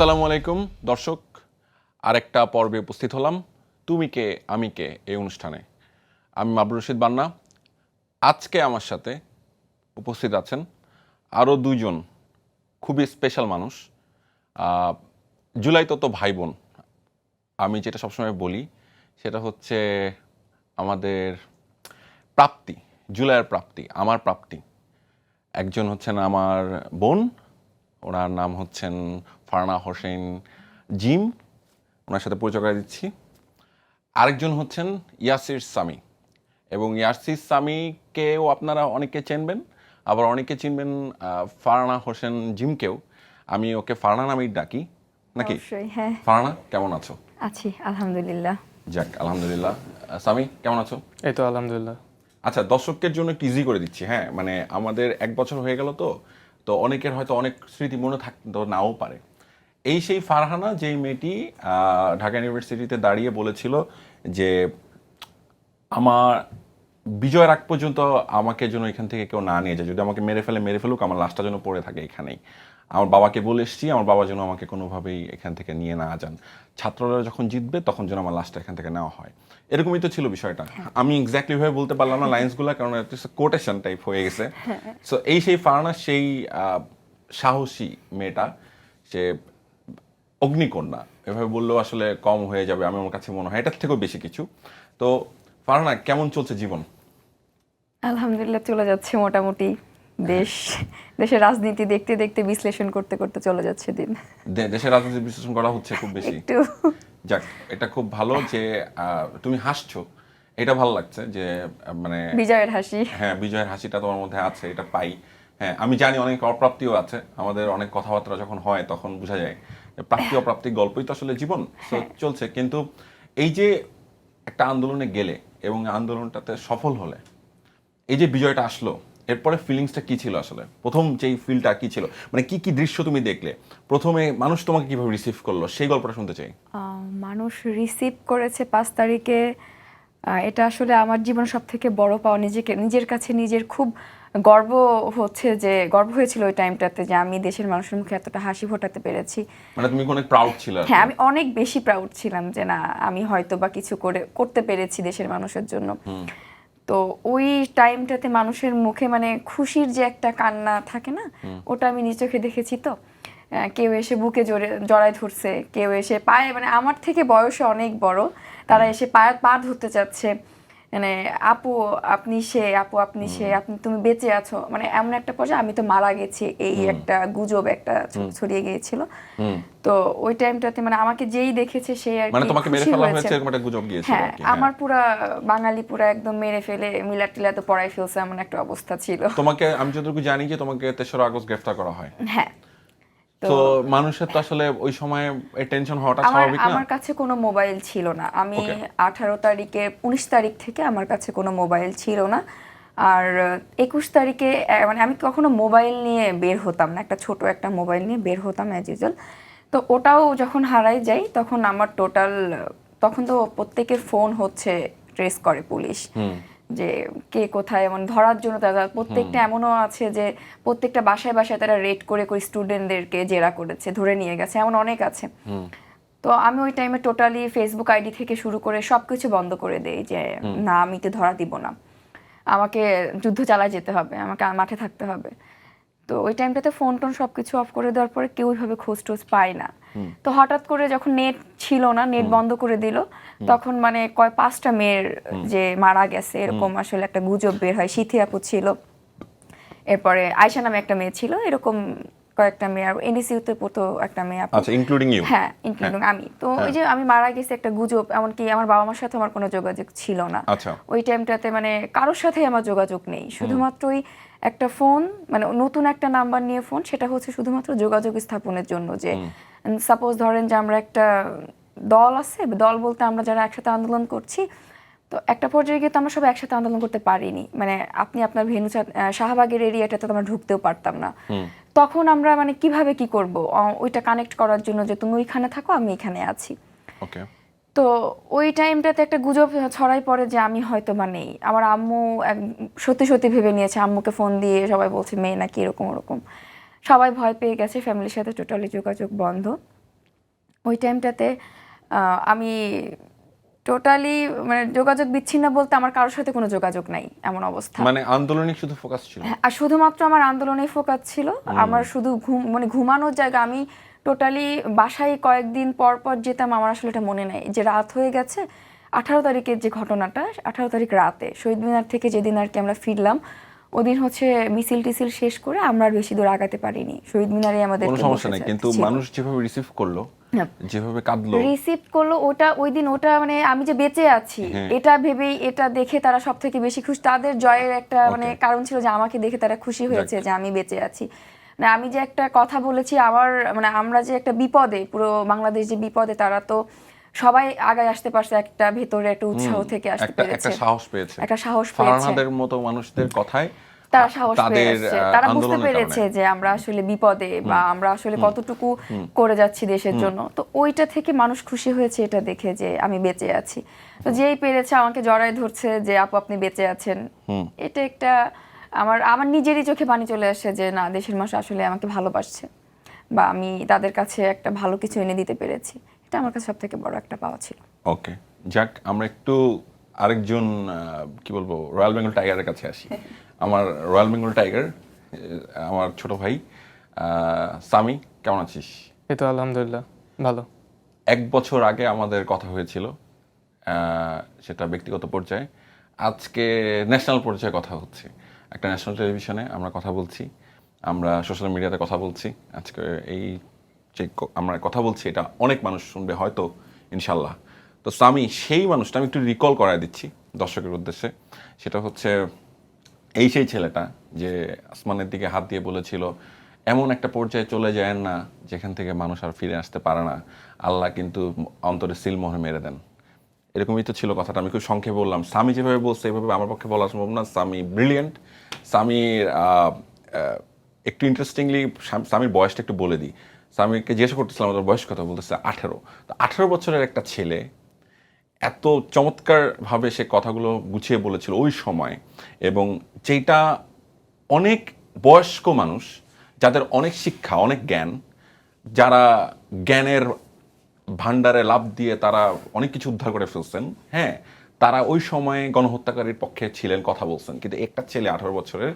আসসালামু আলাইকুম দর্শক, আরেকটা পর্বে উপস্থিত হলাম তুমি কে আমি কে এই অনুষ্ঠানে। আমি মাবরুর রশিদ বান্না। আজকে আমার সাথে উপস্থিত আছেন আরও দুইজন খুবই স্পেশাল মানুষ। জুলাই তো ভাই বোন, আমি যেটা সবসময় বলি সেটা হচ্ছে আমাদের প্রাপ্তি, জুলাইয়ের প্রাপ্তি, আমার প্রাপ্তি। একজন হচ্ছেন আমার বোন, ওনার নাম হচ্ছেন ফারহানা হোসেন জিম, ওনার সাথে পরিচয় করে দিচ্ছি। আরেকজন হচ্ছেন ইয়াসির সামি, এবং ইয়াসির সামিকেও আপনারা অনেকে চিনবেন, আবার অনেকে চিনবেন ফারহানা হোসেন জিমকেও। আমি ওকে ফারহানা নামেই ডাকি, নাকি? হ্যাঁ। ফারহানা কেমন আছো? আছি আলহামদুলিল্লাহ। যাক আলহামদুলিল্লাহ। সামি কেমন আছো? এই তো আলহামদুলিল্লাহ। আচ্ছা, দর্শকদের জন্য একটু ইজি করে দিচ্ছি। হ্যাঁ, মানে আমাদের 1 বছর হয়ে গেল, তো অনেকের হয়তো অনেক স্মৃতি মনে থাকতে নাও পারে। এই সেই ফারহানা যেই মেয়েটি ঢাকা ইউনিভার্সিটিতে দাঁড়িয়ে বলেছিল যে আমার বিজয়ের আগ পর্যন্ত আমাকে যেন এখান থেকে কেউ না নিয়ে যায়, যদি আমাকে মেরে ফেলুক, আমার লাশটা যেন পড়ে থাকে এখানেই। আমার বাবাকে বলে এসেছি, আমার বাবা যেন আমাকে কোনোভাবেই এখান থেকে নিয়ে না যান। ছাত্ররা যখন জিতবে তখন যেন আমার লাশটা এখান থেকে নেওয়া হয়। এরকমই তো ছিল বিষয়টা। আমি এক্স্যাক্টলি ভাবে বলতে পারলাম না লাইন্সগুলো, কারণ কোটেশন টাইপ হয়ে গেছে। সো এই সেই ফারহানা, সেই সাহসী মেয়েটা, সে অগ্নিকন্যা এভাবে বললেও আসলে কম হয়ে যাবে, আমার কাছে মনে হয় এটার থেকেও বেশি কিছু। তো ফারহানা, কেমন চলছে জীবন? আলহামদুলিল্লাহ চলে যাচ্ছে মোটামুটি। দেশের রাজনীতি দেখতে দেখতে বিশ্লেষণ করতে করতে চলে যাচ্ছে দিন। দেশের রাজনীতি বিশ্লেষণ করা হচ্ছে খুব বেশি। একটু যাক, এটা খুব ভালো যে তুমি হাসছো, এটা ভালো লাগছে যে মানে বিজয়ের হাসি। হ্যাঁ, বিজয়ের হাসিটা তোমার মধ্যে আছে, এটা পাই। হ্যাঁ, আমি জানি অনেক অপ্রাপ্তিও আছে, আমাদের অনেক কথাবার্তা যখন হয় তখন বোঝা যায় প্রাপ্তি অপ্রাপ্তির গল্পই তো আসলে জীবন। তো চলছে, কিন্তু এই যে একটা আন্দোলনে গেলে এবং আন্দোলনটাতে সফল হলে, এই যে বিজয়টা আসলো, এরপরে ফিলিংসটা কি ছিল আসলে? প্রথম যেই ফিলটা কি ছিল, মানে কি কি দৃশ্য তুমি দেখলে, প্রথমে মানুষ তোমাকে কিভাবে রিসিভ করলো, সেই গল্পটা শুনতে চাই। মানুষ রিসিভ করেছে 5 তারিখে। এটা আসলে আমার জীবন সব থেকে বড় পাওয়া। নিজের কাছে নিজের খুব গর্ব গর্ব হয়েছিল ওই টাইমটাতে, যে আমি দেশের মানুষের মুখে এতটা হাসি ফোটাতে পেরেছি। মানে তুমি অনেক প্রাউড ছিলে? হ্যাঁ, আমি অনেক বেশি প্রাউড ছিলাম যে না, আমি হয়তো বা কিছু করতে পেরেছি দেশের মানুষের জন্য। তো ওই টাইমটাতে মানুষের মুখে মানে খুশির যে একটা কান্না থাকে না, ওটা আমি নিজ চোখে দেখেছি। তো কেউ এসে বুকে জড়ায় ধরছে, কেউ এসে পায়ে, মানে আমার থেকে বয়সে অনেক বড়, তারা এসে পা ধরতে চাচ্ছে, মানে আপু আপনি সে, আপু আপনি সে, তুমি বেঁচে আছো, মানে এমন একটা পর্যায়ে আমি তো মারা গেছি এই একটা গুজব একটা ছড়িয়ে গিয়েছিল। তো ওই টাইমটাতে মানে আমাকে যেই দেখেছে সে আর কি, মানে তোমাকে মেরে খুশি ফেলা হয়েছে। হয়েছে এরকম একটা গুজব গিয়েছিল হ্যাঁ, আর কি। আমার পুরা বাঙালি পুরা একদম মেরে ফেলে মিলাদ টিলাদ পড়াই ফেলছে, এমন একটা অবস্থা ছিল। তোমাকে আমি যতটুকু জানি যে তোমাকে 3রা আগস্ট গ্রেফতার করা হয়। হ্যাঁ, তো মানুষের তো আসলে ওই সময় এই টেনশন হওয়াটা স্বাভাবিক না? আমার কাছে কোনো মোবাইল ছিল না। আমি Okay. 18 তারিখে 19 তারিখ থেকে আমার কাছে কোনো মোবাইল ছিল না। আর 21 তারিখে মানে আমি কখনো মোবাইল নিয়ে বের হতাম না, একটা ছোট একটা মোবাইল নিয়ে বের হতাম অ্যাজ ইউজুয়াল। তো ওটাও যখন হারাই যাই তখন আমার তখন তো প্রত্যেকের ফোন ট্রেস করে পুলিশ, যে কে কোথায়, এমন ধরার জন্য তারা প্রত্যেকটা, এমনও আছে যে প্রত্যেকটা বাসায় বাসায় তারা রেড করে স্টুডেন্টদেরকে জেরা করেছে, ধরে নিয়ে গেছে, এমন অনেক আছে। তো আমি ওই টাইমে টোটালি ফেসবুক আইডি থেকে শুরু করে সবকিছু বন্ধ করে দেই, যে না, আমি তো ধরা দিব না, আমাকে যুদ্ধ চালায় যেতে হবে, আমাকে মাঠে থাকতে হবে। তো ওই টাইমটাতে ফোন টোন সবকিছু অফ করে দেওয়ার পরে কেউ ওইভাবে খোঁজ টোজ পায় না। তো হঠাৎ করে যখন নেট ছিল না, নেট বন্ধ করে দিল, তখন মানে 5টা মেয়ের যে মারা গেছে এরকম আসলে একটা গুজব বের হয়। সিথি আপু ছিল, এরপরে আয়শা নামে একটা মেয়ে ছিল, এরকম কয়েকটা মেয়ে, আর এনএসইউতে পড়তো একটা মেয়ে আপু। আচ্ছা, ইনক্লুডিং ইউ? হ্যাঁ, ইনক্লুডিং আমি। তো ওই যে আমি মারা গেছি একটা গুজব, এমনকি আমার বাবা মার সাথে আমার কোনো যোগাযোগ ছিল না। আচ্ছা। ওই টাইমটাতে মানে কারোর সাথেই আমার যোগাযোগ নেই, শুধুমাত্র ওই একটা ফোন, মানে নতুন একটা নাম্বার নিয়ে ফোন, সেটা হচ্ছে শুধুমাত্র যোগাযোগ স্থাপনের জন্য। যে সাপোজ ধরেন যে আমরা একটা দল আছে, দল বলতে আমরা যারা একসাথে আন্দোলন করছি, তো একটা পর্যায়ে গিয়ে তো আমরা সবাই একসাথে আন্দোলন করতে পারিনি, মানে আপনি আপনার শাহবাগের এরিয়াটাতে তো আমরা ঢুকতেও পারতাম না। তখন আমরা মানে কিভাবে কি করব, ওইটা কানেক্ট করার জন্য যে তুমি ওইখানে থাকো আমি এখানে আছি। ওকে। তো ওই টাইমটাতে একটা গুজব ছড়াই পড়ে যে আমি হয়তো বা নেই। আমার আম্মু সত্যি সত্যি ভেবে নিয়েছে, আম্মুকে ফোন দিয়ে সবাই বলছে মেয়ে নাকি এরকম ওরকম, সবাই ভয় পেয়ে গেছে, ফ্যামিলির সাথে টোটালি যোগাযোগ বন্ধ। ওই টাইমটাতে আমি টোটালি মানে যোগাযোগ বিচ্ছিন্ন বলতে আমার কারোর সাথে কোনো যোগাযোগ নাই এমন অবস্থা। মানে আন্দোলনিক শুধু ফোকাস ছিল? হ্যাঁ, আর শুধুমাত্র আমার আন্দোলনেই ফোকাস ছিল। আমার শুধু মানে ঘুমানোর জায়গা, আমি টোটালি বাসায় কয়েকদিন পর পর যেতাম, আমার আসলে এটা মনে নাই যে রাত হয়ে গেছে। 18 তারিখের যে ঘটনাটা, 18 তারিখ রাতে শহীদ মিনার থেকে যেদিন আর কি আমরা ফিরলাম, ওদিন হচ্ছে মিছিল টিছিল শেষ করে আমরা আর বেশি দূর আগাতে পারিনি, শহীদ মিনারে আমাদের কোনো সমস্যা নেই, কিন্তু মানুষ যেভাবে রিসিভ করলো, যেভাবে কাঁদলো, রিসিভ করলো, ওই দিন মানে আমি যে বেঁচে আছি এটা ভেবেই, এটা দেখে তারা সব থেকে বেশি খুশি। তাদের জয়ের একটা মানে কারণ ছিল যে আমাকে দেখে তারা খুশি হয়েছে যে আমি বেঁচে আছি। মানে আমি যে একটা কথা বলেছি, মানে আমরা যে একটা বিপদে, পুরো বাংলাদেশ যে বিপদে, তারা তো সবাই আগায় আসতে পারছে, একটা ভেতরে একটা উৎসাহ থেকে আসতে পেরেছে, একটা সাহস পেয়েছে, একটা সাহস পেয়েছে। ফারহানাদের মতো মানুষদের কথায় তারা সাহস পেয়েছে, তারা বুঝতে পেরেছে যে আমরা আসলে বিপদে বা আমরা আসলে কতটুকু করে যাচ্ছি দেশের জন্য। তো ওইটা থেকে মানুষ খুশি হয়েছে এটা দেখে যে আমি বেঁচে আছি। তো যেই পেরেছে আমাকে জড়ায় ধরছে যে আপু আপনি বেঁচে আছেন, এটা একটা আমার নিজেরই চোখে পানি চলে আসে যে না, দেশের মানুষ আসলে আমাকে ভালোবাসছে বা আমি তাদের কাছে একটা ভালো কিছু এনে দিতে পেরেছি। এটা আমার কাছে সবথেকে বড় একটা পাওয়া ছিল। ওকে, যাক আমরা একটু আরেকজন কি বলবো, রয়্যাল বেঙ্গল টাইগারের কাছে আসি। আমার রয়্যাল বেঙ্গল টাইগার, আমার ছোট ভাই সামি, কেমন আছিস? এই তো আলহামদুলিল্লাহ ভালো। 1 বছর আগে আমাদের কথা হয়েছিল, সেটা ব্যক্তিগত পর্যায়ে। আজকে ন্যাশনাল পর্যায়ে কথা হচ্ছে, একটা ন্যাশনাল টেলিভিশনে আমরা কথা বলছি, আমরা সোশ্যাল মিডিয়াতে কথা বলছি। আজকে এই যে আমরা কথা বলছি এটা অনেক মানুষ শুনবে হয়তো, ইনশাল্লাহ। তো সামি সেই মানুষটা, আমি একটু রিকল করায় দিচ্ছি দর্শকের উদ্দেশ্যে। সেটা হচ্ছে সেই ছেলেটা যে আসমানের দিকে হাত দিয়ে বলেছিল এমন একটা পর্যায়ে চলে যায় না যেখান থেকে মানুষ আর ফিরে আসতে পারে না, আল্লাহ কিন্তু অন্তরে সিলমোহর মেরে দেন। এরকমই তো ছিল কথাটা, আমি খুব সংক্ষেপে বললাম। সামি যেভাবে বলছে এভাবে আমার পক্ষে বলা সম্ভব না। সামি ব্রিলিয়েন্ট। সামির একটু ইন্টারেস্টিংলি সামির বয়সটা একটু বলে দিই। সামিকে জিজ্ঞাসা করতেছিলাম আমাদের বয়স কথা, বলতেছে 18। তো 18 বছরের একটা ছেলে এত চমৎকারভাবে সে কথাগুলো গুছিয়ে বলেছিল ওই সময়, এবং যেটা অনেক বয়স্ক মানুষ যাদের অনেক শিক্ষা, অনেক জ্ঞান, যারা জ্ঞানের ভান্ডারে লাভ দিয়ে তারা অনেক কিছু উদ্ধার করে ফেলছেন, হ্যাঁ, তারা ওই সময়ে গণহত্যাকারীর পক্ষে ছিলেন, কথা বলছেন। কিন্তু একটা ছেলে 18 বছরের,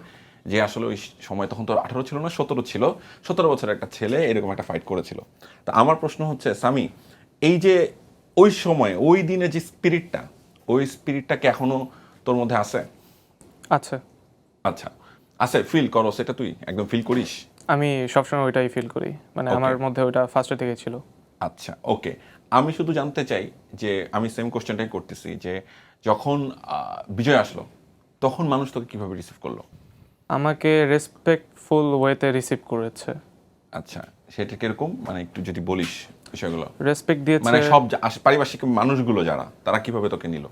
যে আসলে ওই সময় তখন তো 18 ছিল না, 17 ছিল, 17 বছরের একটা ছেলে এরকম একটা ফাইট করেছিল। তা আমার প্রশ্ন হচ্ছে সামি, এই যে ওই সময় ওই দিনে যে স্পিরিটটা, ওই স্পিরিটটা কি এখনো তোর মধ্যে আছে? আচ্ছা আচ্ছা, আছে, ফিল করো সেটা, তুই একদম ফিল করিস? আমি সবসময় ওইটাই ফিল করি, মানে আমার মধ্যে ওইটা ফার্স্টে থেকে ছিল। আচ্ছা, ওকে। আমি শুধু জানতে চাই যে আমি সেম কোশ্চেনটাই করতেছি, যে যখন বিজয় আসলো তখন মানুষ তোকে কিভাবে রিসিভ করলো? আমাকে রেসপেক্টফুল ওয়েতে রিসিভ করেছে। আচ্ছা, সেটা কিরকম, মানে একটু যদি বলিস বিষয়গুলো। রেসপেক্ট দিয়েছে মানে সব পারিপার্শ্বিক মানুষগুলো যারা, তারা কিভাবে তোকে নিল?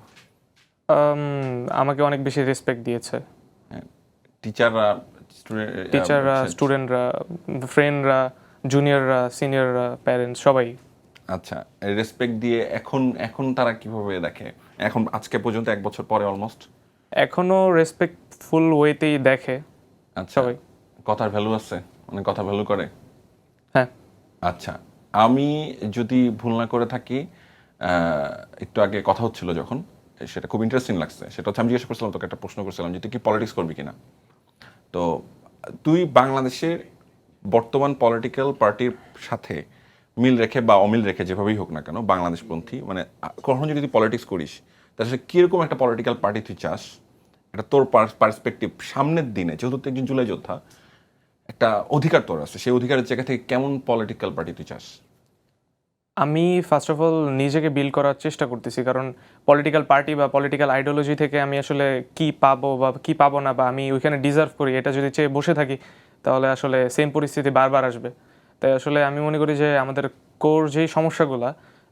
আমাকে অনেক বেশি রেসপেক্ট দিয়েছে। টিচাররা, স্টুডেন্টরা, ফ্রেন্ডরা, জুনিয়ররা, সিনিয়ররা, প্যারেন্টস, সবাই। আচ্ছা, রেসপেক্ট দিয়ে এখন তারা কিভাবে দেখে এখন আজকে পর্যন্ত 1 বছর পরে অলমোস্ট? এখনো রেসপেক্টফুল ওয়েতেই দেখে আচ্ছা, সবাই। কথার ভ্যালু আছে, মানে কথা ভ্যালু করে? হ্যাঁ। আচ্ছা, আমি যদি ভুল না করে থাকি, একটু আগে কথা হচ্ছিল যখন, সেটা খুব ইন্টারেস্টিং লাগছে। সেটা হচ্ছে আমি জিজ্ঞাসা করছিলাম তোকে, একটা প্রশ্ন করছিলাম যে তুই কি পলিটিক্স করবি কিনা। তো তুই বাংলাদেশের বর্তমান পলিটিক্যাল পার্টির সাথে মিল রেখে বা অমিল রেখে, যেভাবেই হোক না কেন, বাংলাদেশপন্থী, মানে কখন যদি তুই পলিটিক্স করিস তাহলে কীরকম একটা পলিটিক্যাল পার্টি তুই চাস? এটা তোর পার্সপেক্টিভ, সামনের দিনে, যেহেতু তুই একজন জুলাই যোদ্ধা, একটা অধিকার তোর আছে, সেই অধিকারের জায়গা থেকে কেমন পলিটিক্যাল পার্টি তুই চাস? আমি ফার্স্ট অফ অল নিজেকে বিল্ড করার চেষ্টা করতেছি, কারণ পলিটিক্যাল পার্টি বা পলিটিক্যাল আইডিওলজি থেকে আমি আসলে কি পাবো বা কি পাবো না, বা আমি ওইখানে ডিজার্ভ করি, এটা যদি চেয়ে বসে থাকি তাহলে আসলে সেম পরিস্থিতি বারবার আসবে। তাই আসলে আমি মনে করি যে আমাদের কোর যেই সমস্যাগুলো,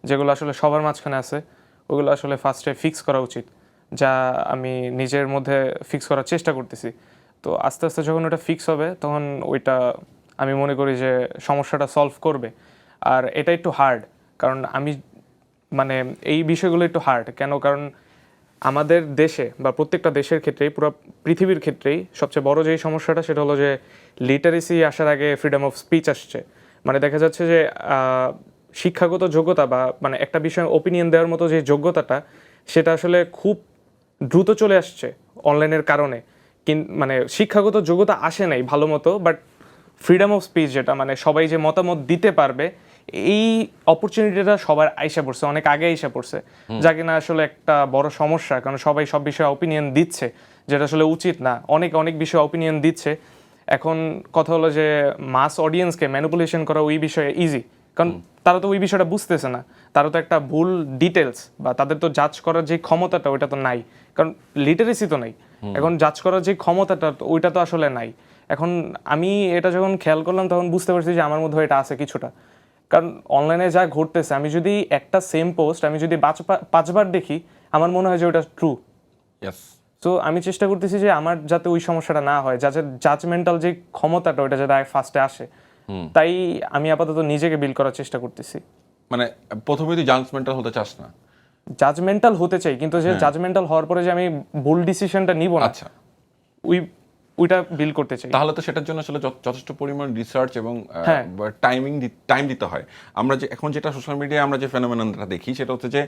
যেগুলো আসলে সবার মাঝখানে আছে, ওগুলো আসলে ফার্স্টে ফিক্স করা উচিত, যা আমি নিজের মধ্যে ফিক্স করার চেষ্টা করতেছি। তো আস্তে আস্তে যখন ওটা ফিক্স হবে তখন ওইটা আমি মনে করি যে সমস্যাটা সলভ করবে। আর এটা একটু হার্ড, কারণ আমি মানে এই বিষয়গুলো একটু হার্ড কেন, কারণ আমাদের দেশে বা প্রত্যেকটা দেশের ক্ষেত্রেই, পুরো পৃথিবীর ক্ষেত্রেই সবচেয়ে বড় যেই সমস্যাটা সেটা হলো যে লিটারেসি আসার আগে ফ্রিডম অফ স্পিচ আসছে। মানে দেখা যাচ্ছে যে শিক্ষাগত যোগ্যতা বা মানে একটা বিষয়ে ওপিনিয়ন দেওয়ার মতো যে যোগ্যতাটা, সেটা আসলে খুব দ্রুত চলে আসছে অনলাইনের কারণে। মানে শিক্ষাগত যোগ্যতা আসে নাই ভালো মতো, বাট ফ্রিডম অফ স্পিচ যেটা, মানে সবাই যে মতামত দিতে পারবে, এই অপরচুনিটিটা সবার আইসা পড়ছে, অনেক আগে আইসা পড়ছে, যা কিনা আসলে একটা বড় সমস্যা। কারণ সবাই সব বিষয়ে অপিনিয়ন দিচ্ছে, যেটা আসলে উচিত না। অনেক অনেক বিষয়ে অপিনিয়ন দিচ্ছে। এখন কথা হলো যে মাস অডিয়েন্সকে ম্যানিপুলেশন করা ওই বিষয়ে ইজি, কারণ তারা তো ওই বিষয়টা বুঝতেছে না। তারা তো একটা ভুল ডিটেলস বা তাদের তো জাজ করার যে ক্ষমতাটা ওইটা তো নাই, কারণ লিটারেসি তো নাই। এখন জাজ করার যে ক্ষমতাটা ওইটা তো আসলে নাই। এখন আমি এটা যখন খেয়াল করলাম তখন বুঝতে পারছি যে আমার মধ্যে এটা আছে কিছুটা। কারণ অনলাইনে যা ঘটতেছে, আমি যদি একটা সেম পোস্ট আমি যদি 5বার দেখি, আমার মনে হয় যে ওটা ট্রু। তো আমি চেষ্টা করতেছি যে আমার যাতে ওই সমস্যাটা না হয়, যাতে জাজমেন্টাল যে ক্ষমতাটা ওইটা যাতে ফার্স্টে আসে। তাই আমি আপাতত নিজেকে বিল্ড করার চেষ্টা করতেছি। মানে প্রথমে তুই জাজমেন্টাল হতে চাস না? জাজমেন্টাল হতে চাই, কিন্তু যে জাজমেন্টাল হওয়ার পরে যে আমি ভুল ডিসিশনটা নিব না, আচ্ছা, ওইটা বিল্ড করতে চাই। তাহলে তো সেটার জন্য আসলে যথেষ্ট পরিমাণ রিসার্চ এবং হ্যাঁ। টাইম দিতে হয়। আমরা যে এখন যেটা সোশ্যাল মিডিয়ায় আমরা যে ফেনোমেননটা দেখি, সেটা হচ্ছে যে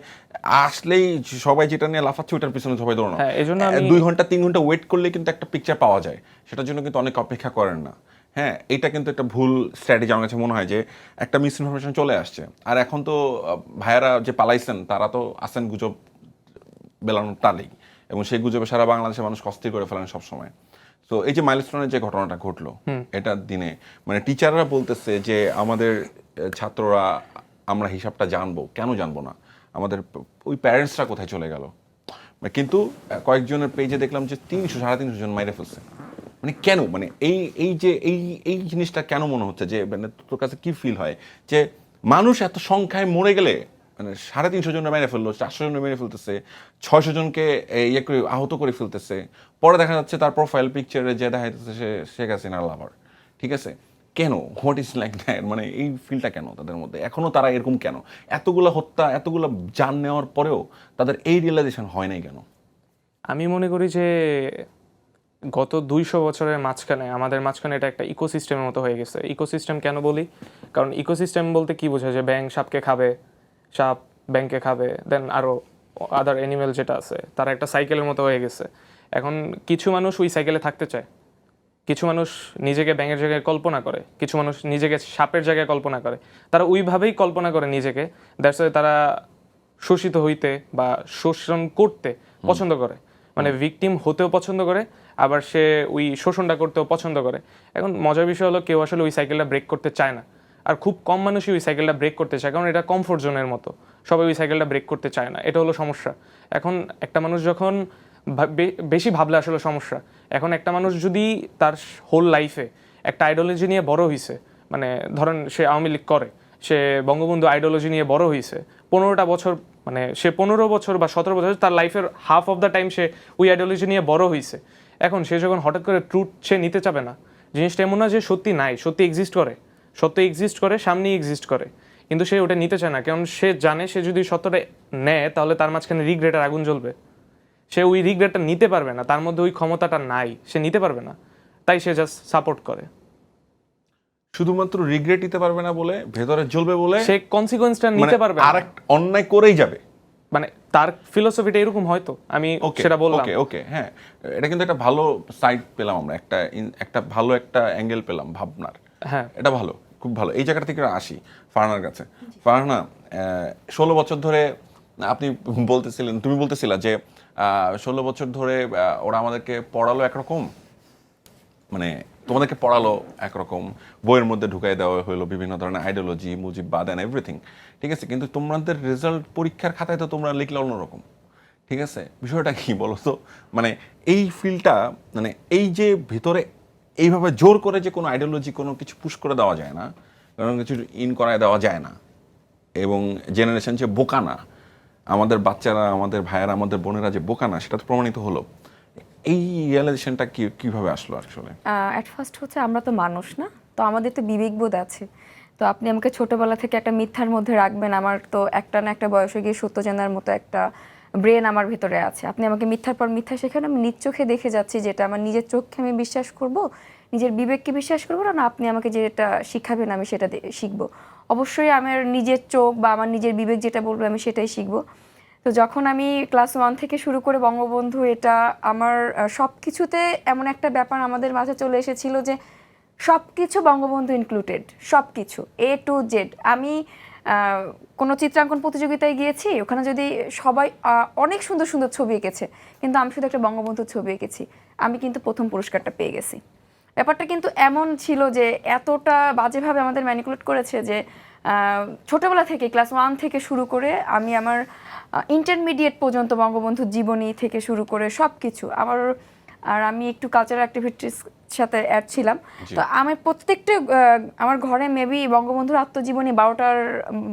আসলেই সবাই যেটা নিয়ে লাফাচ্ছে ওটার পিছনে সবাই দৌড়ানো। হ্যাঁ, এই জন্য 2 ঘন্টা 3 ঘন্টা ওয়েট করলে কিন্তু একটা পিকচার পাওয়া যায়, সেটার জন্য কিন্তু অনেক অপেক্ষা করেন না। হ্যাঁ, এটা কিন্তু একটা ভুল স্ট্র্যাটেজি আমার কাছে মনে হয়, যে একটা মিস ইনফরমেশন চলে আসছে। আর এখন তো ভাইয়ারা যে পালাইছেন তারা তো আসেন গুজব বেলানোর তালেই, এবং সেই গুজবে সারা বাংলাদেশের মানুষ অস্থির করে ফেলেন সবসময়। তো এই যে মাইলস্টোনের যে ঘটনাটা ঘটলো এটার দিনে, মানে টিচাররা বলতেছে যে আমাদের ছাত্ররা, আমরা হিসাবটা জানবো, কেন জানবো না, আমাদের ওই প্যারেন্টসরা কোথায় চলে গেল। কিন্তু কয়েকজনের পেজে দেখলাম যে 300-350 জন মাইরে ফেলছে। মানে কেন, মানে এই যে এই জিনিসটা কেন মনে হচ্ছে, যে মানে তোর কাছে কি ফিল হয় যে মানুষ এত সংখ্যায় মরে গেলে, মানে 350 জনের মেরে ফেললো, 400 জনের মেরে ফেলতেছে, 600 জনকে ইয়ে করে আহত করে ফেলতেছে, পরে দেখা যাচ্ছে তার প্রোফাইল পিকচারে যে দেখা যাচ্ছে সে শেখ হাসিনার লাভার। ঠিক আছে, কেন, হোয়াট ইজ লাইক দ্যাট, মানে এই ফিলটা কেন তাদের মধ্যে, এখনো তারা এরকম কেন, এতগুলো হত্যা, এতগুলো জান নেওয়ার পরেও তাদের এই রিয়েলাইজেশন হয় নাই কেন? আমি মনে করি যে গত 200 বছরের মাঝখানে আমাদের মাঝখানে এটা একটা ইকোসিস্টেমের মতো হয়ে গেছে। ইকোসিস্টেম কেন বলি, কারণ ইকোসিস্টেম বলতে কি বোঝায়, যে ব্যাঙ সাপকে খাবে, সাপ ব্যাঙকে খাবে, দেন আরও আদার অ্যানিমেল যেটা আছে, তারা একটা সাইকেলের মতো হয়ে গেছে। এখন কিছু মানুষ ওই সাইকেলে থাকতে চায়, কিছু মানুষ নিজেকে ব্যাঙের জায়গায় কল্পনা করে, কিছু মানুষ নিজেকে সাপের জায়গায় কল্পনা করে। তারা ওইভাবেই কল্পনা করে নিজেকে, দ্যাটস ওয়াই তারা শোষিত হইতে বা শোষণ করতে পছন্দ করে, মানে ভিকটিম হতেও পছন্দ করে, আবার সে ওই শোষণটা করতেও পছন্দ করে। এখন মজার বিষয় হলো কেউ আসলে ওই সাইকেলটা ব্রেক করতে চায় না, আর খুব কম মানুষই ওই সাইকেলটা ব্রেক করতে চায়, কারণ এটা কমফোর্ট জোনের মতো। সবাই ওই সাইকেলটা ব্রেক করতে চায় না, এটা হলো সমস্যা। এখন একটা মানুষ যখন বেশি ভাবলে আসলে সমস্যা। এখন একটা মানুষ যদি তার হোল লাইফে একটা আইডিওলজি নিয়ে বড় হয়েছে, মানে ধরেন সে আওয়ামী লীগ করে, সে বঙ্গবন্ধু আইডিওলজি নিয়ে বড় হয়েছে 15টা বছর, মানে সে 15 বছর বা 17 বছর তার লাইফের হাফ অফ দ্য টাইম সে ওই আইডিওলজি নিয়ে বড় হয়েছে। এখন সে যখন হঠাৎ করে ট্রুথ সে নিতে চাবে না, জিনিসটা এমন না যে সত্যি নাই, সত্যি এক্সিস্ট করে, সত্য এক্সিস্ট করে, সামনেই এক্সিস্ট করে, কিন্তু সে ওটা নিতে চায় না, কারণ সে জানে সে যদি সত্যটা নেয় তাহলে তার মাঝখানে রিগ্রেটের আগুন জ্বলবে। সে ওই রিগ্রেটটা নিতে পারবে না, তার মধ্যে ওই ক্ষমতাটা নাই, সে নিতে পারবে না, তাই সে জাস্ট সাপোর্ট করে। শুধুমাত্র রিগ্রেট নিতে পারবে না বলে, ভেতরে জ্বলবে বলে, সে কনসিকোয়েন্সটা নিতে পারবে না, আর অন্যায় করেই যাবে, মানে তার ফিলোসফিটা এরকম হয়তো, আমি সেটা বললাম। ওকে, হ্যাঁ, এটা কিন্তু একটা ভালো সাইড পেলাম আমরা, একটা ভালো একটা অ্যাঙ্গেল পেলাম ভাবনার। হ্যাঁ, এটা ভালো, খুব ভালো। এই জায়গাটা থেকে আসি ফারহানার কাছে। ফারহানা, 16 বছর ধরে আপনি বলতেছিলেন, তুমি বলতেছিলা যে 16 বছর ধরে ওরা আমাদেরকে পড়ালো একরকম, মানে তোমাদেরকে পড়ালো একরকম, বইয়ের মধ্যে ঢুকাই দেওয়া হলো বিভিন্ন ধরনের আইডিওলজি, মুজিববাদ অ্যান্ড এভরিথিং। ঠিক আছে, কিন্তু তোমাদের রেজাল্ট পরীক্ষার খাতায় তো তোমরা লিখলে অন্যরকম। ঠিক আছে, বিষয়টা কি বলো তো, মানে এই ফিলটা, মানে এই যে ভিতরে এইভাবে জোর করে যে কোনো আইডিওলজি, কোনো কিছু পুশ করে দেওয়া যায় না, কোনো কিছু ইন করায় দেওয়া যায় না, এবং জেনারেশন যে বোকা না, আমাদের বাচ্চারা, আমাদের ভাইয়েরা, আমাদের বোনেরা যে বোকা না, সেটা তো প্রমাণিত হলো। এই রিয়েলাইজেশনটা কিভাবে আসলো আসলে? অ্যাট ফার্স্ট হচ্ছে আমরা তো মানুষ না, তো আমাদের তো বিবেকবোধ আছে। তো আপনি আমাকে ছোটবেলা থেকে একটা মিথ্যার মধ্যে রাখবেন, আমার তো একটা না একটা বয়সে গিয়ে সত্য জানার মতো একটা ব্রেন আমার ভিতরে আছে। আপনি আমাকে মিথ্যার পর মিথ্যা শেখান, আমি নিজ চোখে দেখে যাচ্ছি, যেটা আমার নিজের চোখকে আমি বিশ্বাস করব, নিজের বিবেককে বিশ্বাস করবো না, আপনি আমাকে যেটা শিখাবেন আমি সেটা শিখবো। অবশ্যই আমার নিজের চোখ বা আমার নিজের বিবেক যেটা বলবে আমি সেটাই শিখবো। তো যখন আমি ক্লাস 1 থেকে শুরু করে বঙ্গবন্ধু, এটা আমার সব কিছুতে এমন একটা ব্যাপার আমাদের মাঝে চলে এসেছিল যে সব কিছু বঙ্গবন্ধু ইনক্লুডেড, সব কিছু A to Z। আমি কোনো চিত্রাঙ্কন প্রতিযোগিতায় গিয়েছি, ওখানে যদি সবাই অনেক সুন্দর সুন্দর ছবি এঁকেছে, কিন্তু আমি শুধু একটা বঙ্গবন্ধুর ছবি এঁকেছি, আমি কিন্তু প্রথম পুরস্কারটা পেয়ে গেছি। ব্যাপারটা কিন্তু এমন ছিল যে এতটা বাজেভাবে আমাদের ম্যানিপুলেট করেছে যে ছোটবেলা থেকে ক্লাস 1 থেকে শুরু করে আমি আমার ইন্টারমিডিয়েট পর্যন্ত বঙ্গবন্ধুর জীবনী থেকে শুরু করে সব কিছু আমার, আর আমি একটু কালচারাল অ্যাক্টিভিটিস সাথে অ্যাড ছিলাম। তো আমি প্রত্যেকটা আমার ঘরে মেবি বঙ্গবন্ধুর আত্মজীবনী 12টার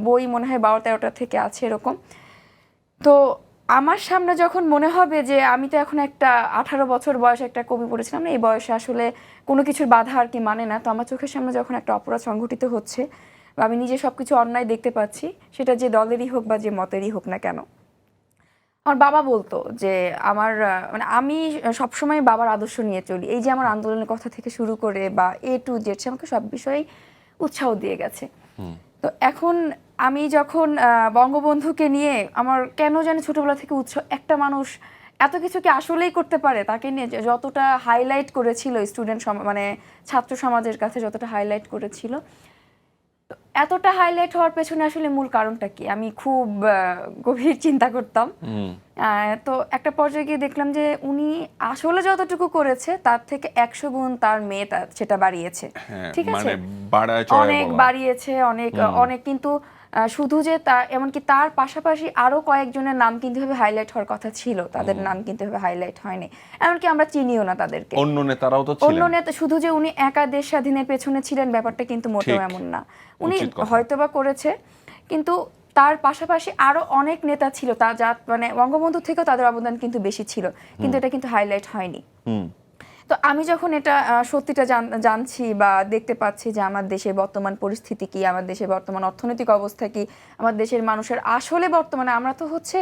বই মনে হয় 12-13টা থেকে আছে এরকম। তো আমার সামনে যখন মনে হবে যে আমি তো এখন একটা 18 বছর বয়সে একটা কবি পড়েছিলাম না, এই বয়সে আসলে কোনো কিছুর বাধা আর কি মানে না, তো আমার চোখের সামনে যখন একটা অপরাধ সংঘটিত হচ্ছে বা আমি নিজে সবকিছু অন্যায় দেখতে পাচ্ছি, সেটা যে দলেরই হোক বা যে মতেরই হোক না কেন, আমার বাবা বলতো যে আমার মানে আমি সবসময় বাবার আদর্শ নিয়ে চলি। এই যে আমার আন্দোলনের কথা থেকে শুরু করে বা A to Z সে আমাকে সব বিষয়েই উৎসাহ দিয়ে গেছে। তো এখন আমি যখন বঙ্গবন্ধুকে নিয়ে আমার কেন জানি ছোটবেলা থেকে উৎসাহ, একটা মানুষ এত কিছু কি আসলেই করতে পারে, তাকে নিয়ে যতটা হাইলাইট করেছিল স্টুডেন্ট মানে ছাত্র সমাজের কাছে যতটা হাইলাইট করেছিল, এতটা হাইলাইট হওয়ার পেছনে আসলে মূল কারণটা কি আমি খুব গভীর চিন্তা করতাম। তো একটা পর্যায়ে গিয়ে দেখলাম যে উনি আসলে যতটুকু করেছে তার থেকে 100 গুণ তার মেয়ে সেটা বাড়িয়েছে। ঠিক আছে, অনেক বাড়িয়েছে, অনেক অনেক, কিন্তু শুধু যে তার, এমনকি তার পাশাপাশি আরো কয়েকজনের নাম কিন্তু এভাবে হাইলাইট হওয়ার কথা ছিল, তাদের নাম কিন্তু এভাবে হাইলাইট হয়নি, এমনকি আমরা চিনিও না তাদেরকে। অন্য নেতারাও তো ছিলেন, অন্য নেতা, শুধু যে উনি একা দেশ স্বাধীনের পেছনে ছিলেন ব্যাপারটা কিন্তু মোটেও এমন না। উনি হয়তোবা করেছে, কিন্তু তার পাশাপাশি আরো অনেক নেতা ছিল, তা যা মানে বঙ্গবন্ধু থেকেও তাদের অবদান কিন্তু বেশি ছিল, কিন্তু এটা কিন্তু হাইলাইট হয়নি। তো আমি যখন এটা সত্যিটা জানছি বা দেখতে পাচ্ছি যে আমার দেশের বর্তমান পরিস্থিতি কি, আমার দেশের বর্তমান অর্থনৈতিক অবস্থা কি, আমার দেশের মানুষের আসলে বর্তমানে, আমরা তো হচ্ছে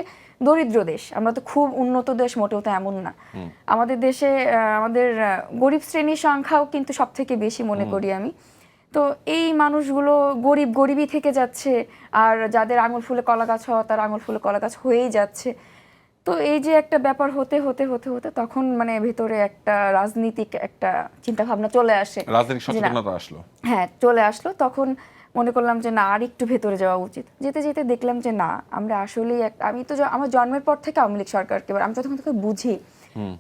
দরিদ্র দেশ, আমরা তো খুব উন্নত দেশ মোটেও তো এমন না। আমাদের দেশে আমাদের গরিব শ্রেণীর সংখ্যাও কিন্তু সব থেকে বেশি মনে করি আমি। তো এই মানুষগুলো গরিবই থেকে যাচ্ছে, আর যাদের আঙুল ফুলে কলা গাছ হওয়া তার আঙুল ফুলে কলা গাছ হয়েই যাচ্ছে। তো এই যে একটা ব্যাপার হতে হতে হতে হতে তখন মানে ভেতরে একটা রাজনীতিক একটা চিন্তা ভাবনা চলে আসে, রাজনৈতিক সচেতনতা আসলো। হ্যাঁ চলে আসলো। তখন মনে করলাম যে না, আর একটু ভেতরে যাওয়া উচিত। যেতে যেতে দেখলাম যে না, আমরা আসলেই আমি তো আমার জন্মের পর থেকে আওয়ামী লীগ সরকারকে, আমি যখন থেকে বুঝি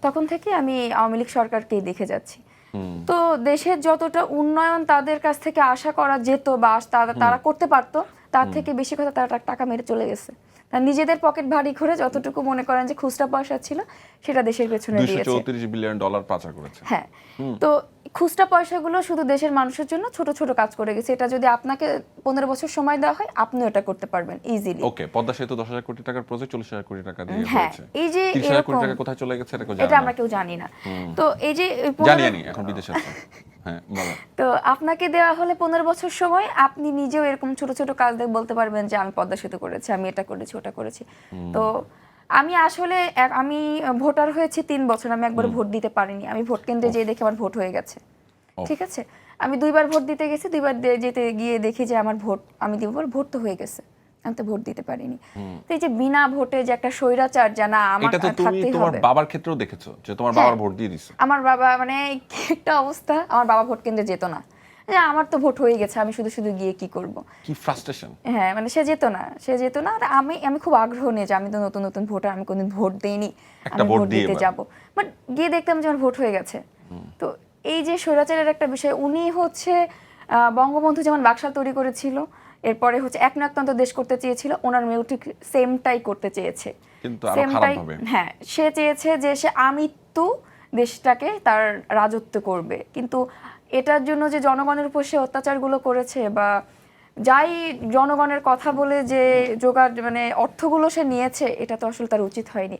তখন থেকে আমি আওয়ামী লীগ সরকারকেই দেখে যাচ্ছি। তো দেশের যতটা উন্নয়ন তাদের কাছ থেকে আশা করা যেত বা তারা করতে পারতো, তার থেকে বেশি কথা তারা টাকা মেরে চলে গেছে। নিজেদের পকেট ভারী করে যতটুকু মনে করেন যে খুচরা পয়সা ছিল সেটা দেশের পেছনে দিয়েছে। $234 বিলিয়ন পাচার করেছে। হ্যাঁ, তো খুচরা পয়সাগুলো শুধু দেশের মানুষের জন্য ছোট ছোট কাজ করে গেছে। এটা যদি আপনাকে 15 বছর সময় দেওয়া হয়, আপনিও এটা করতে পারবেন ইজিলি। ওকে, পদ্মা সেতু 10,000 কোটি টাকার প্রজেক্ট 40,000 কোটি টাকা দিয়ে হয়েছে। এই যে 30,000 কোটি টাকা কোথায় চলে গেছে এটা আমরা কেউ জানি না। তো এই যে জানি এখন বিদেশে আছে। হ্যাঁ বলো। তো আপনাকে দেওয়া হলে 15 বছর সময়, আপনি নিজেও এরকম ছোট ছোট কাজ দেখে বলতে পারবেন যে আমি পদ্মা সেতু করেছি, আমি এটা করেছি, ওটা করেছি। তো আমি আসলে আমি ভোটার হয়েছি 3 বছর, আমি একবার ভোট দিতে পারিনি। আমি ভোট কেন্দ্রে যেয়ে দেখি আমার ভোট হয়ে গেছে। ঠিক আছে, আমি 2বার ভোট দিতে গেছি, 2বার যেতে গিয়ে দেখি যে আমার ভোট, আমি দিব ভোট তো হয়ে গেছে, আমি তো ভোট দিতে পারিনি। তো এই যে বিনা ভোটে যে একটা স্বৈরাচার জানা, আমার এটা তো তুমি তোমার বাবার ক্ষেত্রেও দেখেছো যে তোমার বাবার ভোট দিয়ে দিছে। আমার বাবা মানে একটা অবস্থা, আমার বাবা ভোট কেন্দ্রে যেত না, যে আমার তো ভোট হয়ে গেছে, আমি শুধু শুধু গিয়ে কি করব। কি ফ্রাস্ট্রেশন। হ্যাঁ, মানে সে যেত না। আর আমি খুব আগ্রহ নিয়ে যে আমি তো নতুন নতুন ভোটার, আমি কোনদিন ভোট দেইনি, আমি ভোট দিতে যাব। বাট গিয়ে দেখতাম যে আমার ভোট হয়ে গেছে। তো এই যে স্বৈরাচারের একটা বিষয়, উনি হচ্ছে বঙ্গবন্ধু যেমন বাকশাল তৈরি করেছিল, এরপরে হচ্ছে একনায়কতন্ত্র দেশ করতে চেয়েছিল, ওনার মেয়েও ঠিক সেমটাই করতে চেয়েছে, কিন্তু আরো খারাপ হবে। হ্যাঁ, সে চেয়েছে যে সে আমৃত্যু দেশটাকে তার রাজত্ব করবে, কিন্তু এটার জন্য যে জনগণের উপর সে অত্যাচারগুলো করেছে বা যাই জনগণের কথা বলে যে জোগাড় মানে অর্থগুলো সে নিয়েছে, এটা তো আসলে তার উচিত হয়নি।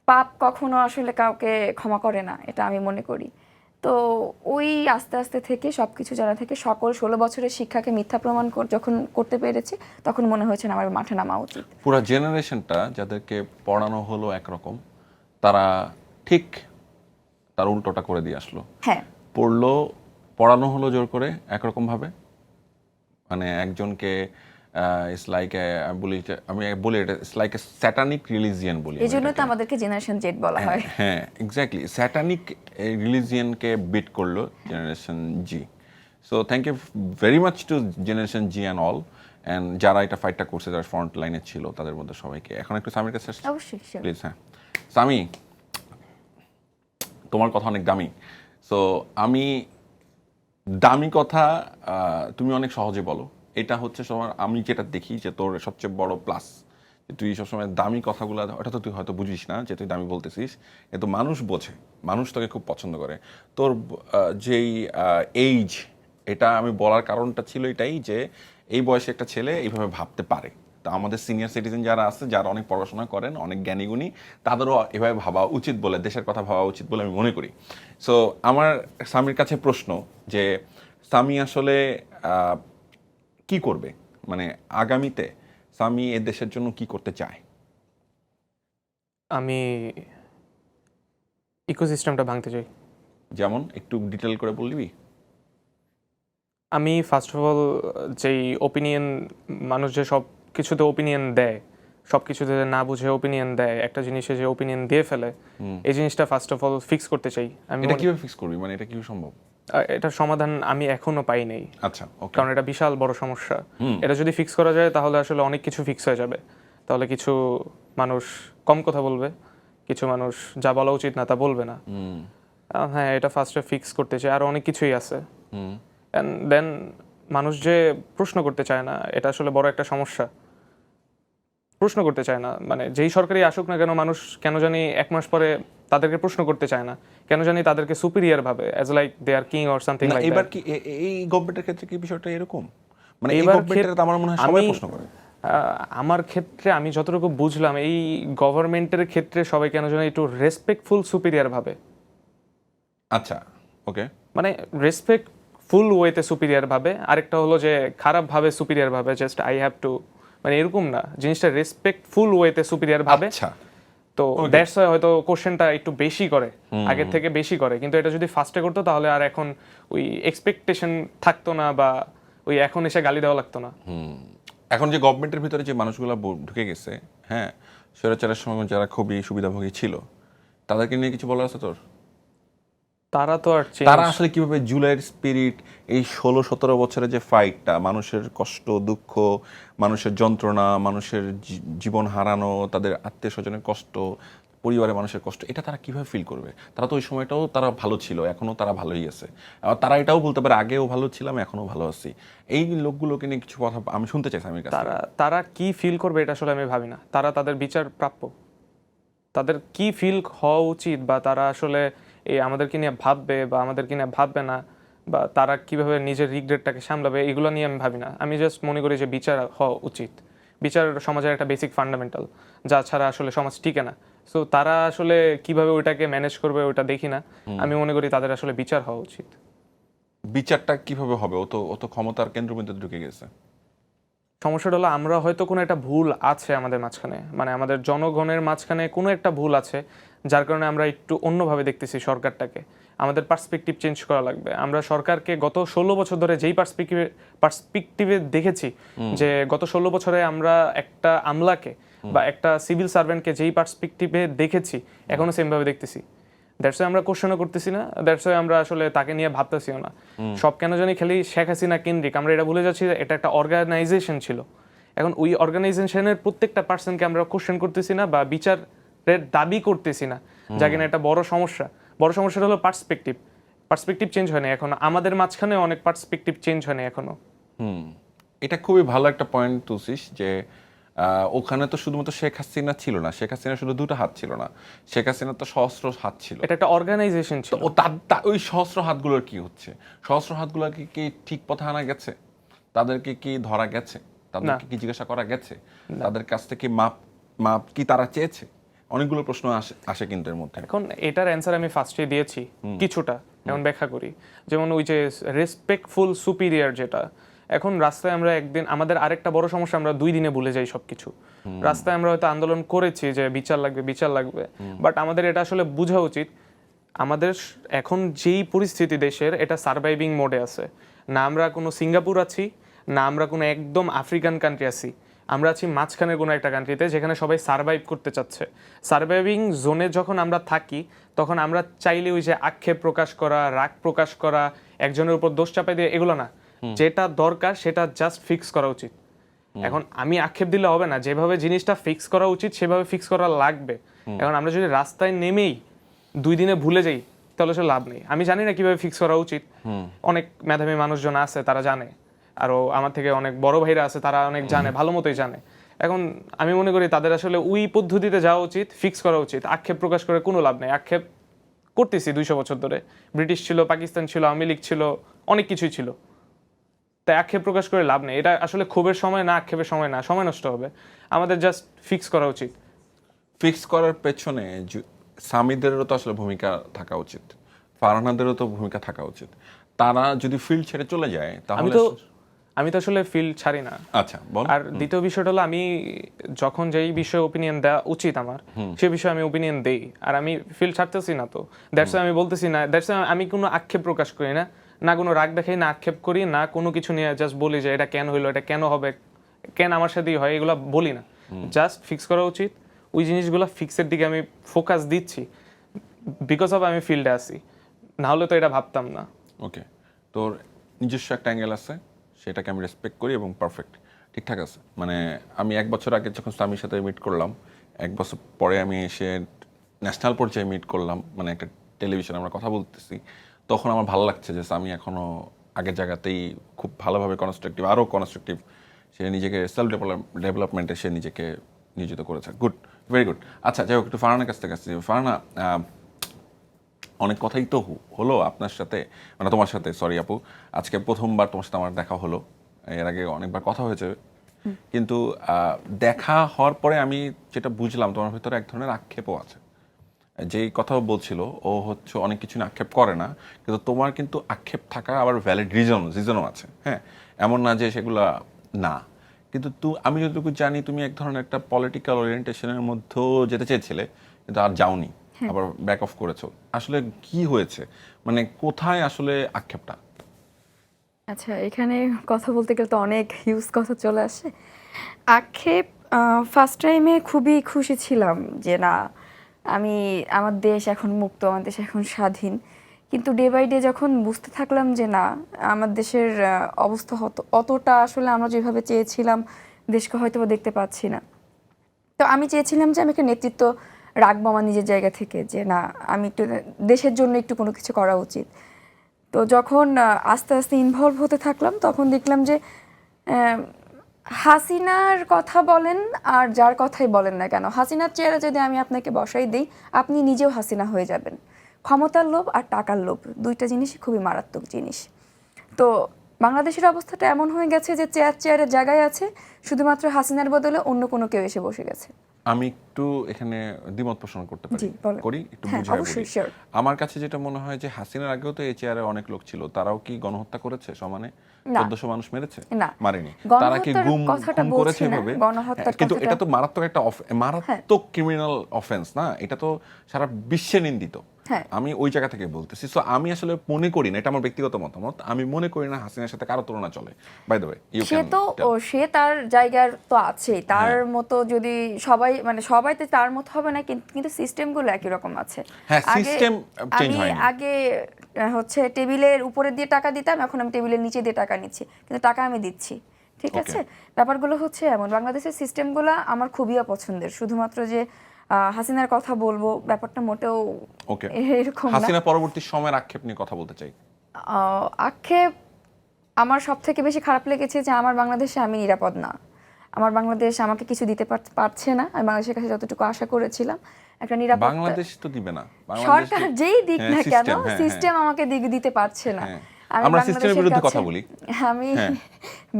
পাপ কখনো আসলে কাউকে ক্ষমা করে না, এটা আমি মনে করি। তো ওই আস্তে আস্তে থেকে সবকিছু জানা থেকে সকল 16 বছরের শিক্ষাকে মিথ্যা প্রমাণ যখন করতে পেরেছি, তখন মনে হয়েছে আমার মাঠে নামা উচিত। পুরো জেনারেশনটা যাদেরকে পড়ানো হলো একরকম, তারা ঠিক তার উল্টোটা করে দিয়ে আসলো। হ্যাঁ, পড়ানো হলো জোর করে একরকম ভাবে, মানে একজনকে ইটস লাইক আমি বলি এটা it's like a satanic religion বলি এই জন্য তো আমাদেরকে জেনারেশন জেড বলা হয়। হ্যাঁ এক্স্যাক্টলি স্যাটানিক রিলিজিয়ানকে বিট করলো generation Z. So thank you very much to generation Z and all, and যারা এটা ফাইটটা করছে, যারা ফ্রন্ট লাইনে ছিল, তাদের মধ্যে সবাইকে। এখন একটু সামির কাছে অবশ্যই sure. প্লিজ। হ্যাঁ সামি, তোমার কথা অনেক দামি। সো আমি দামি কথা তুমি অনেক সহজে বলো, এটা হচ্ছে তোমার, আমি যেটা দেখি যে তোর সবচেয়ে বড় প্লাস, তুই সবসময় দামি কথাগুলো, ওটা তো তুই হয়তো বুঝিস না যে তুই দামি বলতেছিস, কিন্তু মানুষ বোঝে, মানুষ তোকে খুব পছন্দ করে। তোর যেই এইজ, এটা আমি বলার কারণটা ছিল এটাই যে এই বয়সে একটা ছেলে এইভাবে ভাবতে পারে। তা আমাদের সিনিয়র সিটিজেন যারা আছে, যারা অনেক পড়াশোনা করেন, অনেক জ্ঞানীগুণী, তাদেরও এভাবে ভাবা উচিত বলে, দেশের কথা ভাবা উচিত বলে আমি মনে করি। সো আমার স্বামীর কাছে প্রশ্ন যে স্বামী আসলে কি করবে, মানে আগামীতে স্বামী এ দেশের জন্য কি করতে চায়? আমি ইকোসিস্টেমটা ভাঙতে চাই। যেমন একটু ডিটেল করে বলবি? আমি ফার্স্ট অফ অল যেই ওপিনিয়ন, মানুষ যে সব কিছুতে ওপিনিয়ন দেয়, সব কিছুতে না বুঝে ওপিনিয়ন দেয়, একটা জিনিসে যে ওপিনিয়ন দিয়ে ফেলে, এই জিনিসটা ফার্স্ট অফ অল ফিক্স করতে চাই। আমি এটা কিভাবে ফিক্স করবি, মানে এটা কিভাবে সম্ভব? এটার সমাধান আমি এখনো পাই নাই। আচ্ছা ওকে। কারণ এটা বিশাল বড় সমস্যা। এটা যদি ফিক্স করা যায় তাহলে আসলে অনেক কিছু ফিক্স হয়ে যাবে। তাহলে কিছু মানুষ কম কথা বলবে, কিছু মানুষ যা বলা উচিত না তা বলবে না। হ্যাঁ, এটা ফার্স্টে ফিক্স করতে চাই। আর অনেক কিছুই আছে। অ্যান্ড দেন মানুষ যে প্রশ্ন করতে চায় না, এটা আসলে বড় একটা সমস্যা। প্রশ্ন করতে চায় না, মানে যেই সরকারই আসুক না কেন, মানুষ কেন জানি এক মাস পরে তাদেরকে প্রশ্ন করতে চায় না, কেন জানি তাদেরকে সুপিরিয়র ভাবে, as like they are king or something like that. এবার কি এই গভর্নমেন্টের ক্ষেত্রে কি বিষয়টা এরকম? মানে এই এবার গভর্নমেন্টের আমার মনে হয় সবাই প্রশ্ন করে। আমার ক্ষেত্রে আমি যতটুকু বুঝলাম, এই গভর্নমেন্টের ক্ষেত্রে সবাই কেন জানি একটু রেসপেক্টফুল সুপিরিয়র ভাবে। আচ্ছা ওকে। মানে রেসপেক্টফুল ওয়েতে সুপিরিয়র ভাবে, আরেকটা হলো যে খারাপ ভাবে সুপিরিয়র ভাবে, জাস্ট আই হ্যাভ টু, মানে এরকম না, জিনিসটা রেসপেক্টফুল ওয়েতে সুপিরিয়র ভাবে। আচ্ছা তো দ্যাটস ওয়াই হয়তো কোশ্চেনটা একটু বেশি করে, আগের থেকে বেশি করে। কিন্তু এটা যদি ফার্স্টে করতো তাহলে আর এখন ওই এক্সপেকটেশন থাকতো না, বা ওই এখন এসে গালি দেওয়া লাগতো না। এখন যে গভর্নমেন্টের ভিতরে যে মানুষগুলো ঢুকে গেছে, হ্যাঁ, স্বৈরাচারের সময় যারা খুবই সুবিধাভোগী ছিল, তাদেরকে নিয়ে কিছু বলার আছে তোর? তারা তো আর তারা আসলে কিভাবে জুলাইয়ের স্পিরিট, এই 16-17 বছরের যে ফাইটটা, মানুষের কষ্ট দুঃখ, মানুষের যন্ত্রণা, মানুষের জীবন হারানো, তাদের আত্মীয় স্বজনের কষ্ট, পরিবারের মানুষের কষ্ট, এটা তারা কিভাবে ফিল করবে? তারা তো ওই সময়টাও তারা ভালো ছিল, এখনো তারা ভালোই আছে। আবার তারা এটাও বলতে পারে আগেও ভালো ছিলাম, এখনো ভালো আছি। এই লোকগুলোকে নিয়ে কিছু কথা আমি শুনতে চাই স্বামীর কাছে। তারা কি ফিল করবে এটা আসলে আমি ভাবি না। তারা তাদের বিচার প্রাপ্য, তাদের কি ফিল হওয়া উচিত, বা তারা আসলে এই আমাদেরকে নিয়ে ভাববে বা আমাদেরকে নিয়ে ভাববে না, বা তারা কিভাবে নিজের রিগ্রেটটাকে সামলাবে, এগুলো নিয়ে আমি ভাবি না। আমি জাস্ট মনে করি যে বিচার হওয়া উচিত। বিচার সমাজের একটা বেসিক ফান্ডামেন্টাল, যা ছাড়া আসলে সমাজ টিকে না। সো তারা আসলে কিভাবে ওইটাকে ম্যানেজ করবে ওইটা দেখি না। আমি মনে করি তাদের আসলে বিচার হওয়া উচিত। বিচারটা কিভাবে হবে? ও তো ক্ষমতার কেন্দ্রবিন্দুতে ঢুকে গেছে। সমস্যাটা হলো আমরা হয়তো কোনো একটা ভুল আছে আমাদের মাঝখানে, মানে আমাদের জনগণের মাঝখানে কোনো একটা ভুল আছে, যার কারণে আমরা একটু অন্যভাবে দেখতেছি সরকারটাকে। আমাদের পার্সপেক্টিভ চেঞ্জ করা লাগবে। আমরা সরকারকে গত 16 বছর ধরে যেই পার্সপেক্টিভে দেখেছি, যে গত 16 বছরে আমরা একটা আমলাকে বা একটা সিভিল সার্ভেন্টকে যেই পার্সপেক্টিভে দেখেছি, এখনো সেমভাবে দেখতেছি। দ্যাটস ওয়াই আমরা কোশ্চেনও করতেছি না, দ্যাটস ওয়াই আমরা আসলে তাকে নিয়ে ভাবতেছিও না। সব কেন জানি খালি শেখ হাসিনা কেন্দ্রিক, আমরা এটা ভুলে যাচ্ছি যে এটা একটা অর্গানাইজেশন ছিল। এখন ওই অর্গানাইজেশনের প্রত্যেকটা পার্সনকে আমরা কোশ্চেন করতেছি না বা বিচারের দাবি করতেছি না, যা কিনা একটা বড় সমস্যা। বড় সমস্যাটা হলো পার্সপেক্টিভ চেঞ্জ হয় না এখনো, আমাদের মাঝখানে অনেক পার্সপেক্টিভ চেঞ্জ হয় না এখনো। এটা খুবই ভালো একটা পয়েন্ট তুলছিস যে ওখানে তো শুধুমাত্র শেখ হাসিনা ছিল না, শেখ হাসিনা শুধু দুটো হাত ছিল না, শেখ হাসিনা তো সহস্র হাত ছিল। এটা একটা অর্গানাইজেশন ছিল। ও ওই সহস্র হাতগুলোর কি হচ্ছে? সহস্র হাতগুলোকে কি ঠিক পথে আনা গেছে? তাদেরকে কি ধরা গেছে? তাদেরকে কি জিজ্ঞাসা করা গেছে? তাদের কাছ থেকে মাপ কি তারা চেয়েছে? অনেকগুলো প্রশ্ন আসে কিন্তু এর মধ্যে। এখন এটার অ্যান্সার আমি ফার্স্টে দিয়েছি কিছুটা, এখন ব্যাখ্যা করি। যেমন ওই যে রেসপেক্টফুল সুপিরিয়র, যেটা এখন রাস্তায় আমরা একদিন, আমাদের আরেকটা বড় সমস্যা, আমরা 2 দিনে ভুলে যাই সবকিছু। রাস্তায় আমরা হয়তো আন্দোলন করেছি যে বিচার লাগবে, বাট আমাদের এটা আসলে বোঝা উচিত, আমাদের এখন যেই পরিস্থিতি দেশের, এটা সার্ভাইভিং মোডে আছে না। আমরা কোনো সিঙ্গাপুর আছি, না আমরা কোনো একদম আফ্রিকান কান্ট্রি আছি, আমরা আছি মাঝখানের কোনো একটা কান্ট্রিতে যেখানে সবাই সার্ভাইভ করতে চাচ্ছে। সার্ভাইভিং জোনে যখন আমরা থাকি তখন আমরা চাইলে ওই যে আক্ষেপ প্রকাশ করা, রাগ প্রকাশ করা, একজনের উপর দোষ চাপাই দিয়ে, এগুলো না। যেটা দরকার সেটা জাস্ট ফিক্স করা উচিত। এখন আমি আক্ষেপ দিলে হবে না, যেভাবে জিনিসটা ফিক্স করা উচিত সেভাবে ফিক্স করা লাগবে। এখন আমরা যদি রাস্তায় নেমেই 2 দিনে ভুলে যাই তাহলে সে লাভ নেই। আমি জানি না কিভাবে ফিক্স করা উচিত, অনেক মেধাবী মানুষজন আছে তারা জানে, আরও আমার থেকে অনেক বড় ভাইরা আছে তারা অনেক জানে, ভালো মতোই জানে। এখন আমি মনে করি তাদের আসলে ওই পদ্ধতিতে যাওয়া উচিত, ফিক্স করা উচিত। আক্ষেপ প্রকাশ করে কোনো লাভ নেই। আক্ষেপ করতেছি 200 বছর ধরে, ব্রিটিশ ছিল, পাকিস্তান ছিল, আওয়ামী লীগ ছিল, অনেক কিছুই ছিল, তাই আক্ষেপ প্রকাশ করে লাভ নেই। এটা আসলে ক্ষোভের সময় না, আক্ষেপের সময় না, সময় নষ্ট হবে। আমাদের জাস্ট ফিক্স করা উচিত। ফিক্স করার পেছনে সামিদেরও তো আসলে ভূমিকা থাকা উচিত, ফারহানাদেরও তো ভূমিকা থাকা উচিত। তারা যদি ফিল্ড ছেড়ে চলে যায় তাহলে আমি তো আসলে ফিল্ড ছাড়ি না। আচ্ছা বল। আর দ্বিতীয় বিষয়টা হলো আমি যখন যেই বিষয়ে ওপিনিয়ন দেওয়া উচিত আমার, সে বিষয়ে আমি ওপিনিয়ন দেই। আর আমি ফিল্ড ছাড়তেছি না, তো দ্যাটস আমি বলতেছি না, দ্যাটস আমি কোনো আক্ষেপ প্রকাশ করি না, না কোনো রাগ দেখাই, না আক্ষেপ করি, না কোনো কিছু নিয়ে জাস্ট বলি যে এটা কেন হইলো, এটা কেন হবে, কেন আমার সাথেই হয়, এগুলো বলি না। জাস্ট ফিক্স করা উচিত। ওই জিনিসগুলো ফিক্সের দিকে আমি ফোকাস দিচ্ছি বিকজ অফ আমি ফিল্ডে আছি, না হলে তো এটা ভাবতাম না। ওকে, তোর নিজস্ব একটা অ্যাঙ্গেল আছে, সেটাকে আমি রেসপেক্ট করি এবং পারফেক্ট, ঠিকঠাক আছে। মানে আমি 1 বছর আগে যখন স্বামীর সাথে মিট করলাম, 1 বছর পরে আমি এসে ন্যাশনাল পর্যায়ে মিট করলাম, মানে একটা টেলিভিশনে আমরা কথা বলতেছি, তখন আমার ভালো লাগছে যে স্বামী এখনও আগের জায়গাতেই খুব ভালোভাবে কনস্ট্রাকটিভ, আরও কনস্ট্রাকটিভ, সে নিজেকে সেলফ ডেভেলপমেন্টে সে নিজেকে নিয়োজিত করেছে। Good, very good. আচ্ছা, যাই হোক, একটু ফারহানার কাছ থেকে আসছি। ফারহানা, অনেক কথাই তো হলো আপনার সাথে, মানে তোমার সাথে, সরি আপু, আজকে প্রথমবার তোমার সাথে আমার দেখা হলো, এর আগে অনেকবার কথা হয়েছে, কিন্তু দেখা হওয়ার পরে আমি যেটা বুঝলাম তোমার ভিতরে এক ধরনের আক্ষেপও আছে। যেই কথা বলছিল ও হচ্ছে অনেক কিছু নিয়ে আক্ষেপ করে না, কিন্তু তোমার কিন্তু আক্ষেপ থাকার আবার ভ্যালিড রিজনও আছে। হ্যাঁ, এমন না যে সেগুলা না, কিন্তু আমি যতটুকু জানি তুমি এক ধরনের একটা পলিটিক্যাল ওরিয়েন্টেশনের মধ্যেও যেতে চেয়েছিলে, কিন্তু আর যাওনি, আবার ব্যাক অফ করেছো। আসলে কি হয়েছে, মানে কোথায় আসলে আক্ষেপটা? আচ্ছা, এখানে কথা বলতে গেলে তো অনেক হিউজ কথা চলে আসে। আক্ষেপ, ফার্স্ট টাইমে খুবই খুশি ছিলাম যে না, আমার দেশ এখন মুক্ত, আমার দেশ এখন স্বাধীন। কিন্তু ডে বাই ডে যখন বুঝতে থাকলাম যে না, আমার দেশের অবস্থা অতটা আসলে আমরা যেভাবে চেয়েছিলাম দেশকে হয়তো বা দেখতে পাচ্ছি না। তো আমি চেয়েছিলাম যে আমি একটা নেতৃত্ব রাখবো আমার নিজের জায়গা থেকে, যে না, আমি একটু দেশের জন্য একটু কোনো কিছু করা উচিত। তো যখন আস্তে আস্তে ইনভলভ হতে থাকলাম, তখন দেখলাম যে হাসিনার কথা বলেন আর যার কথাই বলেন না কেন, হাসিনার চেহারা যদি আমি আপনাকে বসাই দিই, আপনি নিজেও হাসিনা হয়ে যাবেন। ক্ষমতার লোভ আর টাকার লোভ, দুইটা জিনিসই খুবই মারাত্মক জিনিস। তো বাংলাদেশের অবস্থাটা এমন হয়ে গেছে যে চেয়ারের জায়গায় আছে, শুধুমাত্র হাসিনার বদলে অন্য কোনো কেউ এসে বসে গেছে। আমি একটু এখানে দ্বিমত পোষণ করতে পারি, করি একটু বুঝাই অবশ্যই, বলি। শিওর। আমার কাছে যেটা মনে হয় যে হাসিনার আগেও তো এই চেয়ারে অনেক লোক ছিল, তারাও কি গণহত্যা করেছে সমানে? 1400 মানুষ মেরেছে? না, মারেনি। তারা কি গুম করেছে এভাবে? কিন্তু এটা তো মারাত্মক একটা মারাত্মক ক্রিমিনাল অফেন্স না, এটা তো সারা বিশ্বে নিন্দিত। আমি ওই জায়গা থেকে বলতেছি। সো আমি আসলে মনে করি না, এটা আমার ব্যক্তিগত মতামত, আমি মনে করি না হাসিনার সাথে কারো তুলনা চলে। বাই দ্য ওয়ে, সে তার জায়গার তো আছে, তার মতো যদি সবাই তো তার মতো হবে না, কিন্তু সিস্টেমগুলো একই রকম আছে। হ্যাঁ, সিস্টেম চেঞ্জ আমি হয়নি। আগে হচ্ছে টেবিলের উপরে দিয়ে টাকা দিতাম, এখন আমি টেবিলের নিচে দিয়ে টাকা নিচ্ছি, কিন্তু টাকা আমি দিচ্ছি। ঠিক আছে, ব্যাপারগুলো হচ্ছে এমন। বাংলাদেশের সিস্টেমগুলো আমার খুবই অপছন্দের। শুধুমাত্র যে হাসিনার কথা বলবো, ব্যাপারটা মোটেও এরকম না। হাসিনা পরবর্তী সময়ের আক্ষেপ নিয়ে কথা বলতে চাই। আক্ষেপ, আমার সব থেকে বেশি খারাপ লেগেছে যে আমার বাংলাদেশে আমি নিরাপদ না। আমার বাংলাদেশ আমাকে কিছু দিতে পারছে না। আমি বাংলাদেশের কাছে যতটুকু আশা করেছিলাম একটা নিরাপত্তা, বাংলাদেশ তো দিবে না, সরকার যেই দিক না কেন, সিস্টেম আমাকে দিতে পারছে না। আমরা সিস্টেমের বিরুদ্ধে কথা বলি। আমি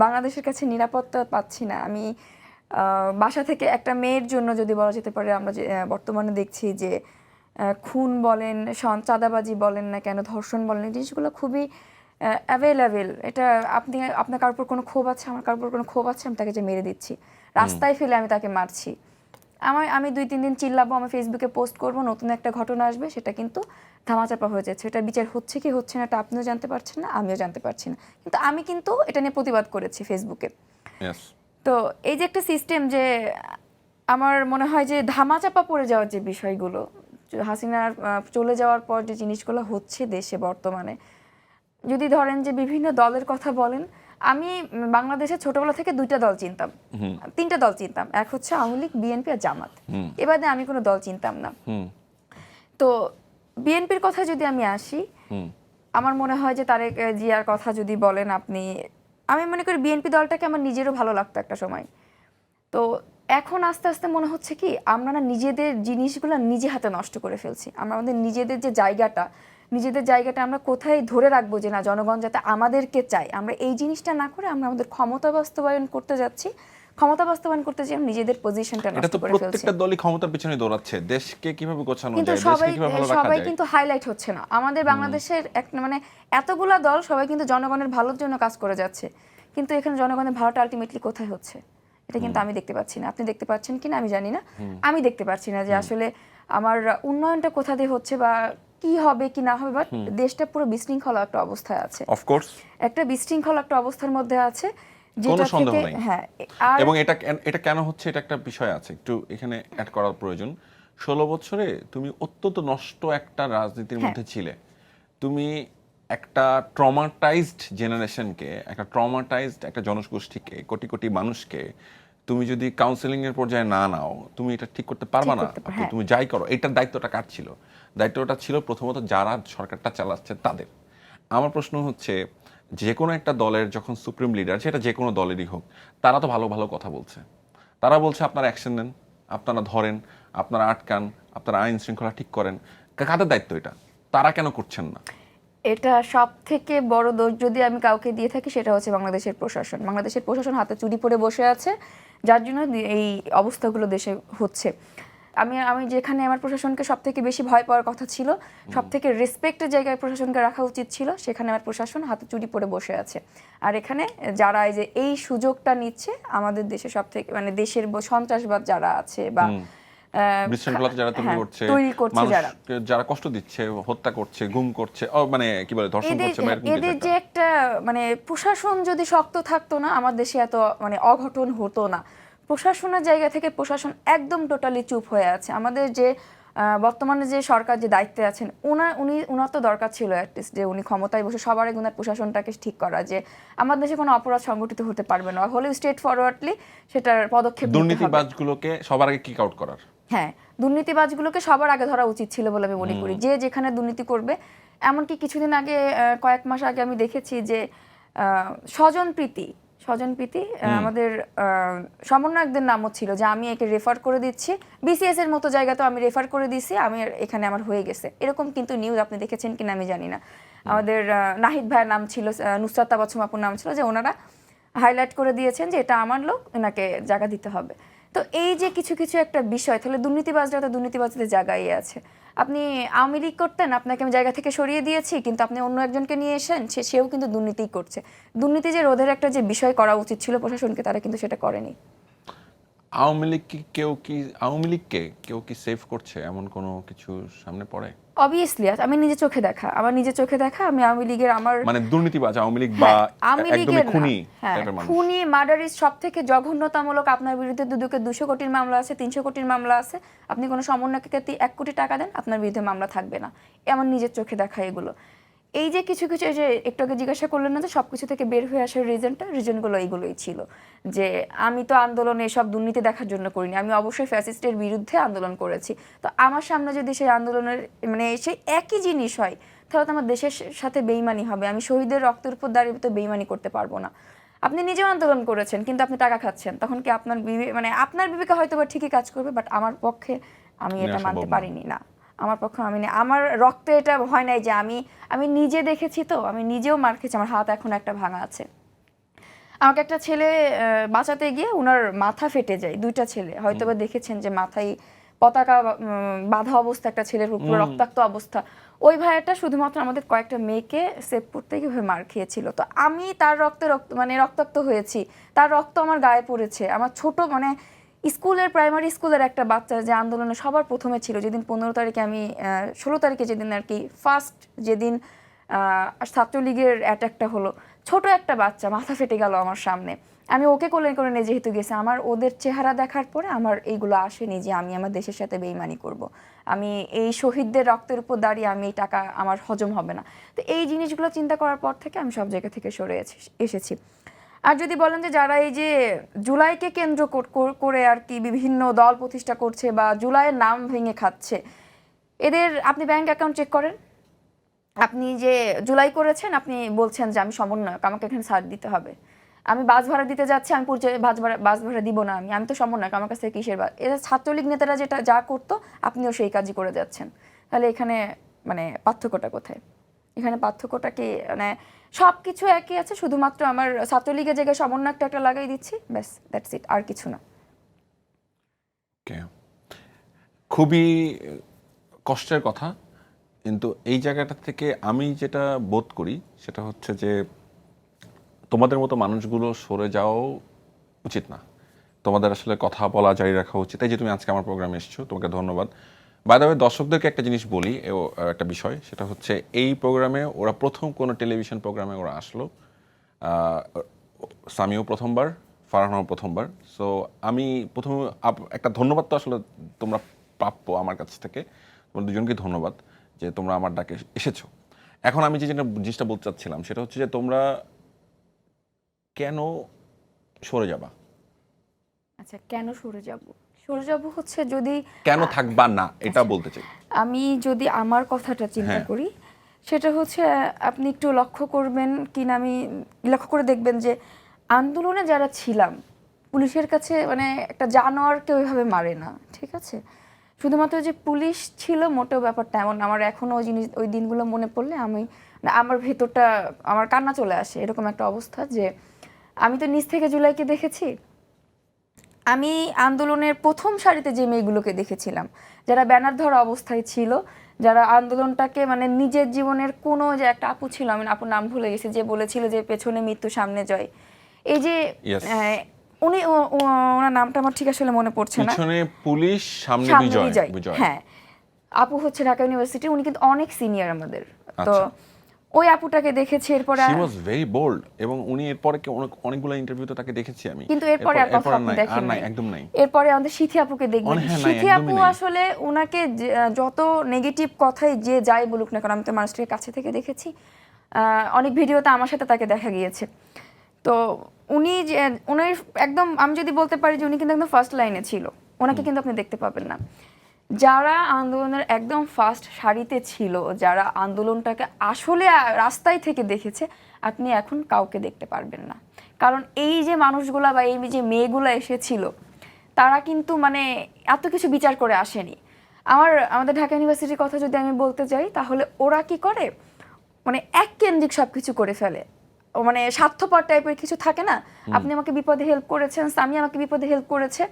বাংলাদেশের কাছে নিরাপত্তা পাচ্ছি না। আমি বাসা থেকে একটা মেয়ের জন্য যদি বলা যেতে পারে, আমরা যে বর্তমানে দেখছি যে খুন বলেন, চাঁদাবাজি বলেন না কেন, ধর্ষণ বলেন, এই জিনিসগুলো খুবই অ্যাভেলেবেল। এটা আপনার কারোর উপর কোনো ক্ষোভ আছে, আমার কারোর উপর কোনো ক্ষোভ আছে, আমি তাকে যে মেরে দিচ্ছি, রাস্তায় ফেলে আমি তাকে মারছি। আমি 2-3 দিন চিল্লাবো, আমি ফেসবুকে পোস্ট করব, নতুন একটা ঘটনা আসবে, সেটা কিন্তু ধামাচাপা হয়ে যাচ্ছে। এটা বিচার হচ্ছে কি হচ্ছে না এটা আপনিও জানতে পারছেন না, আমিও জানতে পারছি না, কিন্তু আমি কিন্তু এটা নিয়ে প্রতিবাদ করেছি ফেসবুকে। Yes. তো এই যে একটা সিস্টেম, যে আমার মনে হয় যে ধামাচাপা পড়ে যাওয়ার যে বিষয়গুলো, হাসিনার চলে যাওয়ার পর যে জিনিসগুলো হচ্ছে দেশে বর্তমানে, যদি ধরেন যে বিভিন্ন দলের কথা বলেন, আমি বাংলাদেশে ছোটবেলা থেকে 2টা দল চিনতাম, 3টা দল চিনতাম, এক হচ্ছে আওয়ামী লীগ, বিএনপি আর জামাত। এবারে আমি কোনো দল চিনতাম না। তো বিএনপির কথা যদি আমি আসি, আমার মনে হয় যে তারেক জিয়ার কথা যদি বলেন আপনি, আমি মনে করি বিএনপি দলটাকে আমার নিজেরও ভালো লাগতো একটা সময়। তো এখন আস্তে আস্তে মনে হচ্ছে কি আমরা না নিজেদের জিনিসগুলো নিজে হাতে নষ্ট করে ফেলছি। আমরা আমাদের নিজেদের জায়গাটা আমরা কোথায় ধরে রাখবো যে না জনগণ যাতে আমাদেরকে চায়, আমরা এই জিনিসটা না করে আমরা আমাদের ক্ষমতা বাস্তবায়ন করতে যাচ্ছি। ক্ষমতা বাস্তবায়ন করতে যাই নিজেদের পজিশনটা এটা নষ্ট তো করে ফেলছি। প্রত্যেকটা দলই ক্ষমতার পিছনে দৌড়াচ্ছে, দেশকে কিভাবে গোছানো কিন্তু যায়, দেশকে কিভাবে ভালো রাখা সবাই যায়। কিন্তু হাইলাইট হচ্ছে না। আমাদের বাংলাদেশের মানে এতগুলা দল সবাই কিন্তু জনগণের ভালোর জন্য কাজ করে যাচ্ছে, কিন্তু এখানে জনগণের ভালোটা আলটিমেটলি কোথায় হচ্ছে এটা কিন্তু আমি দেখতে পাচ্ছি না। আপনি দেখতে পাচ্ছেন কিনা আমি জানি না, আমি দেখতে পাচ্ছি না যে আসলে আমার উন্নয়নটা কোথা দিয়ে হচ্ছে বা কি হবে কি না হবে, বাট দেশটা পুরো বিশৃঙ্খলা একটা অবস্থায় আছে। অফকোর্স একটা বিশৃঙ্খলা একটা অবস্থার মধ্যে আছে, কোনো যেটা সন্দেহ থেকে নাই। হ্যাঁ। আর এবং এটা কেন হচ্ছে, এটা একটা বিষয় আছে একটু এখানে অ্যাড করার প্রয়োজন। 16 বছরে তুমি অত্যন্ত নষ্ট একটা রাজনীতির মধ্যে ছিলে। তুমি একটা ট্রমাটাইজড জেনারেশনকে, একটা জনগোষ্ঠীকে, কোটি কোটি মানুষকে তুমি যদি কাউন্সেলিং এর পর্যায়ে না নাও, তুমি এটা ঠিক করতে পারবা না। হ্যাঁ। তুমি যাই করো, এটার দায়িত্বটা কার ছিল? দায়িত্বটা ছিল প্রথমত যারা সরকারটা চালাচ্ছে তাদের। আমার প্রশ্ন হচ্ছে, যে কোনো একটা দলের যখন সুপ্রিম লিডার, সেটা যে কোনো দলেরই হোক, তারা তো ভালো ভালো কথা বলছে। তারা বলছে আপনারা অ্যাকশন নেন, আপনারা ধরেন, আপনারা আটকান, আপনারা আইন শৃঙ্খলা ঠিক করেন। কাদের দায়িত্ব এটা? তারা কেন করছেন না? এটা সব থেকে বড় দোষ যদি আমি কাউকে দিয়ে থাকি সেটা হচ্ছে বাংলাদেশের প্রশাসন। বাংলাদেশের প্রশাসন হাতে চুরি পরে বসে আছে, যার জন্য এই অবস্থাগুলো দেশে হচ্ছে। আমি যেখানে আমার প্রশাসনকে সব থেকে বেশি ভয় পাওয়ার কথা ছিল, সব থেকে রেসপেক্টের জায়গায় প্রশাসনকে রাখা উচিত ছিল, সেখানে আমার প্রশাসন হাতে চুরি পরে বসে আছে। আর এখানে যারা এই সুযোগটা নিচ্ছে আমাদের দেশে সব থেকে মানে দেশের সন্ত্রাসবাদ যারা আছে বা বিশৃঙ্খলাতে যারা তৈরি করছে, যারা কষ্ট দিচ্ছে, হত্যা করছে, গুম করছে, মানে কি বলে ধর্ষণ করছে, এদের যে একটা মানে প্রশাসন যদি শক্ত থাকতো না, আমার দেশে এত মানে অঘটন হতো না। প্রশাসনের জায়গা থেকে প্রশাসন একদম টোটালি চুপ হয়ে আছে। আমাদের যে বর্তমানে যে সরকার যে দায়িত্বে আছেন, উনার তো দরকার ছিল অ্যাটলিস্ট যে উনি ক্ষমতায় বসে সবার আগে উনার প্রশাসনটাকে ঠিক করা, যে আমার দেশে কোনো অপরাধ সংগঠিত হতে পারবে না, হলে স্ট্রেট ফরওয়ার্ডলি সেটার পদক্ষেপ নিতে হবে। দুর্নীতিবাজগুলোকে সবার আগে কিক আউট করার। হ্যাঁ, দুর্নীতিবাজগুলোকে সবার আগে ধরা উচিত ছিল বলে আমি মনে করি। যে যেখানে দুর্নীতি করবে, এমনকি কিছুদিন আগে কয়েক মাস আগে আমি দেখেছি যে স্বজনপ্রীতি আমাদের সমন্বয়কদের নামও ছিল যে আমি একে রেফার করে দিচ্ছি, বিসিএস এর মতো জায়গাতে আমি রেফার করে দিচ্ছি, আমি এখানে আমার হয়ে গেছে, এরকম কিন্তু নিউজ আপনি দেখেছেন কিনা আমি জানি না। আমাদের নাহিদ ভাইয়ের নাম ছিল, নুসরাত তাবাসসুম আপুর নাম ছিল, যে ওনারা হাইলাইট করে দিয়েছেন যে এটা আমার লোক, এনাকে জায়গা দিতে হবে। তো এই যে কিছু কিছু একটা বিষয়, তাহলে দুর্নীতিবাজরা তো দুর্নীতিবাজদের জায়গায় আছে। আপনি আওয়ামী লীগ করতেন, আপনাকে আমি জায়গা থেকে সরিয়ে দিয়েছি, কিন্তু আপনি অন্য একজনকে নিয়ে এসেন, সেও কিন্তু দুর্নীতিই করছে। দুর্নীতি যে রোধের একটা যে বিষয় করা উচিত ছিল প্রশাসনকে, তারা কিন্তু সেটা করেনি। আওয়ামী লীগকে কেউ কি সেভ করছে এমন কোনো কিছু সামনে পড়ে? অবভিয়াসলি আমি নিজে চোখে দেখা, আমি আওয়ামী লীগের মানে দুর্নীতিবাজ আওয়ামী লীগ বা একদমই খুনি টাইপের মানুষ, খুনি মার্ডারিস্ট, সব থেকে জঘন্যতামূলক, আপনার বিরুদ্ধে 200 কোটির মামলা আছে, 300 কোটির মামলা আছে, আপনি কোনো সমন্বয়কে 1 কোটি টাকা দেন, আপনার বিরুদ্ধে মামলা থাকবে না। আমার নিজের চোখে দেখা এগুলো। এই যে কিছু কিছু, এই যে একটু আগে জিজ্ঞাসা করলেন না যে সবকিছু থেকে বের হয়ে আসার রিজনগুলো এইগুলোই ছিল, যে আমি তো আন্দোলনে এসব দুর্নীতি দেখার জন্য করিনি, আমি অবশ্যই ফ্যাসিস্টের বিরুদ্ধে আন্দোলন করেছি। তো আমার সামনে যদি সেই আন্দোলনের মানে সেই একই জিনিস হয়, তাহলে তো আমার দেশের সাথে বেইমানি হবে। আমি শহীদের রক্তের উপর দাঁড়িয়ে তো বেইমানি করতে পারবো না। আপনি নিজেও আন্দোলন করেছেন, কিন্তু আপনি টাকা খাচ্ছেন, তখন কি আপনার মানে আপনার বিবেকে হয়তো বা ঠিকই কাজ করবে, বাট আমার পক্ষে আমি এটা মানতে পারিনি না। আমার পক্ষে আমার রক্তে এটা হয় নাই যে আমি নিজে দেখেছি, তো আমি নিজেও মার খেয়েছি, আমার হাত এখন একটা ভাঙা আছে। আমাকে একটা ছেলে বাঁচাতে গিয়ে ওনার মাথা ফেটে যায়, 2টা ছেলে হয়তো বা দেখেছেন যে মাথায় পতাকা বাঁধা অবস্থা, একটা ছেলের উপর রক্তাক্ত অবস্থা। ওই ভাইয়াটা শুধুমাত্র আমাদের কয়েকটা মেয়েকে সেভ করতে গিয়ে মার খেয়েছিল। তো আমি তার রক্তাক্ত হয়েছি, তার রক্ত আমার গায়ে পড়েছে, আমার ছোট মানে স্কুলের প্রাইমারি স্কুলের একটা বাচ্চা যে আন্দোলনে সবার প্রথমে ছিল, যেদিন 15 তারিখে আমি 16 তারিখে যেদিন আর কি ফার্স্ট যেদিন ছাত্রলীগের অ্যাটাকটা হলো, ছোট একটা বাচ্চা মাথা ফেটে গেল আমার সামনে। আমি ওকে কোলে করে নিয়ে যেহেতু গেছে, আমার ওদের চেহারা দেখার পরে আমার এইগুলো আসেনি যে আমি আমার দেশের সাথে বেইমানি করব, আমি এই শহীদদের রক্তের উপর দাঁড়িয়ে আমি এই টাকা আমার হজম হবে না। তো এই জিনিসগুলো চিন্তা করার পর থেকে আমি সব জায়গা থেকে সরে এসেছি। আর যদি বলেন যে যারা এই যে জুলাইকে কেন্দ্র করে আর কি বিভিন্ন দল প্রতিষ্ঠা করছে বা জুলাইয়ের নাম ভেঙে খাচ্ছে, এদের আপনি ব্যাংক অ্যাকাউন্ট চেক করেন, আপনি যে জুলাই করেছেন আপনি বলছেন যে আমি সমন্বয়ক, আমাকে এখানে ছাড় দিতে হবে, আমি বাস ভাড়া দিতে যাচ্ছি, আমি পরিচয় বাস ভাড়া দিব না, আমি তো সমন্বয়ক, আমার কাছ থেকে কিসের এরা ছাত্রলীগ নেতারা যেটা যা করতো আপনিও সেই কাজই করে যাচ্ছেন। তাহলে এখানে মানে পার্থক্যটা কোথায়? এখানে পার্থক্যটা কি মানে সব কিছু একই আছে, শুধুমাত্র আমার ছাত্রলীগের জায়গায় সমন্বয়কটা একটা লাগাই দিচ্ছি, ব্যাস, দ্যাটস ইট, আর কিছু না। খুবই কষ্টের কথা, কিন্তু এই জায়গাটা থেকে আমি যেটা বোধ করি সেটা হচ্ছে যে তোমাদের মতো মানুষগুলো সরে যাওয়া উচিত না, তোমাদের আসলে কথা বলা জারি রাখা উচিত। এই যে তুমি আজকে আমার প্রোগ্রামে এসেছো, তোমাকে ধন্যবাদ। বাই দ্য ওয়ে, দর্শকদেরকে একটা জিনিস বলি, একটা বিষয়, সেটা হচ্ছে এই প্রোগ্রামে ওরা প্রথম কোনো টেলিভিশন প্রোগ্রামে ওরা আসলো, সামিও প্রথমবার, ফারহানাও প্রথমবার। সো আমি প্রথমে একটা ধন্যবাদ তো আসলে তোমরা প্রাপ্য আমার কাছ থেকে, তোমরা দুজনকে ধন্যবাদ যে তোমরা আমার ডাকে এসেছো। এখন আমি যে জিনিসটা বলতে চাচ্ছিলাম সেটা হচ্ছে যে তোমরা কেন সরে যাবা? আচ্ছা, কেন সরে যাব? সরে যাব হচ্ছে যদি কেন থাকবা না এটা বলতে চাই। আমি যদি আমার কথাটা চিন্তা করি, সেটা হচ্ছে আপনি একটু লক্ষ্য করবেন কিনা, আমি লক্ষ্য করে দেখবেন যে আন্দোলনে যারা ছিলাম পুলিশের কাছে মানে একটা জানোয়ারকে ওইভাবে মারে না, ঠিক আছে? শুধুমাত্র যে পুলিশ ছিল মোটেও ব্যাপারটা এমন। আমার এখনও ওই দিনগুলো মনে পড়লে আমার ভেতরটা আমার কান্না চলে আসে, এরকম একটা অবস্থা যে আমি তো নিচ থেকে জুলাইকে দেখেছি, আমি আন্দোলনের প্রথম সারিতে যে মেয়েগুলোকে দেখেছিলাম যারা ব্যানার ধরা অবস্থায় ছিল, যারা আন্দোলনটাকে মানে নিজের জীবনের কোনো, যে একটা আপু ছিল, আমি আপুর নাম ভুলে গেছি, যে বলেছিল যে পেছনে মৃত্যু সামনে জয়, এই যে উনি ওনার নামটা আমার ঠিক আসলে মনে পড়ছে না, পিছনে পুলিশ সামনে বিজয়। হ্যাঁ, আপু হচ্ছে ঢাকা ইউনিভার্সিটি, উনি কিন্তু অনেক সিনিয়র আমাদের। তো ওই আপুটাকে দেখেছি, এরপরে she was very bold, এবং উনি এরপরে অনেকগুলো ইন্টারভিউতে তাকে দেখেছি আমি, কিন্তু এরপরে আর কথা আপনি দেখেন নাই, একদম নাই। এরপরে আমাদের সিথি আপুকে দেখবেন, সিথি আপু আসলে উনাকে যত নেগেটিভ কথাই যে যাই বলুক না কারণ আমি তো মানুষটাকে কাছে থেকে দেখেছি, অনেক ভিডিওতে আমার সাথে তাকে দেখা গিয়েছে। তো উনি একদম, আমি যদি বলতে পারি যে উনি কিন্তু একদম ফার্স্ট লাইনে ছিল, ওনাকে কিন্তু আপনি দেখতে পাবেন না। যারা আন্দোলনের একদম ফার্স্ট সারিতে ছিল, যারা আন্দোলনটাকে আসলে রাস্তায় থেকে দেখেছে, আপনি এখন কাউকে দেখতে পারবেন না। কারণ এই যে মানুষগুলা বা এই যে মেয়েগুলা এসেছিল, তারা কিন্তু মানে এত কিছু বিচার করে আসেনি। আমাদের ঢাকা ইউনিভার্সিটির কথা যদি আমি বলতে যাই, তাহলে ওরা কি করে মানে এক কেন্দ্রিক সব কিছু করে ফেলে, মানে স্বার্থপর টাইপের কিছু থাকে না, আপনি আমাকে বিপদে হেল্প করেছেন, সামি আমাকে বিপদে হেল্প করেছে,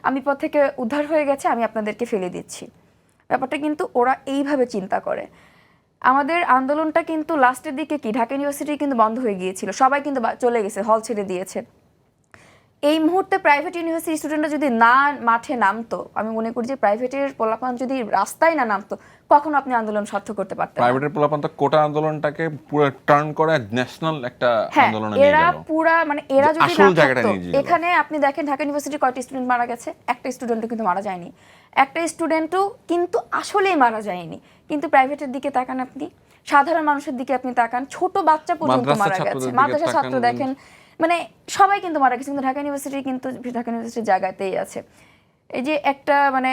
আমি বিপদ থেকে উদ্ধার হয়ে গেছে, আমি আপনাদেরকে ফেলে দিচ্ছি। ব্যাপারটা কিন্তু ওরা এইভাবে চিন্তা করে। আমাদের আন্দোলনটা কিন্তু লাস্টের দিকে কি ঢাকা ইউনিভার্সিটি কিন্তু বন্ধ হয়ে গিয়েছিল, সবাই কিন্তু চলে গেছে, হল ছেড়ে দিয়েছে। এই মুহূর্তে প্রাইভেট ইউনিভার্সিটি স্টুডেন্টরা যদি না মাঠে নামতো, আমি মনে করি যে প্রাইভেটের পোলাপান যদি রাস্তায় না নামতো, কখনো আপনি আন্দোলন সার্থক করতে পারতেন না। প্রাইভেটের পোলাপান তো কোটা আন্দোলনটাকে পুরো টার্ন করে ন্যাশনাল একটা আন্দোলনে নিয়ে গেল। এরা যদি না থাকতো, এখানে আপনি দেখেন ঢাকা ইউনিভার্সিটির কয়টি স্টুডেন্ট মারা গেছে, একটা স্টুডেন্টও কিন্তু মারা যায়নি, একটা স্টুডেন্টও কিন্তু আসলেই মারা যায়নি। কিন্তু প্রাইভেটের দিকে তাকান, আপনি সাধারণ মানুষের দিকে আপনি তাকান, ছোট বাচ্চা পর্যন্ত মারা গেছে, মাদ্রাসা ছাত্র দেখেন, মানে সবাই কিন্তু মারা গেছে। কিন্তু ঢাকা ইউনিভার্সিটির জায়গাতেই আছে। এই যে একটা মানে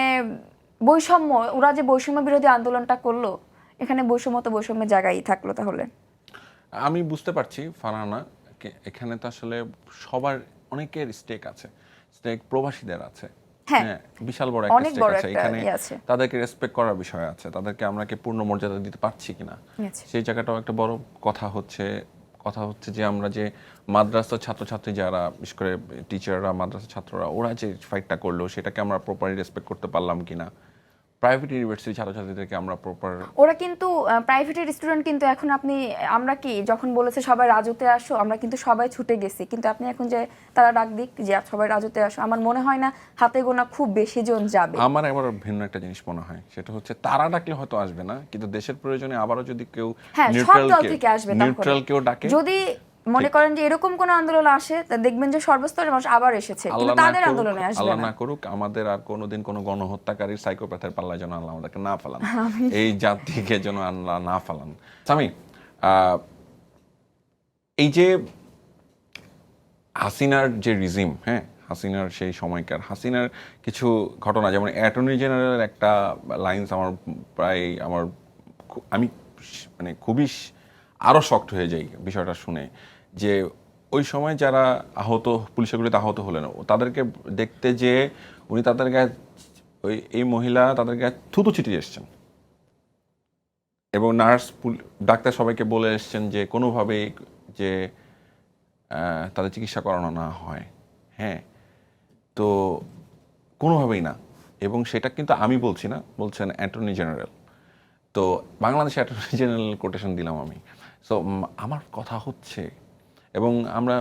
বৈষম্য, ওরা যে বৈষম্য বিরোধী আন্দোলনটা করলো, এখানে বৈষম্যের জায়গায় থাকলো। তাহলে আমি বুঝতে পারছি ফারহানা, এখানে তো আসলে সবার অনেকের স্টেক আছে, স্টেক প্রবাসীদের আছে, হ্যাঁ বিশাল বড় একটা স্টেক আছে এখানে, তাদেরকে রেসপেক্ট করার বিষয় আছে, তাদেরকে আমরা কি পূর্ণ মর্যাদা দিতে পারছি কিনা, সেই জায়গাটাও একটা বড় কথা হচ্ছে যে আমরা যে মাদ্রাসা ছাত্রছাত্রী যারা, বিশেষ করে টিচাররা, মাদ্রাসা ছাত্ররা, ওরা যে ফাইটটা করলো সেটাকে আমরা প্রপারলি রেসপেক্ট করতে পারলাম কিনা, প্রাইভেট ইউনিভার্সিটি ছাত্রছাত্রীদেরকে আমরা প্রপার ওরা কিন্তু প্রাইভেটের স্টুডেন্ট, কিন্তু এখন আপনি আমরা কি যখন বলেছে সবাই রাজুতে আসো, আমরা কিন্তু সবাই ছুটে গেছি, কিন্তু আপনি এখন যে তারা ডাক দিক যে সবাই রাজুতে আসো, আমার মনে হয় না হাতে গোনা খুব বেশি জন যাবে। আমার এবার ভিন্ন একটা জিনিস মনে হয়, সেটা হচ্ছে তারা ডাকলে হয়তো আসবে না, কিন্তু দেশের প্রয়োজনে আবারও যদি কেউ হ্যাঁ সব দল থেকে আসবে, নিউট্রাল কেউ ডাকে, যদি মনে করেন যে এরকম কোন আন্দোলন আসে তা দেখবেন যে সর্বস্তরের মানুষ আবার এসেছে, কিন্তু তাদের আন্দোলনে আসবে আল্লাহ না। না করুক আমাদের আর কোনোদিন কোনো গণহত্যাকারীর সাইকোপ্যাথের পাল্লায় যেন আল্লাহ আমাদেরকে না ফেলান, এই জাতিকে যেন আল্লাহ না ফেলান। সামি, এই যে হাসিনার যে রিজিম, হ্যাঁ হাসিনার সেই সময়কার হাসিনার কিছু ঘটনা, যেমন অ্যাটর্নি জেনারেলের একটা লাইন্স আমার প্রায় আমি মানে খুবই আরও শক্ট হয়ে যাই বিষয়টা শুনে, যে ওই সময় যারা আহত পুলিশের গুলিতে আহত হলেন তাদেরকে দেখতে যে উনি তাদের গায়ে এই মহিলা তাদের গায়ে থুতু ছিটিয়ে এসছেন, এবং নার্স ডাক্তার সবাইকে বলে এসছেন যে কোনোভাবেই যে তাদের চিকিৎসা করানো না হয়, হ্যাঁ তো কোনোভাবেই না। এবং সেটা কিন্তু আমি বলছি না, বলছেন অ্যাটর্নি জেনারেল। তো বাংলাদেশে অ্যাটর্নি জেনারেল কোটেশন দিলাম আমি। সো আমার কথা হচ্ছে, এবং আমরা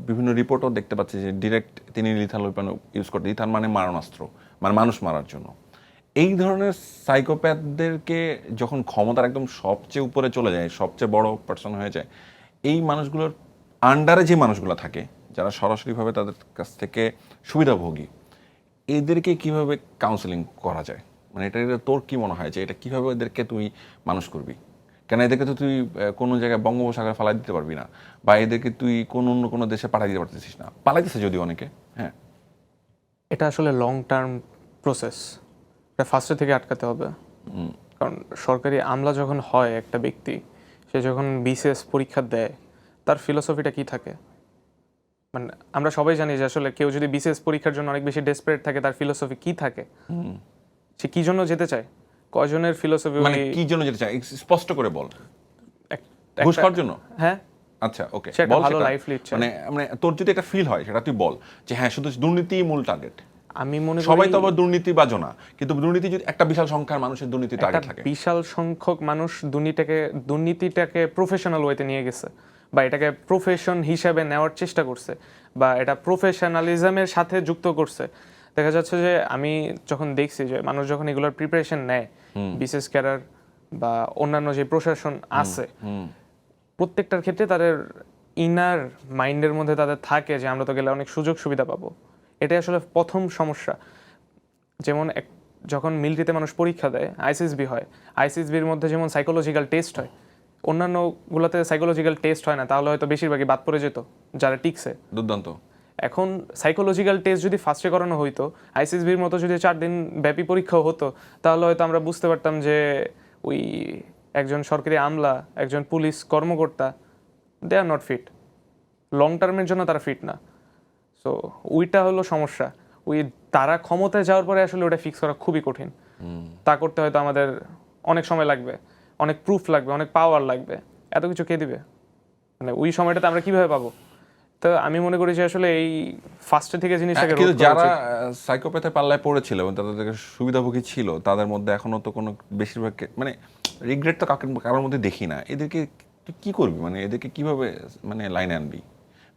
বিভিন্ন রিপোর্টও দেখতে পাচ্ছি যে ডিরেক্ট তিনি লিথাল ওয়েপন ইউজ করতে, লিথাল মানে মারণাস্ত্র, মানে মানুষ মারার জন্য। এই ধরনের সাইকোপ্যাথদেরকে যখন ক্ষমতার একদম সবচেয়ে উপরে চলে যায়, সবচেয়ে বড় পার্সন হয়ে যায়, এই মানুষগুলোর আন্ডারে যে মানুষগুলো থাকে যারা সরাসরিভাবে তাদের কাছ থেকে সুবিধাভোগী, এদেরকে কিভাবে কাউন্সেলিং করা যায়? মানে এটা তোর কি মনে হয় যে এটা কিভাবে এদেরকে তুই মানুষ করবি? কেন এদেরকে তো তুই কোনো জায়গায় বঙ্গোপসাগরে ফালাই দিতে পারবি না, বা এদেরকে তুই অন্য কোনো দেশে পাঠাই দিতে পারতেছিস না। পালাইতেছে যদিও অনেকে, হ্যাঁ এটা আসলে লং টার্ম প্রসেস, এটা ফার্স্টে থেকে আটকাতে হবে। কারণ সরকারি আমলা যখন হয় একটা ব্যক্তি, সে যখন বিসিএস পরীক্ষা দেয়, তার ফিলোসফিটা কি থাকে? মানে আমরা সবাই জানি যে আসলে কেউ যদি বিসিএস পরীক্ষার জন্য অনেক বেশি ডেসপারেট থাকে, তার ফিলোসফি কি থাকে, সে কি জন্য যেতে চায়, কয়জনের ফিলোসফি, মানে কি জন্য যেতে চাই স্পষ্ট করে বল। ঘুষ খাওয়ার জন্য? হ্যাঁ আচ্ছা ওকে, সে একটা বল ভালো সেটা। লাইফ লিড চায়। মানে মানে তোর যদি একটা ফিল হয় সেটা তুই বল, যে হ্যাঁ শুধু দুর্নীতিই মূল টার্গেট। আমি মনে করি সবাই তো আবার দুর্নীতিবাজও না, কিন্তু দুর্নীতি যদি একটা বিশাল সংখ্যার মানুষের দুর্নীতি একটা টার্গেট থাকে। বিশাল সংখ্যক মানুষ দুর্নীতিটাকে প্রফেশনাল ওয়েতে নিয়ে গেছে, বা এটাকে প্রফেশন হিসেবে নেওয়ার চেষ্টা করছে, বা এটা প্রফেশনালিজমের সাথে যুক্ত করছে। দেখা যাচ্ছে যে আমি যখন দেখছি যে মানুষ যখন এগুলোর প্রিপারেশন নেয়, বিশেষ ক্যাডার বা অন্যান্য যে প্রশাসন আছে, প্রত্যেকটার ক্ষেত্রে তাদের ইনার মাইন্ডের মধ্যে তাদের থাকে যে আমরা তো গেলে অনেক সুযোগ সুবিধা পাবো। এটাই আসলে প্রথম সমস্যা। যেমন যখন মিলিটারিতে মানুষ পরীক্ষা দেয়, আইসিএসবি হয়, আইসিএসবির মধ্যে যেমন সাইকোলজিক্যাল টেস্ট হয়, অন্যান্যগুলোতে সাইকোলজিক্যাল টেস্ট হয় না, তাহলে হয়তো বেশিরভাগই বাদ পড়ে যেত যারা টিকছে। দুর্দান্ত। এখন সাইকোলজিক্যাল টেস্ট যদি ফার্স্টে করানো হইতো, আইসিএসবির মতো যদি 4 দিন ব্যাপী পরীক্ষাও হতো, তাহলে হয়তো আমরা বুঝতে পারতাম যে ওই একজন সরকারি আমলা, একজন পুলিশ কর্মকর্তা, দে আর নট ফিট, লং টার্মের জন্য তারা ফিট না। সো ওইটা হলো সমস্যা। ওই তারা ক্ষমতায় যাওয়ার পরে আসলে ওটা ফিক্স করা খুবই কঠিন। তা করতে হয়তো আমাদের অনেক সময় লাগবে, অনেক প্রুফ লাগবে, অনেক পাওয়ার লাগবে। এত কিছু কে দিবে? মানে ওই সময়টাতে আমরা কিভাবে পাবো? তো আমি মনে করি যে আসলে এই ফার্স্টে থেকে জিনিসটাকে কিন্তু যারা সাইকোপ্যাথের পাল্লায় পড়েছিল এবং তাদের সুবিধাভোগী ছিল, তাদের মধ্যে এখনো তো কোনো বেশিরভাগ মানে রিগ্রেট তো কারোর মধ্যে দেখি না। এদেরকে তুই কি করবি? মানে এদেরকে কিভাবে মানে লাইনে আনবি?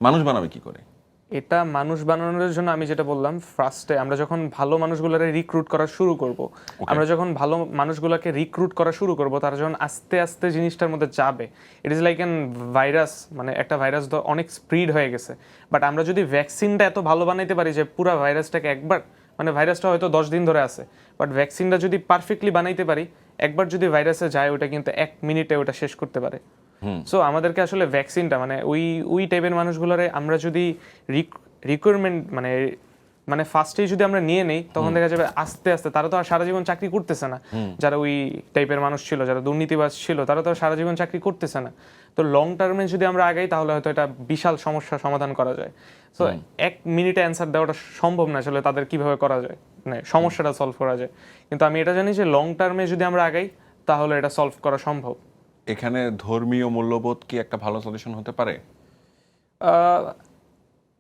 মানুষ বানাবে কি করে? এটা মানুষ বানানোর জন্য আমি যেটা বললাম, ফার্স্টে আমরা যখন ভালো মানুষগুলোকে রিক্রুট করা শুরু করব, আমরা যখন ভালো মানুষগুলোকে রিক্রুট করা শুরু করব, তারা যখন আস্তে আস্তে জিনিসটার মধ্যে যাবে, it is like an virus. মানে একটা ভাইরাস তো অনেক স্প্রিড হয়ে গেছে, বাট আমরা যদি ভ্যাকসিনটা এত ভালো বানাইতে পারি যে পুরো ভাইরাসটাকে একবার, মানে ভাইরাসটা হয়তো 10 দিন ধরে আছে, বাট ভ্যাকসিনটা যদি পারফেক্টলি বানাইতে পারি, একবার যদি ভাইরাসে যায় ওটা কিন্তু 1 মিনিটে ওটা শেষ করতে পারে। সো আমাদেরকে আসলে ভ্যাকসিনটা মানে ওই টাইপের মানুষগুলোরে আমরা যদি রিকোয়ারমেন্ট মানে ফার্স্টেই যদি আমরা নিয়ে নেই, তখন দেখা যাবে আস্তে আস্তে তারা তো আর সারা জীবন চাকরি করতেছে না। যারা ওই টাইপের মানুষ ছিল, যারা দুর্নীতিবাজ ছিল, তারা তো আর সারা জীবন চাকরি করতেছে না। তো লং টার্মে যদি আমরা আগাই, তাহলে হয়তো এটা বিশাল সমস্যা সমাধান করা যায়। সো 1 মিনিটে অ্যান্সার দেওয়াটা সম্ভব না আসলে তাদের কিভাবে করা যায়, মানে সমস্যাটা সলভ করা যায়। কিন্তু আমি এটা জানি যে লং টার্মে যদি আমরা আগাই, তাহলে এটা সলভ করা সম্ভব। এখানে ধর্মীয় মূল্যবোধ কি একটা ভালো সলিউশন হতে পারে?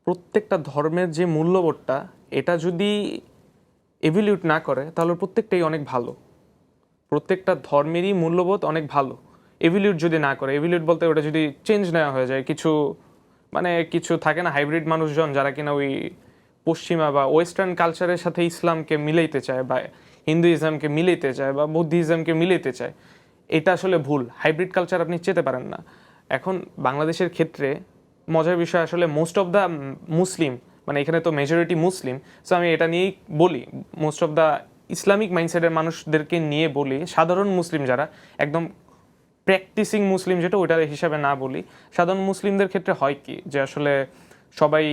প্রত্যেকটা ধর্মের যে মূল্যবোধটা, এটা যদি এভিলিউট না করে, তাহলে প্রত্যেকটাই অনেক ভালো। প্রত্যেকটা ধর্মেরই মূল্যবোধ অনেক ভালো, এভিলিউট যদি না করে, এভিলিউট বলতে ওটা যদি চেঞ্জ নেওয়া হয়ে যায়, কিছু মানে কিছু থাকে না হাইব্রিড মানুষজন যারা কিনা ওই পশ্চিমা বা ওয়েস্টার্ন কালচারের সাথে ইসলামকে মিলাইতে চায় বা হিন্দুইজমকে মিলাইতে চায় বা বুদ্ধিজমকে মিলাইতে চায়, এটা আসলে ভুল। হাইব্রিড কালচার আপনি চেতে পারেন না। এখন বাংলাদেশের ক্ষেত্রে মজার বিষয় আসলে মোস্ট অফ দ্য মুসলিম, মানে এখানে তো মেজরিটি মুসলিম, সো আমি এটা নিয়েই বলি, মোস্ট অফ দ্য ইসলামিক মাইন্ডসেটের মানুষদেরকে নিয়ে বলি, সাধারণ মুসলিম যারা একদম প্র্যাকটিসিং মুসলিম যেটা ওইটার হিসাবে না বলি, সাধারণ মুসলিমদের ক্ষেত্রে হয় কি যে আসলে সবাই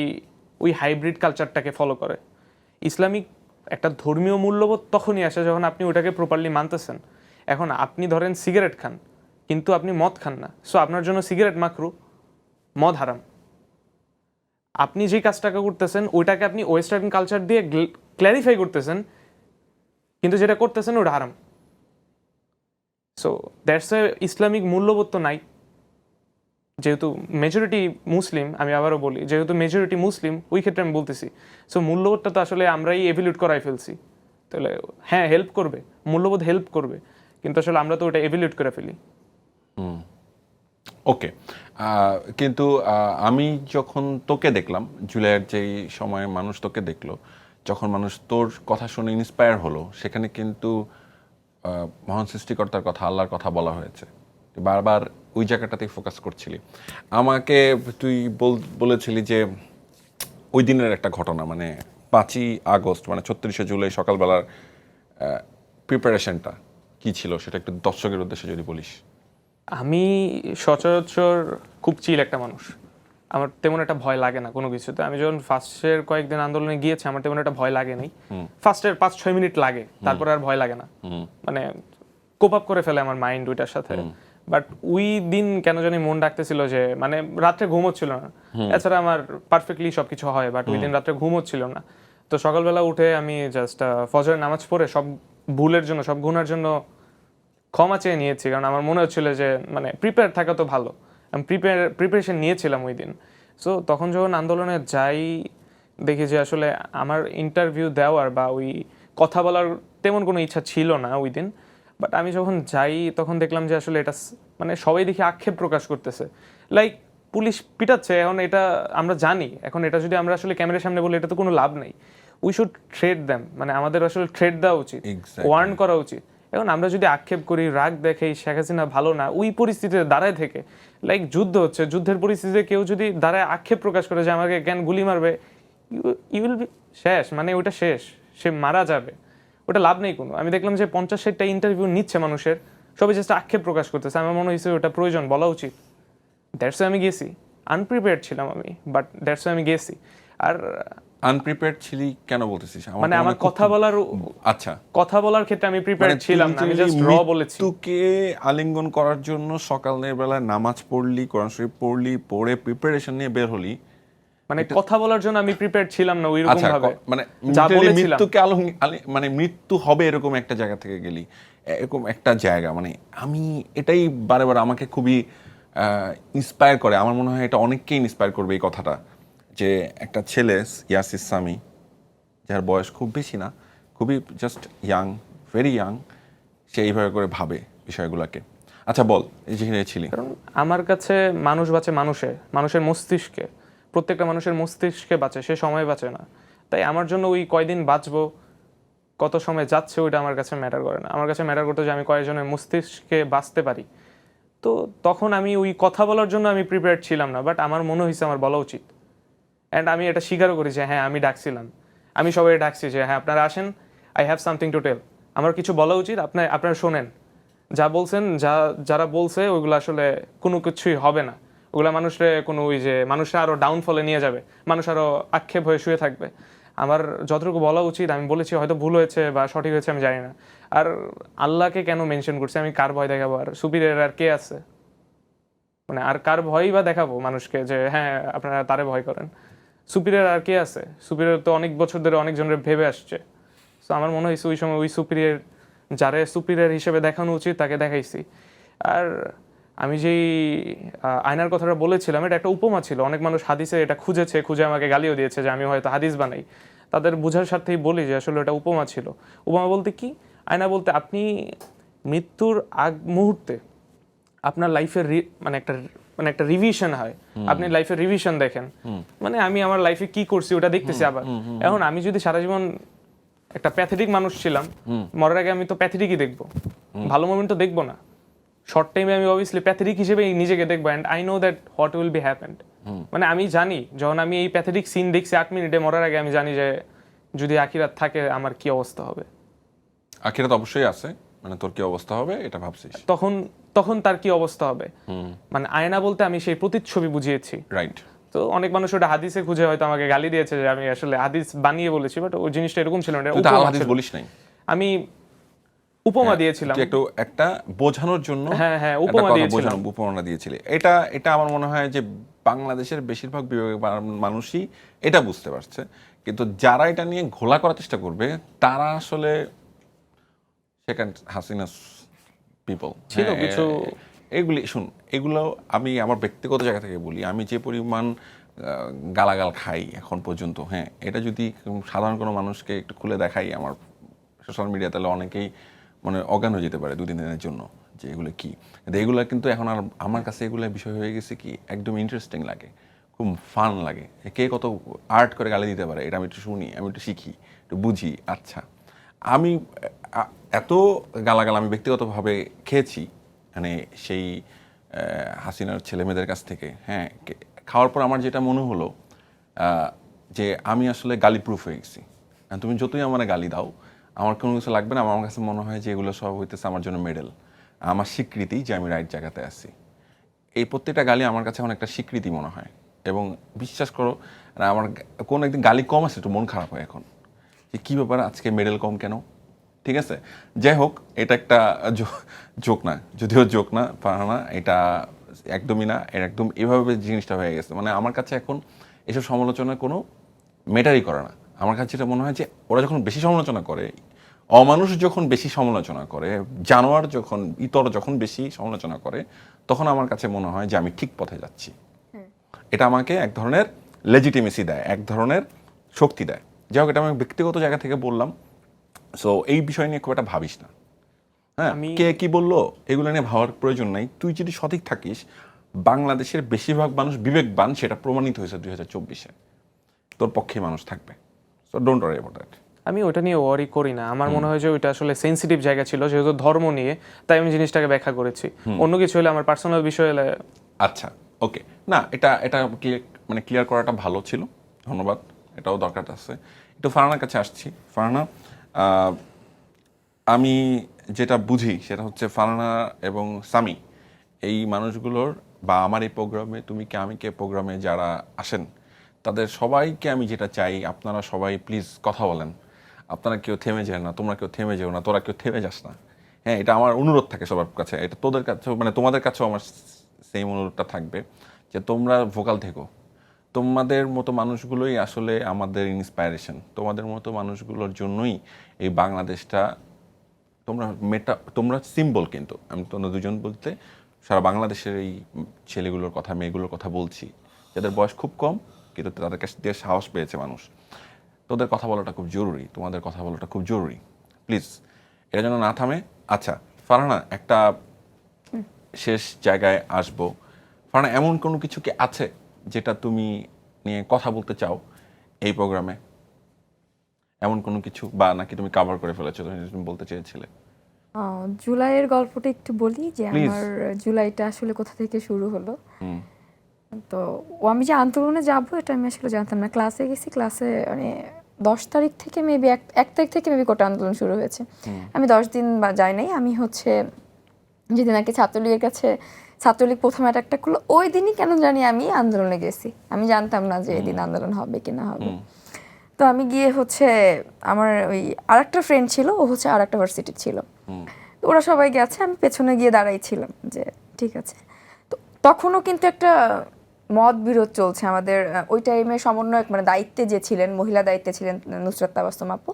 ওই হাইব্রিড কালচারটাকে ফলো করে। ইসলামিক একটা ধর্মীয় মূল্যবোধ তখনই আসে যখন আপনি ওটাকে প্রপারলি মানতেছেন। এখন আপনি ধরেন সিগারেট খান কিন্তু আপনি মদ খান না, সো আপনার জন্য সিগারেট মাকরু, মদ হারাম। আপনি যে কাজটাকে করতেছেন ওইটাকে আপনি ওয়েস্টার্ন কালচার দিয়ে ক্ল্যারিফাই করতেছেন, কিন্তু যেটা করতেছেন ওটা হারাম। সো দ্যাটস এ ইসলামিক মূল্যবোধ তো নাই। যেহেতু মেজরিটি মুসলিম, আমি আবারও বলি, যেহেতু মেজরিটি মুসলিম ওই ক্ষেত্রে আমি বলতেছি, সো মূল্যবোধটা তো আসলে আমরাই এভিলিউট করাই ফেলছি। তাহলে হ্যাঁ হেল্প করবে, মূল্যবোধ হেল্প করবে, কিন্তু আসলে আমরা তো ওটা এভিলিউট করে ফেলি। ওকে, কিন্তু আমি যখন তোকে দেখলাম, জুলাইয়ের যেই সময়ে মানুষ তোকে দেখলো, যখন মানুষ তোর কথা শুনে ইন্সপায়ার হলো, সেখানে কিন্তু মহান সৃষ্টিকর্তার কথা, আল্লাহর কথা বলা হয়েছে। তুই বারবার ওই জায়গাটাতেই ফোকাস করছিলি। আমাকে তুই বলেছিলি যে ওই দিনের একটা ঘটনা, মানে 5ই আগস্ট মানে 36শে জুলাই সকালবেলার প্রিপারেশনটা কি ছিল, সেটা একটু দর্শকের উদ্দেশ্যে যদি বলিস। আমি সচরাচর খুব চিল একটা মানুষ, আমার তেমন একটা ভয় লাগে না কোনো কিছুতে। আমি যখন ফার্স্টের কয়েকদিন আন্দোলনে গিয়েছি আমার তেমন একটা ভয় লাগে নাই। ফার্স্টের 5-6 মিনিট লাগে, তারপরে আর ভয় লাগে না, মানে কোপ আপ করে ফেলে আমার মাইন্ড ওইটার সাথে। বাট ওই দিন কেন জানি মন ডাকতেছিল যে, মানে রাত্রে ঘুম হচ্ছিল না, এছাড়া আমার পারফেক্টলি সবকিছু হয়, বাট ওই দিন রাত্রে ঘুম হচ্ছিল না। তো সকালবেলা উঠে আমি জাস্ট ফজরের নামাজ পড়ে সব ভুলের জন্য, সব গুনার জন্য ক্ষমা চেয়ে নিয়েছি, কারণ আমার মনে হচ্ছিল যে মানে প্রিপেয়ার থাকা তো ভালো। আমি প্রিপারেশন নিয়েছিলাম ওই দিন। সো তখন যখন আন্দোলনে যাই, দেখি যে আসলে আমার ইন্টারভিউ দেওয়ার বা ওই কথা বলার তেমন কোনো ইচ্ছা ছিল না ওই দিন। বাট আমি যখন যাই তখন দেখলাম যে আসলে এটা মানে সবাই দেখি আক্ষেপ প্রকাশ করতেছে, লাইক পুলিশ পিটাচ্ছে। এখন এটা আমরা জানি, এখন এটা যদি আমরা আসলে ক্যামেরার সামনে বলি এটা তো কোনো লাভ নেই। উই শুড থ্রেট দেম, মানে আমাদের আসলে থ্রেট দেওয়া উচিত, ওয়ার্ন করা উচিত। এখন আমরা যদি আক্ষেপ করি, রাগ দেখাই, শেখ হাসিনা ভালো না, ওই পরিস্থিতিতে দাঁড়ায় থেকে, লাইক যুদ্ধ হচ্ছে, যুদ্ধের পরিস্থিতিতে কেউ যদি দাঁড়ায় আক্ষেপ প্রকাশ করে যে আমাকে জ্ঞান গুলি মারবে, ইউ উইল বি শেষ, মানে ওটা শেষ, সে মারা যাবে, ওটা লাভ নেই কোনো। আমি দেখলাম যে 50-60টা ইন্টারভিউ নিচ্ছে মানুষের, সবাই জাস্ট আক্ষেপ প্রকাশ করতেছে। আমার মনে হয়েছে ওটা প্রয়োজন, বলা উচিত। দ্যাটস আমি গেছি, আনপ্রিপেয়ার্ড ছিলাম আমি, বাট দ্যাটস আমি গেছি। আর আনপ্রিপেয়ার্ড ছিলি কেন বলতেছিস? মানে আমার কথা বলার, আচ্ছা, কথা বলার ক্ষেত্রে আমি প্রিপেয়ার্ড ছিলাম না, আমি জাস্ট র বলেছি। তোকে আলিঙ্গন করার জন্য সকালের বেলায় নামাজ পড়লি, কোরআন শরীফ পড়লি, পড়ে প্রিপারেশন নিয়ে বের হলি, মানে কথা বলার জন্য আমি প্রিপেয়ার্ড ছিলাম না ওই রকম ভাবে, মানে যা বলেছিলাম মৃত্যুকে মানে মৃত্যু হবে এরকম একটা জায়গা থেকে গেলি, এরকম একটা জায়গা। মানে আমি এটাই বারে বারে আমাকে খুবই ইন্সপায়ার করে। আমার মনে হয় এটা অনেককেই ইন্সপায়ার করবে এই কথাটা, যে একটা ছেলে ইয়াসির সামি, যার বয়স খুব বেশি না, খুবই জাস্ট ইয়াং, ভেরি ইয়াং, সে এইভাবে করে ভাবে বিষয়গুলোকে। আচ্ছা বল, এই যেখানে ছিলি। কারণ আমার কাছে মানুষ বাঁচে মানুষের মস্তিষ্কে, প্রত্যেকটা মানুষের মস্তিষ্কে বাঁচে, সে সময় বাঁচে না। তাই আমার জন্য ওই কয়দিন বাঁচবো, কত সময় যাচ্ছে, ওইটা আমার কাছে ম্যাটার করে না। আমার কাছে ম্যাটার করতো যে আমি কয়েকজনের মস্তিষ্কে বাঁচতে পারি। তো তখন আমি ওই কথা বলার জন্য আমি প্রিপেয়ার্ড ছিলাম না, বাট আমার মনে হয়েছে আমার বলা উচিত। অ্যান্ড আমি এটা স্বীকারও করি যে হ্যাঁ আমি ডাকছিলাম, আমি সবাই ডাকছি যে হ্যাঁ আপনারা আসেন, I have something to tell, আমার কিছু বলা উচিত, আপনারা শোনেন। যা বলছেন, যারা বলছে ওইগুলো আসলে কোনো কিছুই হবে না, ওগুলো মানুষরা আরও ডাউনফলে নিয়ে যাবে, মানুষ আরও আক্ষেপ হয়ে শুয়ে থাকবে। আমার যতটুকু বলা উচিত আমি বলেছি, হয়তো ভুল হয়েছে বা সঠিক হয়েছে আমি জানি না। আর আল্লাহকে কেন মেনশন করছি, আমি কার ভয় দেখাবো? আর সুপিরিয়র আর কে আছে? মানে আর কার ভয়ই বা দেখাবো মানুষকে যে হ্যাঁ আপনারা তারে ভয় করেন? সুপিরিয়র আর কে আছে? সুপিরিয়র তো অনেক বছর ধরে অনেকজনের ভেবে আসছে। সো আমার মনে হয়েছে ওই সময় ওই সুপিরিয়র, যারে সুপিরিয়র হিসেবে দেখানো উচিত তাকে দেখাইছি। আর আমি যেই আয়নার কথাটা বলেছিলাম, এটা একটা উপমা ছিল। অনেক মানুষ হাদিসে এটা খুঁজে আমাকে গালিও দিয়েছে যে আমি হয়তো হাদিস বানাই। তাদের বোঝার স্বার্থেই বলি যে আসলে এটা উপমা ছিল। উপমা বলতে কি? আয়না বলতে আপনি মৃত্যুর আগ মুহূর্তে আপনার লাইফের মানে একটা রিভিশন হয়, আপনি লাইফের রিভিশন দেখেন, মানে আমি আমার লাইফে কি করছি ওটা দেখতেছি আবার। এখন আমি যদি সারা জীবন একটা প্যাথেটিক মানুষ ছিলাম, মরার আগে আমি তো প্যাথেটিকই দেখবো, ভালো মোমেন্ট তো দেখবো না। শর্ট টাইমে আমি অবভিয়াসলি প্যাথেটিক হিসেবে নিজেকে দেখবো, and I know that what will be happened. মানে আমি জানি যখন আমি এই প্যাথেটিক সিন দেখছি 8 মিনিটে মরার আগে, আমি জানি যে যদি আখিরাত থাকে আমার কি অবস্থা হবে। আখিরাত অবশ্যই আছে, মানে তোর কি অবস্থা হবে এটা ভাবছিস, তখন তার কি অবস্থা হবে। মানে আয়না বলতে আমি সেই প্রতিচ্ছবি বুঝিয়েছি, রাইট। তো অনেক মানুষ ওটা হাদিসে খুঁজে হয়তো আমাকে গালি দিয়েছে যে আমি আসলে হাদিস বানিয়ে বলেছি, বাট ওই জিনিসটা এরকম ছিল না, তুই তো আল হাদিস বলিস নাই, আমি উপমা দিয়েছিলাম, তুই একটু একটা বোঝানোর জন্য হ্যাঁ উপমা দিয়েছিলাম, উপমা দিয়েছিলি। এটা আমার মনে হয় যে বাংলাদেশের বেশিরভাগ মানুষই এটা বুঝতে পারছে, কিন্তু যারা এটা নিয়ে ঘোলা করার চেষ্টা করবে তারা আসলে সেকেন্ড হাসিনাস পিপল ছিল কিছু। এগুলি শুন, এগুলো আমি আমার ব্যক্তিগত জায়গা থেকে বলি, আমি যে পরিমাণ গালাগাল খাই এখন পর্যন্ত, হ্যাঁ, এটা যদি সাধারণ কোনো মানুষকে একটু খুলে দেখাই আমার সোশ্যাল মিডিয়া, তাহলে অনেকেই মানে অজ্ঞান হয়ে যেতে পারে 2-3 দিনের জন্য যে এগুলো কী। কিন্তু এগুলো কিন্তু এখন আর আমার কাছে এগুলো বিষয় হয়ে গেছে কি একদম ইন্টারেস্টিং লাগে, খুব ফান লাগে। কে কত আর্ট করে গালি দিতে পারে এটা আমি একটু শুনি, আমি একটু শিখি, একটু বুঝি। আচ্ছা, আমি এত গালাগাল আমি ব্যক্তিগতভাবে খেয়েছি, মানে সেই হাসিনার ছেলেমেয়েদের কাছ থেকে, হ্যাঁ, খাওয়ার পর আমার যেটা মনে হলো যে আমি আসলে গালি প্রুফ হয়ে গেছি। তুমি যতই আমার গালি দাও, আমার কোনো কিছু লাগবে না। আমার কাছে মনে হয় যে এগুলো সব হইতেছে আমার জন্য মেডেল, আমার স্বীকৃতি যে আমি রাইট জায়গাতে আছি। এই প্রত্যেকটা গালি আমার কাছে এখন একটা স্বীকৃতি মনে হয়। এবং বিশ্বাস করো, আমার কোনো একদিন গালি কম আছে একটু মন খারাপ হয় এখন, যে কী ব্যাপার আজকে মেডেল কম কেন। ঠিক আছে, যাই হোক, এটা একটা জোক না, যদিও জোক না ফারহানা, এটা একদমই না, এর একদম এভাবে জিনিসটা হয়ে গেছে। মানে আমার কাছে এখন এসব সমালোচনা কোনো ম্যাটারই করে না। আমার কাছে যেটা মনে হয় যে ওরা যখন বেশি সমালোচনা করে, অমানুষ যখন বেশি সমালোচনা করে, জানোয়ার যখন ইতর যখন বেশি সমালোচনা করে, তখন আমার কাছে মনে হয় যে আমি ঠিক পথে যাচ্ছি। এটা আমাকে এক ধরনের লেজিটিমেসি দেয়, এক ধরনের শক্তি দেয়। যাই হোক, এটা আমি ব্যক্তিগত জায়গা থেকে বললাম। সো এই বিষয় নিয়ে খুব একটা ভাবিস না, হ্যাঁ, কে কি বললো এগুলো নিয়ে ভাবার প্রয়োজন নাই। তুই যদি সঠিক থাকিস, বাংলাদেশের বেশিরভাগ মানুষ বিবেকবান, সেটা প্রমাণিত হয়েছে 2024-এ, তোর পক্ষে মানুষ থাকবে। So don't worry about that. আমি ওটা নিয়ে ওয়ারি করি না। আমার মনে হয় যে ওইটা আসলে সেন্সিটিভ জায়গা ছিল, যেহেতু ধর্ম নিয়ে, তাই আমি জিনিসটাকে ব্যাখ্যা করেছি। অন্য কিছু হলে, আমার পার্সোনাল বিষয় হলে। আচ্ছা, ওকে, না, এটা মানে ক্লিয়ার করাটা ভালো ছিল, ধন্যবাদ, এটাও দরকার আছে। একটু ফারহানার কাছে আসছি। ফারহানা, আমি যেটা বুঝি সেটা হচ্ছে ফারহানা এবং সামি এই মানুষগুলোর, বা আমার এই প্রোগ্রামে তুমি কে আমি কে প্রোগ্রামে যারা আসেন, তাদের সবাইকে আমি যেটা চাই, আপনারা সবাই প্লিজ কথা বলেন। আপনারা কেউ থেমে যায় না, তোমরা কেউ থেমে যেও না, তোরা কেউ থেমে যাস না। হ্যাঁ, এটা আমার অনুরোধ থাকে সবার কাছে, এটা তোদের কাছেও, মানে তোমাদের কাছেও আমার সেম অনুরোধটা থাকবে যে তোমরা ভোকাল থেকো। তোমাদের মতো মানুষগুলোই আসলে আমাদের ইন্সপায়ারেশন। তোমাদের মতো মানুষগুলোর জন্যই এই বাংলাদেশটা, তোমরা সিম্বল। কিন্তু আমি তোমরা দুজন বলতে সারা বাংলাদেশের এই ছেলেগুলোর কথা, মেয়েগুলোর কথা বলছি, যাদের বয়স খুব কম কিন্তু তাদের কাছ দিয়ে সাহস পেয়েছে মানুষ। তোদের কথা বলাটা খুব জরুরি, তোমাদের কথা বলাটা খুব জরুরি, প্লিজ, এটা যেন না থামে। আচ্ছা ফারহানা, একটা শেষ জায়গায় আসবো। ফারহানা, এমন কোনো কিছু কি আছে যেটা তুমি নিয়ে কথা বলতে চাও এই প্রোগ্রামে? এমন কোনো কিছু, বা নাকি তুমি কভার করে ফেলেছো, তুমি বলতে চেয়েছিলে? জুলাইয়ের গল্পটা একটু বলি, যে আমার জুলাইটা আসলে কোথা থেকে শুরু হলো। তো আমি যে আন্দোলনে যাব এটা আমি আসলে জানতাম না। ক্লাসে গেছি, ক্লাসে মানে 10 তারিখ থেকে মেবি 1 তারিখ থেকে মেবি কোটা আন্দোলন শুরু হয়েছে। আমি 10 দিন বা যাই নাই। আমি হচ্ছে যেদিন আর কি ছাত্রলীগের কাছে ছাত্রলীগ প্রথম অ্যাটাকটা করলো, ওই দিনই কেন জানি আমি আন্দোলনে গেছি। আমি জানতাম না যে এদিন আন্দোলন হবে কি না হবে। তো আমি গিয়ে হচ্ছে, আমার ওই আরেকটা ফ্রেন্ড ছিল, ও হচ্ছে আরেকটা ভার্সিটি ছিল, তো ওরা সবাই গেছে, আমি পেছনে গিয়ে দাঁড়াইছিলাম যে ঠিক আছে। তো তখনও কিন্তু একটা মত বিরোধ চলছে আমাদের। ওই টাইমে সমন্বয়ক, মানে দায়িত্বে যে ছিলেন, মহিলা দায়িত্বে ছিলেন নুসরাত তাবাসসুম আপু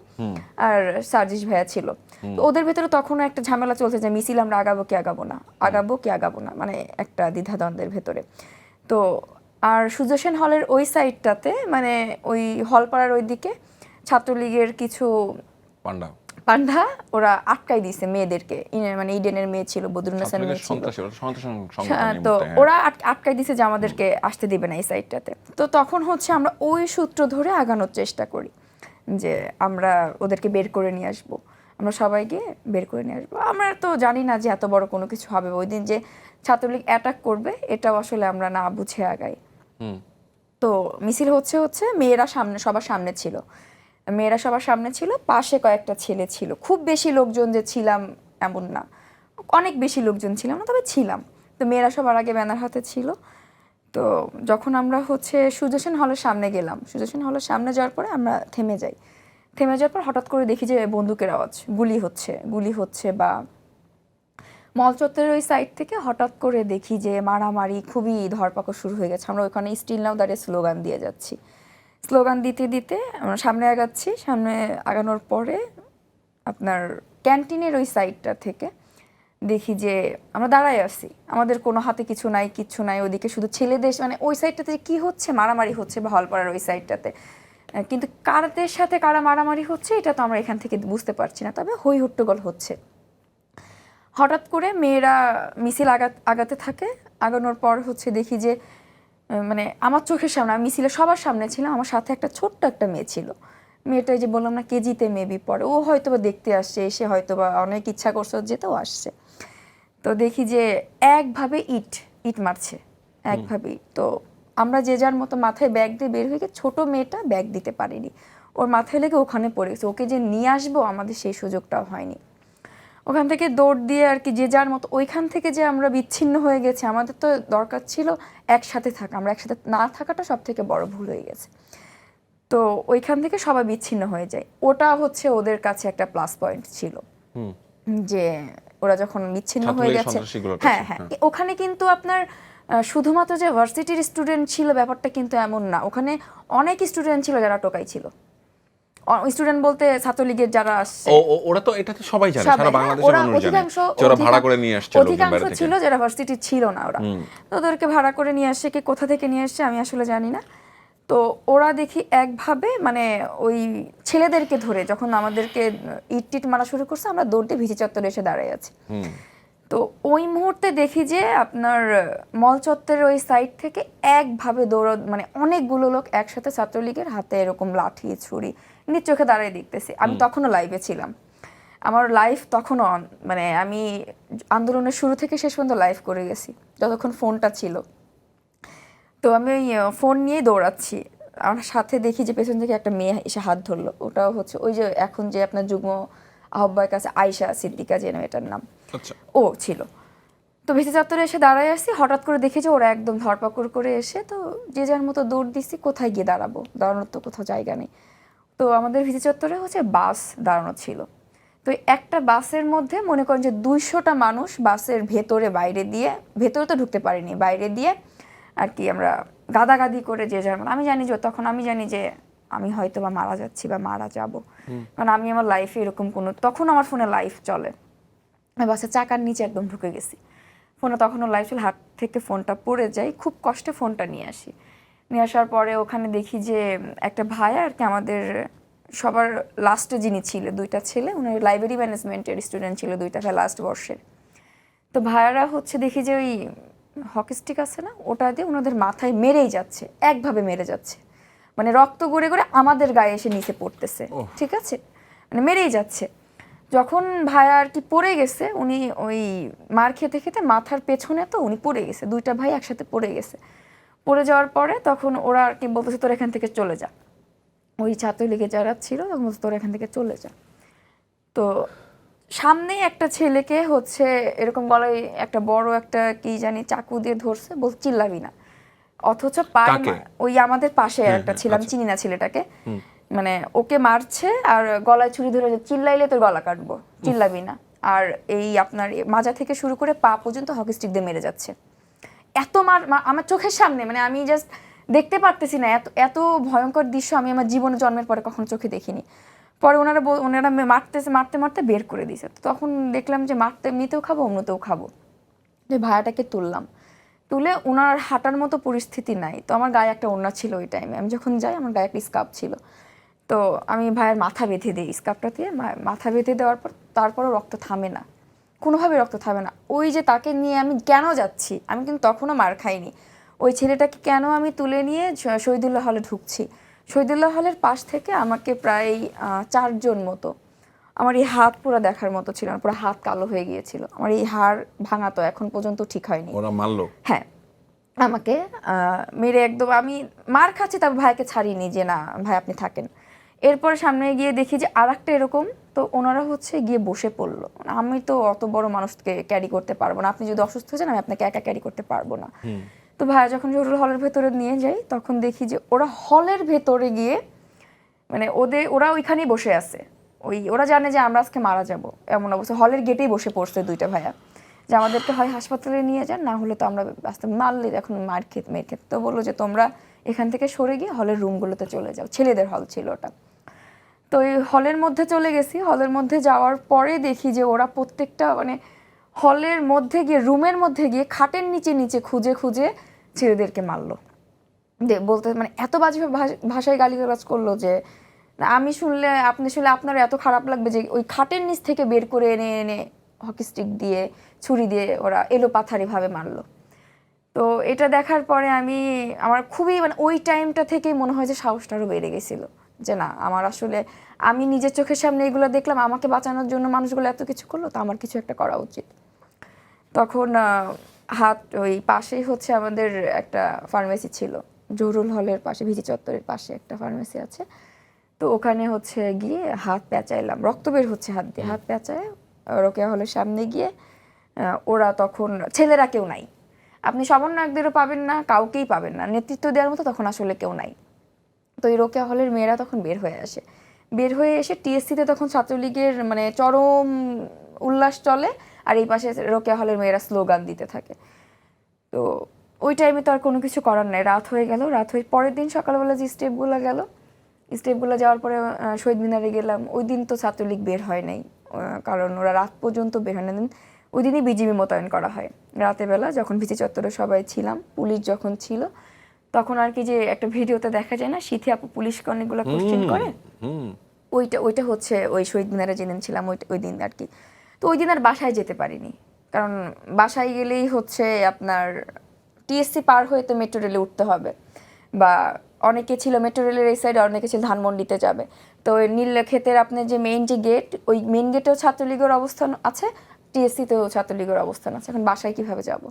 আর সার্জিস ভাইয়া ছিল। তো ওদের ভেতরে তখনও একটা ঝামেলা চলছে যে মিছিল আমরা আগাবো কি আগাবো না, মানে একটা দ্বিধাদ্বন্দ্বের ভেতরে। তো আর সুজেশন হলের ওই সাইডটাতে, মানে ওই হলপাড়ার ওই দিকে ছাত্রলীগের কিছু পান্ডা ওরা আটকাই দিছে মেয়েদেরকে, মানে ইডেনের মেয়ে ছিল, বদরুন্নেসার মেয়ে ছিল, তো ওরা আটকাই দিছে যে আমাদেরকে আসতে দিবে না এই সাইডটাতে। তো তখন হচ্ছে আমরা ওই সূত্র ধরে আগানোর চেষ্টা করি যে আমরা ওদেরকে বের করে নিয়ে আসবো, আমরা সবাইকে বের করে নিয়ে আসবো। আমরা তো জানি না যে এত বড় কোনো কিছু হবে, ওই দিন যে ছাত্রলীগ অ্যাটাক করবে এটাও আসলে আমরা না বুঝে আগাই। তো মিছিল হচ্ছে মেয়েরা সামনে, সবার সামনে ছিল, মেয়েরা সবার সামনে ছিল, পাশে কয়েকটা ছেলে ছিল, খুব বেশি লোকজন যে ছিলাম এমন না, অনেক বেশি লোকজন ছিলাম না, তবে ছিলাম। তো মেয়েরা সবার আগে ব্যানার হাতে ছিল। তো যখন আমরা হচ্ছে সুদর্শন হলের সামনে গেলাম, সুদর্শন হলের সামনে যাওয়ার পরে আমরা থেমে যাই, থেমে যাওয়ার পর হঠাৎ করে দেখি যে বন্দুকের আওয়াজ, গুলি হচ্ছে বা মল চত্বরের ওই সাইড থেকে হঠাৎ করে দেখি যে মারামারি, খুবই ধরপাকড় শুরু হয়ে গেছে। আমরা ওইখানে স্টিল নাও দাঁড়িয়ে স্লোগান দিয়ে যাচ্ছি, স্লোগান দিতে দিতে আমরা সামনে আগাচ্ছি। সামনে আগানোর পরে আপনার ক্যান্টিনের ওই সাইডটা থেকে দেখি যে আমরা দাঁড়ায় আছি, আমাদের কোনো হাতে কিছু নাই, কিচ্ছু নাই, ওদিকে শুধু ছেলেদের, মানে ওই সাইডটাতে কি হচ্ছে, মারামারি হচ্ছে বা হলপাড়ার ওই সাইডটাতে, কিন্তু কারদের সাথে কারা মারামারি হচ্ছে এটা তো আমরা এখান থেকে বুঝতে পারছি না, তবে হই হট্টগোল হচ্ছে। হঠাৎ করে মেয়েরা মিছিল আগাতে থাকে, আগানোর পর হচ্ছে দেখি যে মানে আমার চোখের সামনে, আমি মিছিলে সবার সামনে ছিলাম, আমার সাথে একটা ছোট্ট একটা মেয়ে ছিল, মেয়েটা যে বললাম না কেজিতে মেবি পড়ে, ও হয়তো বা দেখতে আসছে, এসে হয়তো বা অনেক ইচ্ছা করছে যেতেও আসছে। তো দেখি যে একভাবে ইট মারছে, একভাবে। তো আমরা যে যার মতো মাথায় ব্যাগ দিয়ে বের হয়ে গিয়ে, ছোট মেয়েটা ব্যাগ দিতে পারিনি, ওর মাথায় লেগে ওখানে পড়ে গেছে, ওকে যে নিয়ে আসবো আমাদের সেই সুযোগটাও হয়নি। ওখান থেকে দৌড় দিয়ে আর কি যে যার মতো, ওইখান থেকে যে আমরা বিচ্ছিন্ন হয়ে গেছি, আমাদের তো দরকার ছিল একসাথে থাকা, আমরা একসাথে না থাকাটা সব থেকে বড় ভুল হয়ে গেছে। তো ওইখান থেকে সবাই বিচ্ছিন্ন হয়ে যায়, ওটা হচ্ছে ওদের কাছে একটা প্লাস পয়েন্ট ছিল যে ওরা যখন বিচ্ছিন্ন হয়ে গেছে। হ্যাঁ, ওখানে কিন্তু আপনার শুধুমাত্র যে ভার্সিটির স্টুডেন্ট ছিল ব্যাপারটা কিন্তু এমন না, ওখানে অনেক স্টুডেন্ট ছিল যারা টোকাই ছিল। স্টুডেন্ট বলতে ছাত্রলীগের যারা আসছে, ওরা তো এটা তো সবাই জানে, সারা বাংলাদেশের মানুষ জানে যে ওরা ভাড়া করে নিয়ে আসছে, অধিকাংশ ছিল যারা ভার্সিটি ছিল না, ওরা তো ওদেরকে ভাড়া করে নিয়ে আসছে, কি কোথা থেকে নিয়ে আসছে আমি আসলে জানি না। তো ওরা দেখি একভাবে মানে ওই ছেলেদেরকে ধরে যখন আমাদেরকে ইট মারা শুরু করছে, আমরা দৌড়তে ভিজি চত্বরে এসে দাঁড়াই আছি। তো ওই মুহূর্তে দেখি যে আপনার মল চত্বরের ওই সাইড থেকে একভাবে মানে অনেকগুলো লোক একসাথে, ছাত্রলীগের হাতে এরকম লাঠি ছুরি, নিজ চোখে দাঁড়ায় দেখতেছি। আমি তখনও লাইভে ছিলাম, আমার লাইভ তখনও মানে আমি আন্দোলনের শুরু থেকে শেষ পর্যন্ত লাইভ করে গেছি যতক্ষণ ফোনটা ছিল। তো আমি ওই ফোন নিয়েই দৌড়াচ্ছি, আমার সাথে দেখি যে পেছন থেকে একটা মেয়ে এসে হাত ধরলো, ওটাও হচ্ছে ওই যে এখন যে আপনার যুগ্ম আহ্বায়ক আছে আয়েশা সিদ্দিকা যেন এটার নাম, ও ছিল। তো ভিসি চত্বরে এসে দাঁড়ায় আসি, হঠাৎ করে দেখি যে ওরা একদম ধরপাকড় করে এসে, তো যে যার মতো দৌড় দিচ্ছি, কোথায় গিয়ে দাঁড়াবো, দাঁড়ানোর তো কোথাও জায়গা নেই। তো আমাদের ভিসি চত্বরে হচ্ছে বাস দাঁড়ানো ছিল, তো একটা বাসের মধ্যে মনে করেন যে 200টা মানুষ বাসের ভেতরে বাইরে দিয়ে, ভেতরে তো ঢুকতে পারিনি, বাইরে দিয়ে আর কি আমরা গাদাগাদি করে যে যার, আমি জানি যে তখন আমি জানি যে আমি হয়তো বা মারা যাচ্ছি বা মারা যাব, কারণ আমি আমার লাইফে এরকম কোনো, তখন আমার ফোনে লাইফ চলে, আমি বাসের চাকার নিচে একদম ঢুকে গেছি, ফোনে তখনও লাইফ চলে, হাত থেকে ফোনটা পড়ে যায়, খুব কষ্টে ফোনটা নিয়ে আসি, নিয়ে আসার পরে ওখানে দেখি যে একটা ভাই আর কি আমাদের সবার লাস্টে যিনি ছিল, 2টা ছেলে, উনি লাইব্রেরি ম্যানেজমেন্টের স্টুডেন্ট ছিল, 2টা ভাই লাস্ট বর্ষের। তো ভাইয়ারা হচ্ছে দেখি যে ওই হকি স্টিক আছে না, ওটা দিয়ে ওনাদের মাথায় মেরেই যাচ্ছে, একভাবে মেরে যাচ্ছে, মানে রক্ত গড়ে গড়ে আমাদের গায়ে এসে নিচে পড়তেছে, ঠিক আছে, মানে মেরেই যাচ্ছে। যখন ভাইয়া আর কি পড়ে গেছে, উনি ওই মার খেতে খেতে মাথার পেছনে তো উনি পড়ে গেছে, 2টা ভাই একসাথে পড়ে গেছে। পড়ে যাওয়ার পরে তখন ওরা আর কি বলতেছে তোর এখান থেকে চলে যা, ওই ছাত্রলীগে যারা ছিল তখন বলছে তোর এখান থেকে চলে যা। তো সামনে একটা ছেলেকে হচ্ছে এরকম গলায় একটা বড় একটা কি জানি চাকু দিয়ে ধরছে, বল চিল্লাবি না, অথচ ওই আমাদের পাশে একটা ছিল, আমি চিনি না ছেলেটাকে, মানে ওকে মারছে আর গলায় ছুরি ধরে চিল্লাইলে তোর গলা কাটবো, চিল্লাবি না। আর এই আপনার মাজা থেকে শুরু করে পা পর্যন্ত হকি স্টিক দিয়ে মেরে যাচ্ছে, এত মার আমার চোখের সামনে, মানে আমি জাস্ট দেখতে পারতেছি না, এত ভয়ঙ্কর দৃশ্য আমি আমার জীবনে জন্মের পরে কখনো চোখে দেখিনি। পরে ওনারা মারতে মারতে বের করে দিয়েছে। তখন দেখলাম যে মারতে এমনিতেও খাবো, অন্যতেও খাবো, যে ভাইয়াটাকে তুলে ওনার হাঁটার মতো পরিস্থিতি নাই। তো আমার গায়ে একটা ওড়না ছিল ওই টাইমে, আমি যখন যাই আমার গায়ে একটা স্কার্ফ ছিল, তো আমি ভাইয়ের মাথা বেঁধে দিই স্কার্ফটা দিয়ে, মাথা বেঁধে দেওয়ার পর তারপরও রক্ত থামে না, কোনোভাবে রক্ত থামে না। ওই যে তাকে নিয়ে আমি কেন যাচ্ছি, আমি কিন্তু তখনও মার খাইনি, ওই ছেলেটাকে কেন আমি তুলে নিয়ে শহীদুল্লাহ হলে ঢুকছি। শহীদুল্লাহ হলের পাশ থেকে আমাকে প্রায় 4 জন মতো, আমার এই হাত পুরো দেখার মতো ছিল না, পুরো হাত কালো হয়ে গিয়েছিল, আমার এই হাড় ভাঙা তো এখন পর্যন্ত ঠিক হয়নি। ওরা মারলো? হ্যাঁ, আমাকে মেরে একদম, আমি মার খাচ্ছি তারপর ভাইকে ছাড়িনি যে না ভাই আপনি থাকেন। এরপর সামনে গিয়ে দেখি যে আর একটা এরকম, তো ওনারা হচ্ছে গিয়ে বসে পড়লো। আমি তো অত বড় মানুষকে ক্যারি করতে পারবো না, আপনি যদি অসুস্থ হয়ে যান আমি আপনাকে একা ক্যারি করতে পারবো না। তো ভাইয়া যখন জরুরি হলের ভেতরে নিয়ে যাই তখন দেখি যে ওরা হলের ভেতরে গিয়ে মানে ওরা ওইখানেই বসে আছে, ওরা জানে যে আমরা আজকে মারা যাব এমন অবস্থা, হলের গেটেই বসে পড়ছে 2টা ভাইয়া যে আমাদেরকে হয় হাসপাতালে নিয়ে যান, না হলে তো আমরা বাঁচতে, মারলে এখন মেয়ের ক্ষেত। তো বললো যে তোমরা এখান থেকে সরে গিয়ে হলের রুমগুলোতে চলে যাও, ছেলেদের হল ছিল ওটা। তো এই হলের মধ্যে চলে গেছি, হলের মধ্যে যাওয়ার পরে দেখি যে ওরা প্রত্যেকটা মানে হলের মধ্যে গিয়ে রুমের মধ্যে গিয়ে খাটের নিচে খুঁজে খুঁজে ছেলেদেরকে মারলো। বলতে মানে এত বাজে ভাষায় গালিগালাজ করলো যে আমি শুনলে আপনি শুনলে আপনার এত খারাপ লাগবে যে ওই খাটের নিচ থেকে বের করে এনে এনে হকি স্টিক দিয়ে ছুরি দিয়ে ওরা এলোপাথারি ভাবে মারলো। তো এটা দেখার পরে আমার খুবই মানে ওই টাইমটা থেকেই মনে হয় যে সাহসটা আরও বেড়ে গেছিল যে না আমার আসলে আমি নিজের চোখের সামনে এগুলো দেখলাম, আমাকে বাঁচানোর জন্য মানুষগুলো এত কিছু করলো, তো আমার কিছু একটা করা উচিত। তখন ওই পাশেই হচ্ছে আমাদের একটা ফার্মেসি ছিল, জহুরুল হলের পাশে ভিজি চত্বরের পাশে একটা ফার্মেসি আছে। তো ওখানে হচ্ছে গিয়ে হাত পেঁচাইলাম, রক্ত বের হচ্ছে হাত দিয়ে, হাত পেঁচায় রোকেয়া হলের সামনে গিয়ে ওরা তখন ছেলেরা কেউ নাই, আপনি সমন্বয়কদেরও পাবেন না, কাউকেই পাবেন না, নেতৃত্ব দেওয়ার মতো তখন আসলে কেউ নাই। তো এই রোকেয়া হলের মেয়েরা তখন বের হয়ে আসে, বের হয়ে এসে টিএসসিতে তখন ছাত্রলীগের মানে চরম উল্লাস চলে, আর এই পাশে রোকেয়া হলের মেয়েরা স্লোগান দিতে থাকে। তো ওই টাইমে তো আর কোনো কিছু করার নাই, রাত হয়ে গেল, রাত হয়ে পরের দিন সকালবেলা যে স্টেপগুলো যাওয়ার পরে শহীদ মিনারে গেলাম। ওই দিন তো ছাত্রলীগ বের হয় নাই, কারণ ওরা রাত পর্যন্ত বের হয় না, ওই দিনই বিজিবি মোতায়েন করা হয়। রাতের বেলা যখন ভিসি চত্বরে সবাই ছিলাম, পুলিশ যখন ছিল তখন আর কি যে একটা ভিডিওতে দেখা যায় না সিথি আপু পুলিশকে অনেকগুলো কোশ্চেন করে, ওইটা হচ্ছে ওই শহীদ মিনারে যেদিন ছিলাম ওই দিন আর কি। তো ওই দিন আর বাসায় যেতে পারিনি, কারণ বাসায় গেলেই হচ্ছে আপনার টিএসসি পার হয়ে তো মেট্রো রেলে উঠতে হবে, বা অনেকে ছিল মেট্রো রেলের এই সাইডে, অনেকে ছিল ধানমন্ডিতে যাবে। তো নীলক্ষেতের আপনার যে মেইন যে গেট, ওই মেইন গেটেও ছাত্রলীগের অবস্থান আছে, টিএসসিতেও ছাত্রলীগের অবস্থান আছে, এখন বাসায় কিভাবে যাব।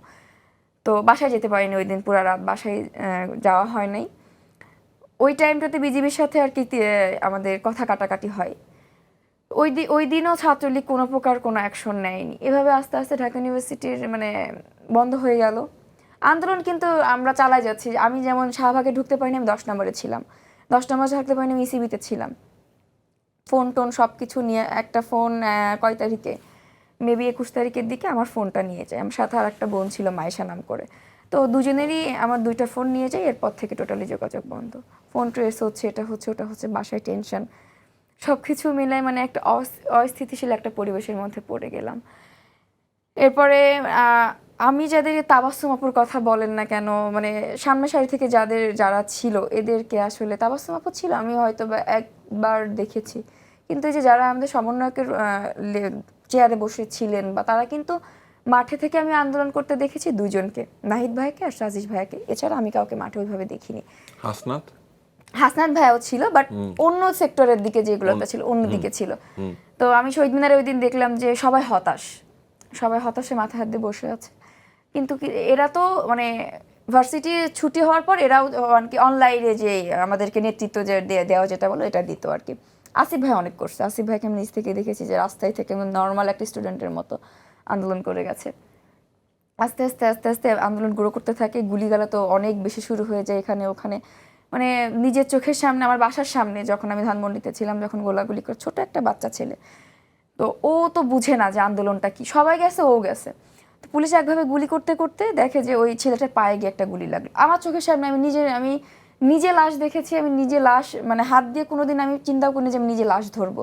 তো বাসায় যেতে পারিনি ওই দিন, পুরো রাত বাসায় যাওয়া হয় নাই। ওই টাইমটাতে বিজিবির সাথে আর কি আমাদের কথা কাটাকাটি হয়। ওই দিনও ছাত্রলীগ কোনো প্রকার কোনো অ্যাকশন নেয়নি। এভাবে আস্তে আস্তে ঢাকা ইউনিভার্সিটির মানে বন্ধ হয়ে গেল আন্দোলন। কিন্তু আমরা চালাই যাচ্ছি, আমি যেমন শাহবাগে ঢুকতে পারিনি, আমি 10 নম্বরে ছিলাম, 10 নম্বরে থাকতে পারিনি, আমি ইসিবিতে ছিলাম। ফোন টোন সব কিছু নিয়ে, একটা ফোন কয় তারিখে মেবি 21 তারিখের দিকে আমার ফোনটা নিয়ে যায়, আমার সাথে আর একটা বোন ছিল মাইশা নাম করে, তো দুজনেরই আমার 2টা ফোন নিয়ে যায়। এরপর থেকে টোটালি যোগাযোগ বন্ধ, ফোন ট্রেস হচ্ছে, এটা হচ্ছে ওটা হচ্ছে, বাসায় টেনশন, সব কিছু মিলাই মানে একটা অস্থিতিশীল একটা পরিবেশের মধ্যে পড়ে গেলাম। এরপরে আমি যাদের তাবাসসুম আপুর কথা বলেন না কেন, মানে সামনের সারি থেকে যারা ছিল এদেরকে আসলে তাবাসসুম আপু ছিল আমি হয়তো বা একবার দেখেছি, কিন্তু এই যে যারা আমাদের সমন্বয়কের চেয়ারে বসে ছিলেন বা তারা কিন্তু মাঠে থেকে আমি আন্দোলন করতে দেখেছি 2 জনকে, নাহিদ ভাইকে আর সাজিশ ভাইকে, এছাড়া আমি কাউকে মাঠে ওইভাবে দেখিনি। হাসনাত ভাইও ছিল, বাট অন্য সেক্টরের দিকে যেগুলোতে ছিল অন্য দিকে ছিল। তো আমি শহীদ মিনারে ওই দিন দেখলাম যে সবাই হতাশে মাথা হাত দিয়ে বসে আছে। কিন্তু এরা তো মানে ভার্সিটি ছুটি হওয়ার পর এরাও অনলাইনে যে আমাদেরকে নেতৃত্ব যে দেওয়া যেটা বলো এটা দিত আর কি। আসিফ ভাই অনেক করছে, আসিফ ভাইকে আমি নিজ থেকে দেখেছি যে রাস্তায় থেকে নর্মাল একটা স্টুডেন্টের মতো আন্দোলন করে গেছে। আস্তে আস্তে আন্দোলন গ্রো করতে থাকে, গুলিগালা তো অনেক বেশি শুরু হয়ে যায় এখানে ওখানে, মানে নিজের চোখের সামনে, আমার বাসার সামনে যখন আমি ধানমন্ডিতে ছিলাম, যখন গোলাগুলি করে ছোট একটা বাচ্চা ছেলে, তো ও তো বুঝে না যে আন্দোলনটা কি, সবাই গেছে ও গেছে, তো পুলিশ একভাবে গুলি করতে করতে দেখে যে ওই ছেলেটার পায়ে গিয়ে একটা গুলি লাগলো। আমার চোখের সামনে আমি নিজে লাশ দেখেছি, আমি নিজে লাশ মানে হাত দিয়ে কোনোদিন আমি চিন্তাও করিনি যে আমি নিজে লাশ ধরবো,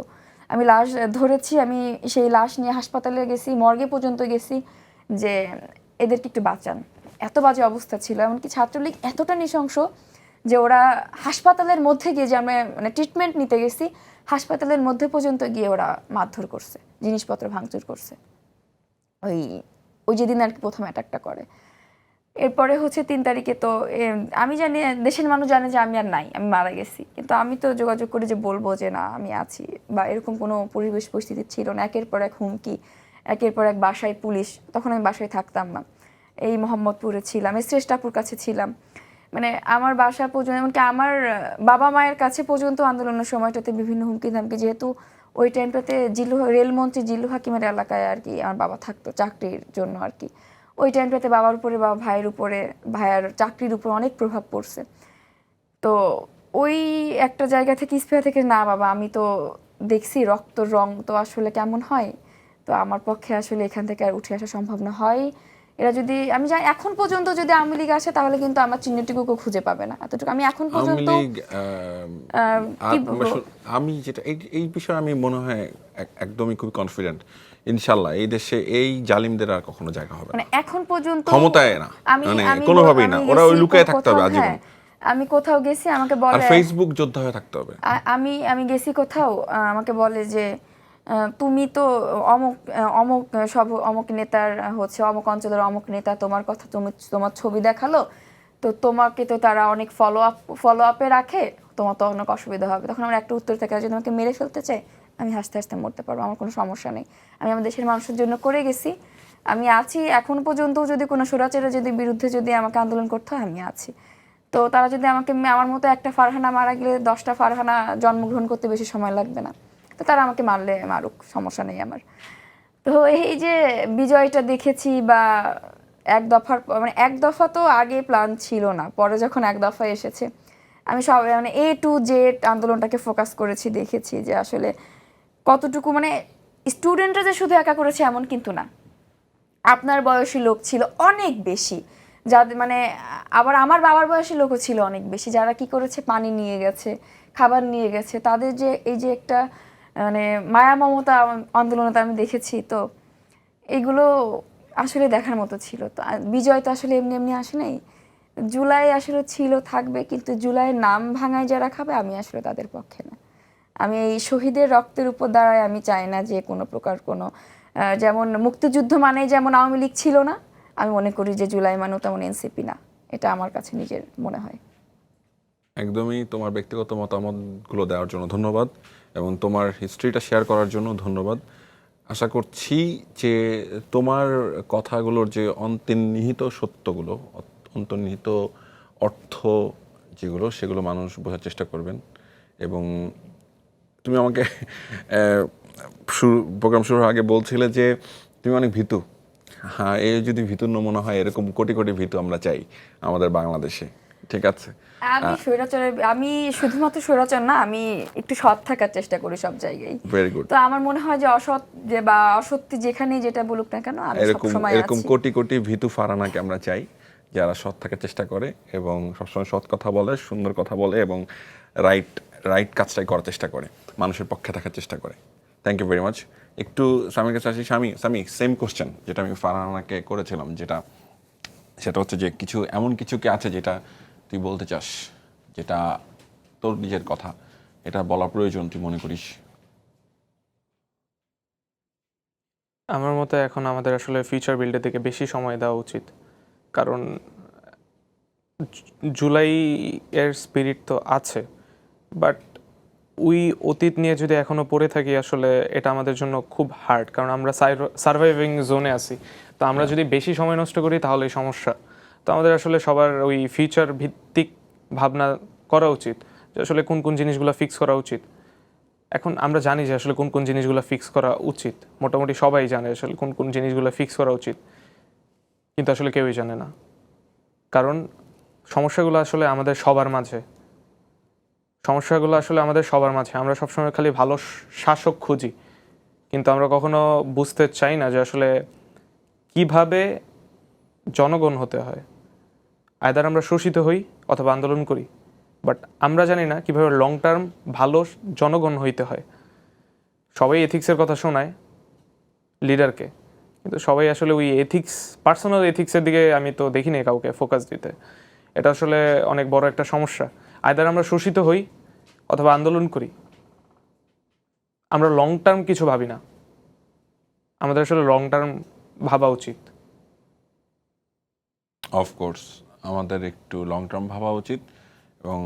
আমি লাশ ধরেছি, আমি সেই লাশ নিয়ে হাসপাতালে গেছি, মর্গে পর্যন্ত গেছি যে এদেরকে একটু বাঁচান। এত বাজে অবস্থা ছিল, এমনকি ছাত্রলীগ এতটা নৃশংস যে ওরা হাসপাতালের মধ্যে গিয়ে, যে আমরা মানে ট্রিটমেন্ট নিতে গেছি, হাসপাতালের মধ্যে পর্যন্ত গিয়ে ওরা মারধর করছে, জিনিসপত্র ভাঙচুর করছে। ওই ওই যেদিন আর কি প্রথম অ্যাটাকটা করে। এরপরে হচ্ছে 3 তারিখে তো আমি জানি, দেশের মানুষ জানে যে আমি আর নাই, আমি মারা গেছি, কিন্তু আমি তো যোগাযোগ করে যে বলবো যে না আমি আছি, বা এরকম কোনো পরিবেশ পরিস্থিতি ছিল না। একের পর এক হুমকি, একের পর এক বাসায় পুলিশ, তখন আমি বাসায় থাকতাম না, এই মোহাম্মদপুরে ছিলাম, এই শ্রেষ্ঠাপুর কাছে ছিলাম, মানে আমার বাসা পর্যন্ত, এমনকি আমার বাবা মায়ের কাছে পর্যন্ত আন্দোলনের সময়টাতে বিভিন্ন হুমকি ধামকি, যেহেতু ওই টাইমটাতে রেলমন্ত্রী জিল্লু হাকিমের এলাকায় আর কি আমার বাবা থাকতো চাকরির জন্য আর কি। ওই টাইমটাতে বাবার উপরে, বাবা ভাইয়ের উপরে, ভাইয়ার চাকরির উপর অনেক প্রভাব পড়ছে। তো ওই একটা জায়গা থেকে, স্পৃহা থেকে, না বাবা আমি তো দেখছি রক্তর রং তো আসলে কেমন হয়, তো আমার পক্ষে আসলে এখান থেকে আর উঠে আসা সম্ভব না হয়। এরা যদি, আমি জানি এখন পর্যন্ত যদি আওয়ামী লীগ আসে তাহলে কিন্তু আমার চিহ্নটুকু খুঁজে পাবে না, এতটুকু আমি এখন পর্যন্ত কি বলবো? আমি যেটা এই বিষয়ে আমি মনে হয় একদমই খুবই কনফিডেন্ট, ইনশাল্লাহ এই দেশে এই জালিমদের আর কখনো জায়গা হবে না, মানে এখন পর্যন্ত ক্ষমতায় না, আমি মানে আমি কোনোভাবেই না, আমি ওরা ওই গেছি লুকিয়ে থাকতে হবে কোথাও, আজীবন। হ্যাঁ, আমি কোথাও গেছি আমাকে আর বলে, ফেসবুক যোদ্ধা হয়ে থাকতে হবে। আমি গেছি কোথাও, আমাকে বলে যে তুমি তো অমুক অমুক সব অমুক নেতার হচ্ছে অমুক অঞ্চলের অমুক নেতা, তোমার কথা, তোমার ছবি দেখালো, তো তোমাকে তো তারা অনেক ফলো আপে রাখে, তোমার তো অনেক অসুবিধা হবে। তখন আমার একটা উত্তর থাকে, যদি আমাকে মেরে ফেলতে চাই আমি হাসতে হাসতে মরতে পারবো, আমার কোনো সমস্যা নেই, আমি আমার দেশের মানুষের জন্য করে গেছি, আমি আছি এখন পর্যন্ত। যদি কোনো স্বৈরাচারের যদি বিরুদ্ধে যদি আমাকে আন্দোলন করতে হয় আমি আছি। তো তারা যদি আমাকে, আমার মতো একটা ফারহানা মারা গেলে 10টা ফারহানা জন্মগ্রহণ করতে বেশি সময় লাগবে না, তো তারা আমাকে মারলে মারুক, সমস্যা নেই আমার। তো এই যে বিজয়টা দেখেছি, বা এক দফার মানে এক দফা তো আগে প্ল্যান ছিল না, পরে যখন এক দফা এসেছে আমি সব মানে A to Z আন্দোলনটাকে ফোকাস করেছি, দেখেছি যে আসলে কতটুকু, মানে স্টুডেন্টরা যে শুধু একা করেছে এমন কিন্তু না, আপনার বয়সী লোক ছিল অনেক বেশি, যাদের মানে আবার আমার বাবার বয়সী লোকও ছিল অনেক বেশি, যারা কি করেছে পানি নিয়ে গেছে, খাবার নিয়ে গেছে, তাদের যে এই যে একটা মানে মায়া মমতা আন্দোলনটা আমি দেখেছি। তো এগুলো আসলে দেখার মতো ছিল। তো বিজয় তো আসলে এমনি এমনি আসে নাই, জুলাই আসলে ছিল, থাকবে, কিন্তু জুলাইয়ের নাম ভাঙায় যারা খাবে আমি আসলে তাদের পক্ষে না। আমি এই শহীদের রক্তের উপর দাঁড়ায় আমি চাই না যে কোনো প্রকার কোনো যেমন মুক্তিযুদ্ধ মানে যেমন আওয়ামী লীগ ছিল না, আমি মনে করি যে জুলাই মানেও তেমন এনসিপি না, এটা আমার কাছে নিজের মনে হয়। একদমই তোমার ব্যক্তিগত মতামতগুলো দেওয়ার জন্য ধন্যবাদ, এবং তোমার হিস্ট্রিটা শেয়ার করার জন্য ধন্যবাদ। আশা করছি যে তোমার কথাগুলোর যে অন্তর্নিহিত সত্যগুলো, অন্তর্নিহিত অর্থ যেগুলো, সেগুলো মানুষ বোঝার চেষ্টা করবেন। এবং তুমি আমাকে প্রোগ্রাম শুরুর আগে বলছিলে যে তুমি অনেক ভীতু। হ্যাঁ, এই যদি ভীতুর নমুনা হয়, এরকম কোটি কোটি ভীতু আমরা চাই আমাদের বাংলাদেশে, ঠিক আছে? আমি শুধুমাত্র স্বৈরাচার না, আমি একটু সৎ থাকার চেষ্টা করি সব জায়গায়। Very good. তো আমার মনে হয় যে অসৎ যে বা অসত্যি যেখানেই যেটা বলুক না কেন, আমি সবসময় এরকম আছি। কোটি কোটি ভীতু ফারানাকে আমরা চাই, যারা সৎ থাকার চেষ্টা করে এবং সবসময় সৎ কথা বলে, সুন্দর কথা বলে, এবং রাইট কাজটাই করার চেষ্টা করে, মানুষের পক্ষে থাকার চেষ্টা করে। Thank you very much. একটু স্বামীর কাছে আসি। স্বামী, সেম কোশ্চেন যেটা আমি ফারহানাকে করেছিলাম, সেটা হচ্ছে যে এমন কিছু কি আছে যেটা তুই বলতে চাস, যেটা তোর নিজের কথা, এটা বলা প্রয়োজন তুই মনে করিস? আমার মতে এখন আমাদের আসলে ফিউচার বিল্ডের দিকে বেশি সময় দেওয়া উচিত, কারণ জুলাই এর স্পিরিট তো আছে, বাট ওই অতীত নিয়ে যদি এখনও পড়ে থাকি আসলে এটা আমাদের জন্য খুব হার্ড, কারণ আমরা সার্ভাইভিং জোনে আছি। তো আমরা যদি বেশি সময় নষ্ট করি তাহলে সমস্যা। তো আমাদের আসলে সবার ওই ফিউচার ভিত্তিক ভাবনা করা উচিত, যে আসলে কোন কোন জিনিসগুলো ফিক্স করা উচিত। এখন আমরা জানি যে আসলে কোন কোন জিনিসগুলো ফিক্স করা উচিত, মোটামুটি সবাই জানে আসলে কোন কোন জিনিসগুলো ফিক্স করা উচিত, কিন্তু আসলে কেউই জানে না, কারণ সমস্যাগুলো আসলে আমাদের সবার মাঝে। আমরা সবসময় খালি ভালো শাসক খুঁজি, কিন্তু আমরা কখনো বুঝতে চাই না যে আসলে কিভাবে জনগণ হতে হয়। আইদার আমরা শোষিত হই অথবা আন্দোলন করি, বাট আমরা জানি না কিভাবে লং টার্ম ভালো জনগণ হইতে হয়। সবাই এথিক্সের কথা শোনায় লিডারকে, কিন্তু সবাই আসলে ওই পার্সোনাল এথিক্সের দিকে আমি তো দেখিনি কাউকে ফোকাস দিতে। এটা আসলে অনেক বড় একটা সমস্যা। আইদার আমরা শোষিত হই অথবা আন্দোলন করি, আমরা লং টার্ম কিছু ভাবি না। আমাদের আসলে লং টার্ম ভাবা উচিত। অফকোর্স আমাদের একটু লং টার্ম ভাবা উচিত এবং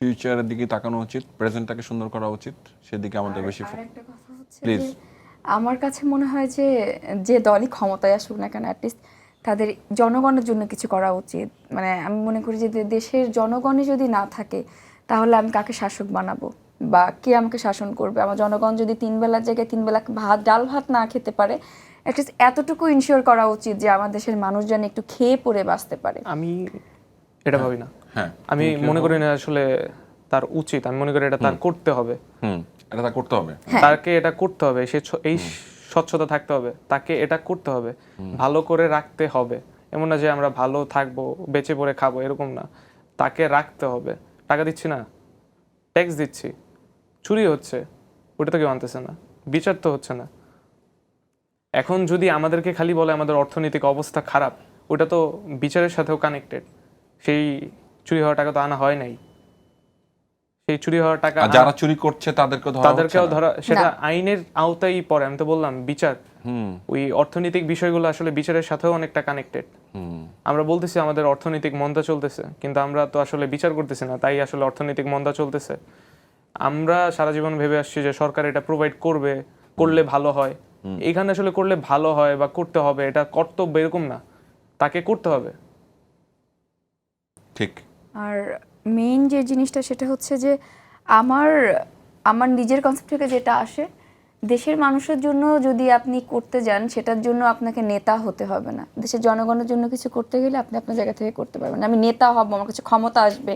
ফিউচারের দিকে তাকানো উচিত, প্রেজেন্টটাকে সুন্দর করা উচিত, সেদিকে আমাদের বেশি আরেকটা কথা হচ্ছে প্লিজ। যে আমার কাছে মনে হয় যে যে দলই ক্ষমতায় আসুক না কেন অ্যাটলিস্ট তাদের জনগণের জন্য কিছু করা উচিত। মানে আমি মনে করি যে দেশের জনগণই যদি না থাকে তাহলে আমি কাকে শাসক বানাবো বা কে আমাকে শাসন করবে? আমার জনগণ যদি 3 বেলার জায়গায় 3 বেলা ডাল ভাত না খেতে পারে, অ্যাটলিস্ট এতটুকু ইনশিওর করা উচিত যে আমার দেশের মানুষ যেন একটু খেয়ে পরে বাঁচতে পারে। আমি এটা ভাবি না। হ্যাঁ, আমি মনে করি না আসলে তার উচিত, আমি মনে করি এটা তার করতে হবে। এটা তা করতে হবে। তাকে এটা করতে হবে, এই স্বচ্ছতা থাকতে হবে, তাকে এটা করতে হবে, ভালো করে রাখতে হবে। এমন না যে আমরা ভালো থাকবো, বেঁচে পড়ে খাবো, এরকম না। তাকে রাখতে হবে। টাকা দিচ্ছি না, ট্যাক্স দিচ্ছি, চুরি হচ্ছে, ওটা তো কেউ আনতেছে না, বিচার তো হচ্ছে না। এখন যদি আমাদেরকে খালি বলে আমাদের অর্থনৈতিক অবস্থা খারাপ, ওটা তো বিচারের সাথেও কানেক্টেড। সেই চুরি হওয়া টাকা তো আনা হয় নাই, সেই চুরি হওয়ার টাকা আর যারা চুরি করছে তাদেরকেও ধরা, সেটা আইনের আওতায় পড়ে। আমি তো বললাম বিচার, ওই অর্থনৈতিক বিষয়গুলো আসলে বিচারের সাথেও অনেকটা কানেক্টেড। আমরা বলতেছি আমাদের অর্থনৈতিক মন্দা চলতেছে, কিন্তু আমরা তো আসলে বিচার করতেছি না, তাই আসলে অর্থনৈতিক মন্দা চলতেছে। আমরা সারা জীবন ভেবে আসছি যে সরকার এটা প্রোভাইড করবে, করলে ভালো হয়। এখানে আসলে করলে ভালো হয় বা করতে হবে, এটা কর্তব্য এরকম না, তাকে করতে হবে। ঠিক। আর মেইন যে জিনিসটা সেটা হচ্ছে যে আমার আমার নিজের কনসেপ্ট থেকে যেটা আসে, দেশের মানুষের জন্য যদি আপনি করতে যান সেটার জন্য আপনাকে নেতা হতে হবে না। দেশের জনগণের জন্য কিছু করতে গেলে আপনি আপনার জায়গা থেকে করতে পারবেন। আমি নেতা হব, আমার কাছে ক্ষমতা আসবে,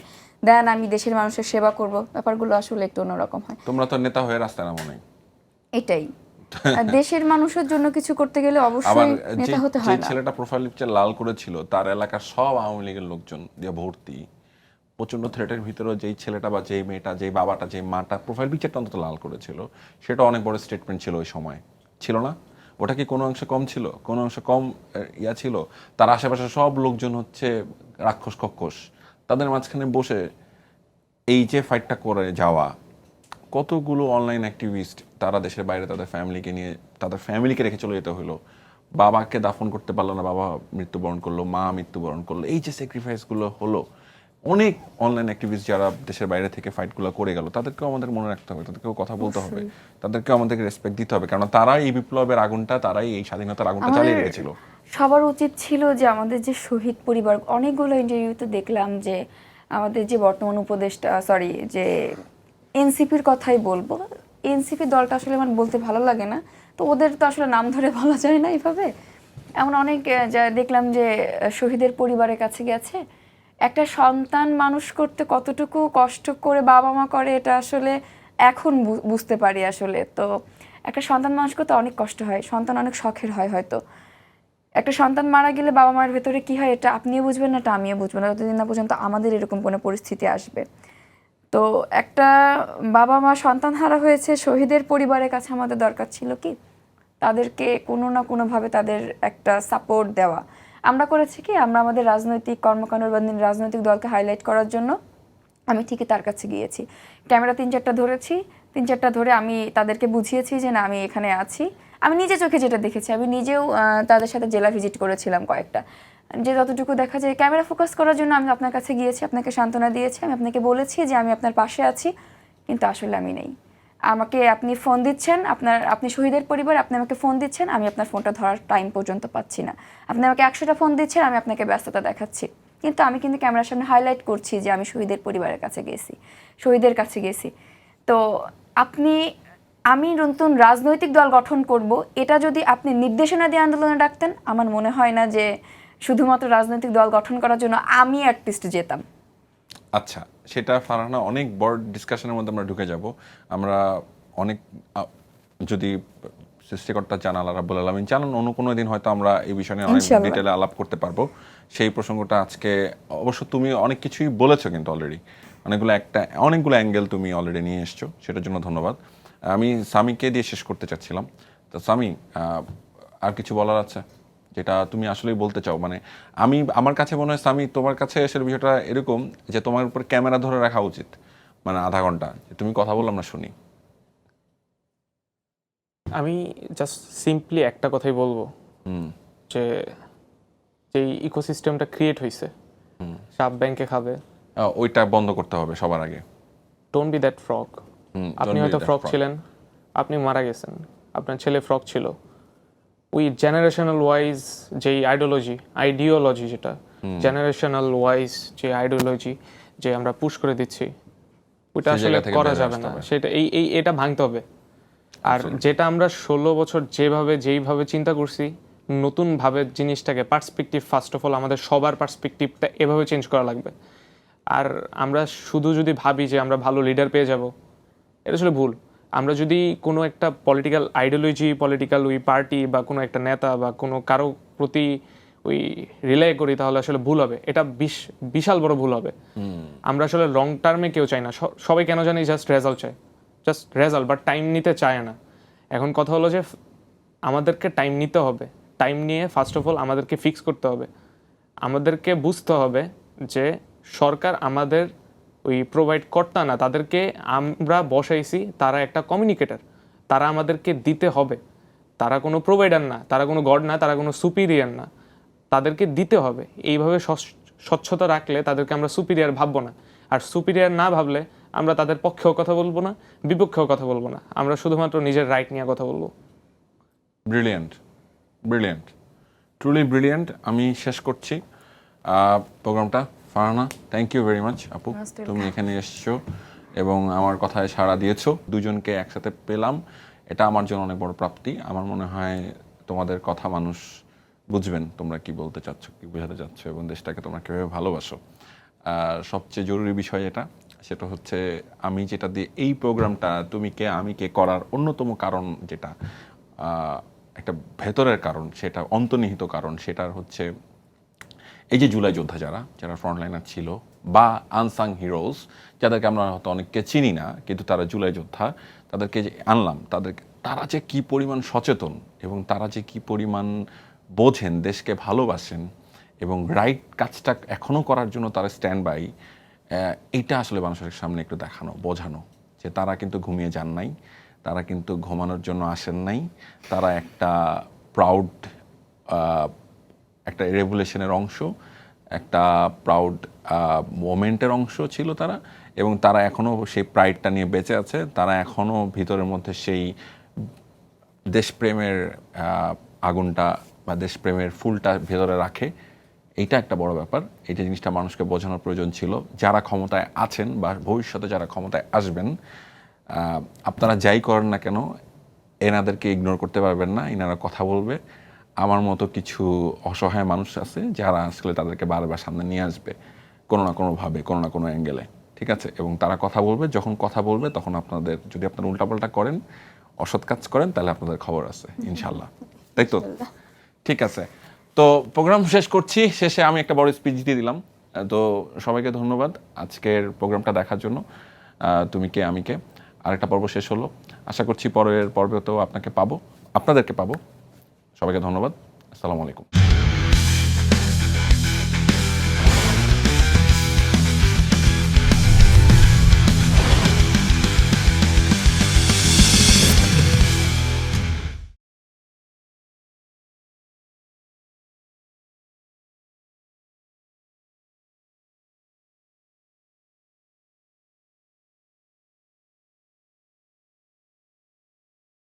দেন আমি দেশের মানুষের সেবা করব, ব্যাপারগুলো আসলে একটু অন্যরকম হয়। তোমরা তো নেতা হয়ে রাস্তায় নামো নাই। এটাই, আর দেশের মানুষের জন্য কিছু করতে গেলে আবার অবশ্যই নেতা হতে যে হয় না। ছেলেটা প্রোফাইল পিকচার লাল করেছিল তার এলাকার সব আওয়ামী লীগের লোকজন দিয়ে ভর্তি। প্রচন্ড থ্রেটের ভিতরেও যেই ছেলেটা বা যেই মেয়েটা, যেই বাবাটা, যেই মাটা প্রোফাইল পিকচারটা অন্তত লাল করেছিল, সেটা অনেক বড় স্টেটমেন্ট ছিল ওই সময়, ছিল না? ওটা কি কোনো অংশে কম ছিল? কোনো অংশে কম ইয়া ছিল? তার আশেপাশে সব লোকজন হচ্ছে রাক্ষস কক্ষস, তাদের মাঝখানে বসে এই যে ফাইটটা করে যাওয়া, কতগুলো অনলাইন অ্যাক্টিভিস্ট তারা দেশের বাইরে তাদের ফ্যামিলিকে নিয়ে, তাদের ফ্যামিলিকে রেখে চলে যেতে হলো, বাবাকে দাফন করতে পারলো না, বাবা মৃত্যুবরণ করলো, মা মৃত্যুবরণ করলো, এই যে স্যাক্রিফাইসগুলো হলো, অনেক অনলাইন অ্যাক্টিভিস্ট যারা দেশের বাইরে থেকে ফাইটগুলো করে গেল, তাদেরকেও আমাদের মনে রাখতে হবে, তাদেরকেও কথা বলতে হবে, তাদেরকেও আমাদেরকে রেসপেক্ট দিতে হবে, কারণ তারাই এই বিপ্লবের আগুনটা, তারাই এই স্বাধীনতার আগুনটা চালিয়ে রেখেছিল। সবার উচিত ছিল যে আমাদের যে শহীদ পরিবার, অনেকগুলো ইন্টারভিউতে দেখলাম যে আমাদের যে বর্তমান উপদেষ্টা, সরি যে এনসিপির কথাই বলবো, এনসিপি দলটা আসলে আমার বলতে ভালো লাগে না, তো ওদের তো আসলে নাম ধরে বলা যায় না এইভাবে। এমন অনেক যা দেখলাম যে শহীদের পরিবারের কাছে গেছে, একটা সন্তান মানুষ করতে কতটুকু কষ্ট করে বাবা মা করে এটা আসলে এখন বুঝতে পারি আসলে। তো একটা সন্তান মানুষ করতে অনেক কষ্ট হয়, সন্তান অনেক শখের হয় হয়তো। একটা সন্তান মারা গেলে বাবা মায়ের ভেতরে কি হয় এটা আপনিও বুঝবেন না, এটা আমিও বুঝবেন না, যতদিন না পর্যন্ত আমাদের এরকম কোনো পরিস্থিতি আসবে। তো একটা বাবা মা সন্তান হারা হয়েছে, শহীদের পরিবারের কাছে আমাদের দরকার ছিল কি তাদেরকে কোনো না কোনোভাবে তাদের একটা সাপোর্ট দেওয়া। আমরা করেছি কি, আমরা আমাদের রাজনৈতিক কর্মকাণ্ড বা রাজনৈতিক দলকে হাইলাইট করার জন্য আমি ঠিকই তার কাছে গিয়েছি, ক্যামেরা 3-4টা ধরেছি, 3-4টা ধরে আমি তাদেরকে বুঝিয়েছি যে না আমি এখানে আছি। আমি নিজে চোখে যেটা দেখেছি, আমি নিজেও তাদের সাথে জেলা ভিজিট করেছিলাম কয়েকটা, যে যতটুকু দেখা যায় ক্যামেরা ফোকাস করার জন্য আমি আপনার কাছে গিয়েছি, আপনাকে সান্ত্বনা দিয়েছি, আমি আপনাকে বলেছি যে আমি আপনার পাশে আছি, কিন্তু আসলে আমি নেই। আমাকে আপনি ফোন দিচ্ছেন, আপনি শহীদের পরিবার, আপনি আমাকে ফোন দিচ্ছেন, আমি আপনার ফোনটা ধরার টাইম পর্যন্ত পাচ্ছি না। আপনি আমাকে 100টা ফোন দিচ্ছেন, আমি আপনাকে ব্যস্ততা দেখাচ্ছি, কিন্তু আমি কিন্তু ক্যামেরার সামনে হাইলাইট করছি যে আমি শহীদের পরিবারের কাছে গেছি, শহীদের কাছে গেছি। তো আমি নতুন রাজনৈতিক দল গঠন করব, এটা যদি আপনি নির্দেশনা দিয়ে আন্দোলনে ডাকতেন, আমার মনে হয় না যে শুধুমাত্র রাজনৈতিক দল গঠন করার জন্য আমি অ্যাটলিস্ট যেতাম। আচ্ছা, সেটা ফারহানা অনেক বড় ডিসকাশনের মধ্যে আমরা ঢুকে যাব। আমরা অনেক যদি সৃষ্টিকর্তা চান, আল্লাহ রাব্বুল আলামিন চান, অন্য কোনো দিন হয়তো আমরা এই বিষয় নিয়ে অনেক ডিটেইলে আলাপ করতে পারবো। সেই প্রসঙ্গটা আজকে অবশ্য তুমি অনেক কিছুই বলেছো, কিন্তু অলরেডি অনেকগুলো অ্যাঙ্গেল তুমি অলরেডি নিয়ে এসছো, সেটার জন্য ধন্যবাদ। আমি সামিকে দিয়ে শেষ করতে চাচ্ছিলাম। তো সামি, আর কিছু বলার আছে যেটা তুমি আসলেই বলতে চাও? মানে আমার কাছে মনে হয় আমি তোমার কাছে আসলে বিষয়টা এরকম যে তোমার উপর ক্যামেরা ধরে রাখা উচিত, মানে আধা ঘন্টা যে তুমি কথা বললাম না শুনি। আমি জাস্ট সিম্পলি একটা কথাই বলবো, যে যেই ইকোসিস্টেমটা ক্রিয়েট হয়েছে, সাপ ব্যাংকে খাবে, ওইটা বন্ধ করতে হবে সবার আগে। Don't be that frog. আপনি don't be হয়তো that ফ্রগ frog. ছিলেন, আপনি মারা গেছেন, আপনার ছেলে ফ্রগ ছিল। ওই জেনারেশনাল ওয়াইজ যেই আইডিওলজি যেটা জেনারেশনাল ওয়াইজ যে আইডিওলজি যে আমরা পুশ করে দিচ্ছি, ওইটা সেই আসলে জায়গা থেকে করা বেরিয়ে যাবে আসতে না। হবে। সেটা এটা ভাঙতে হবে। আর যেটা আমরা 16 বছর যেইভাবে চিন্তা করছি, নতুনভাবে জিনিসটাকে পার্সপেক্টিভ, ফার্স্ট অফ অল আমাদের সবার পার্সপেক্টিভটা এভাবে চেঞ্জ করা লাগবে। আর আমরা শুধু যদি ভাবি যে আমরা ভালো লিডার পেয়ে যাব, এটা আসলে ভুল। আমরা যদি কোনো একটা পলিটিক্যাল আইডিওলজি, পলিটিক্যাল ওই পার্টি বা কোনো একটা নেতা বা কোনো কারো প্রতি ওই রিলাই করি, তাহলে আসলে ভুল হবে। এটা বিশাল বড় ভুল হবে। আমরা আসলে লং টার্মে কেউ চাই না। সবাই কেন জানি জাস্ট রেজাল্ট চায়, জাস্ট রেজাল্ট, বাট টাইম নিতে চায় না। এখন কথা হলো যে আমাদেরকে টাইম নিতে হবে। টাইম নিয়ে ফার্স্ট অফ অল আমাদেরকে ফিক্স করতে হবে। আমাদেরকে বুঝতে হবে যে সরকার আমাদের ওই প্রোভাইড কর্তা না, তাদেরকে আমরা বসাইছি, তারা একটা কমিউনিকেটর, তারা আমাদেরকে দিতে হবে। তারা কোনো প্রোভাইডার না, তারা কোনো গড না, তারা কোনো সুপিরিয়ার না, তাদেরকে দিতে হবে। এইভাবে স্বচ্ছতা রাখলে তাদেরকে আমরা সুপিরিয়ার ভাববো না। আর সুপিরিয়ার না ভাবলে আমরা তাদের পক্ষেও কথা বলবো না, বিপক্ষেও কথা বলবো না, আমরা শুধুমাত্র নিজের রাইট নিয়ে কথা বলবো। Brilliant, brilliant, truly brilliant. আমি শেষ করছি প্রোগ্রামটা। Farhana, thank you very much আপু, তুমি এখানে এসছো এবং আমার কথায় সাড়া দিয়েছো। দুজনকে একসাথে পেলাম, এটা আমার জন্য অনেক বড় প্রাপ্তি। আমার মনে হয় তোমাদের কথা মানুষ বুঝবেন, তোমরা কি বলতে চাচ্ছ, কি বোঝাতে চাচ্ছ এবং দেশটাকে তোমরা কীভাবে ভালোবাসো। আর সবচেয়ে জরুরি বিষয় সেটা হচ্ছে আমি যেটা দিয়ে এই প্রোগ্রামটা তুমি কে আমি কে করার অন্যতম কারণ, যেটা একটা ভেতরের কারণ, সেটা অন্তর্নিহিত কারণ, সেটার হচ্ছে এই যে জুলাই যোদ্ধা যারা ফ্রন্টলাইনার ছিল বা আনসাং হিরোজ, যাদেরকে আমরা হয়তো অনেককে চিনি না, কিন্তু তারা জুলাই যোদ্ধা, তাদেরকে যে আনলাম, তারা যে কি পরিমাণ সচেতন এবং তারা যে কি পরিমাণ বোঝেন, দেশকে ভালোবাসেন এবং রাইট কাজটা এখনও করার জন্য তারা স্ট্যান্ড বাই, এইটা আসলে মানুষের সামনে একটু দেখানো, বোঝানো যে তারা কিন্তু ঘুমিয়ে যান নাই, তারা কিন্তু ঘুমানোর জন্য আসেন নাই, তারা একটা প্রাউড, একটা রেভুলেশনের অংশ, একটা প্রাউড মোমেন্টের অংশ ছিল তারা, এবং তারা এখনও সেই প্রাইডটা নিয়ে বেঁচে আছে। তারা এখনও ভিতরের মধ্যে সেই দেশপ্রেমের আগুনটা বা দেশপ্রেমের ফুলটা ভেতরে রাখে। এইটা একটা বড় ব্যাপার। এইটা জিনিসটা মানুষকে বোঝানোর প্রয়োজন ছিল। যারা ক্ষমতায় আছেন বা ভবিষ্যতে যারা ক্ষমতায় আসবেন, আপনারা যাই করেন না কেন, এনাদেরকে ইগনোর করতে পারবেন না। এনারা কথা বলবে। আমার মতো কিছু অসহায় মানুষ আছে যারা আসলে তাদেরকে বারবার সামনে নিয়ে আসবে কোনো না কোনোভাবে, কোনো না কোনো অ্যাঙ্গেলে, ঠিক আছে? এবং তারা কথা বলবে। যখন কথা বলবে তখন আপনাদের, যদি আপনারা উল্টাপাল্টা করেন, অসৎ কাজ করেন, তাহলে আপনাদের খবর আছে ইনশাল্লাহ, তাই তো? ঠিক আছে, তো প্রোগ্রাম শেষ করছি। শেষে আমি একটা বড় স্পিচ দিয়ে দিলাম। তো সবাইকে ধন্যবাদ আজকের প্রোগ্রামটা দেখার জন্য। তুমি কে আমি কে আরেকটা পর্ব শেষ হলো। আশা করছি পরের পর্বেতেও আপনাদেরকে পাবো। সবাইকে ধন্যবাদ। আসসালামু আলাইকুম।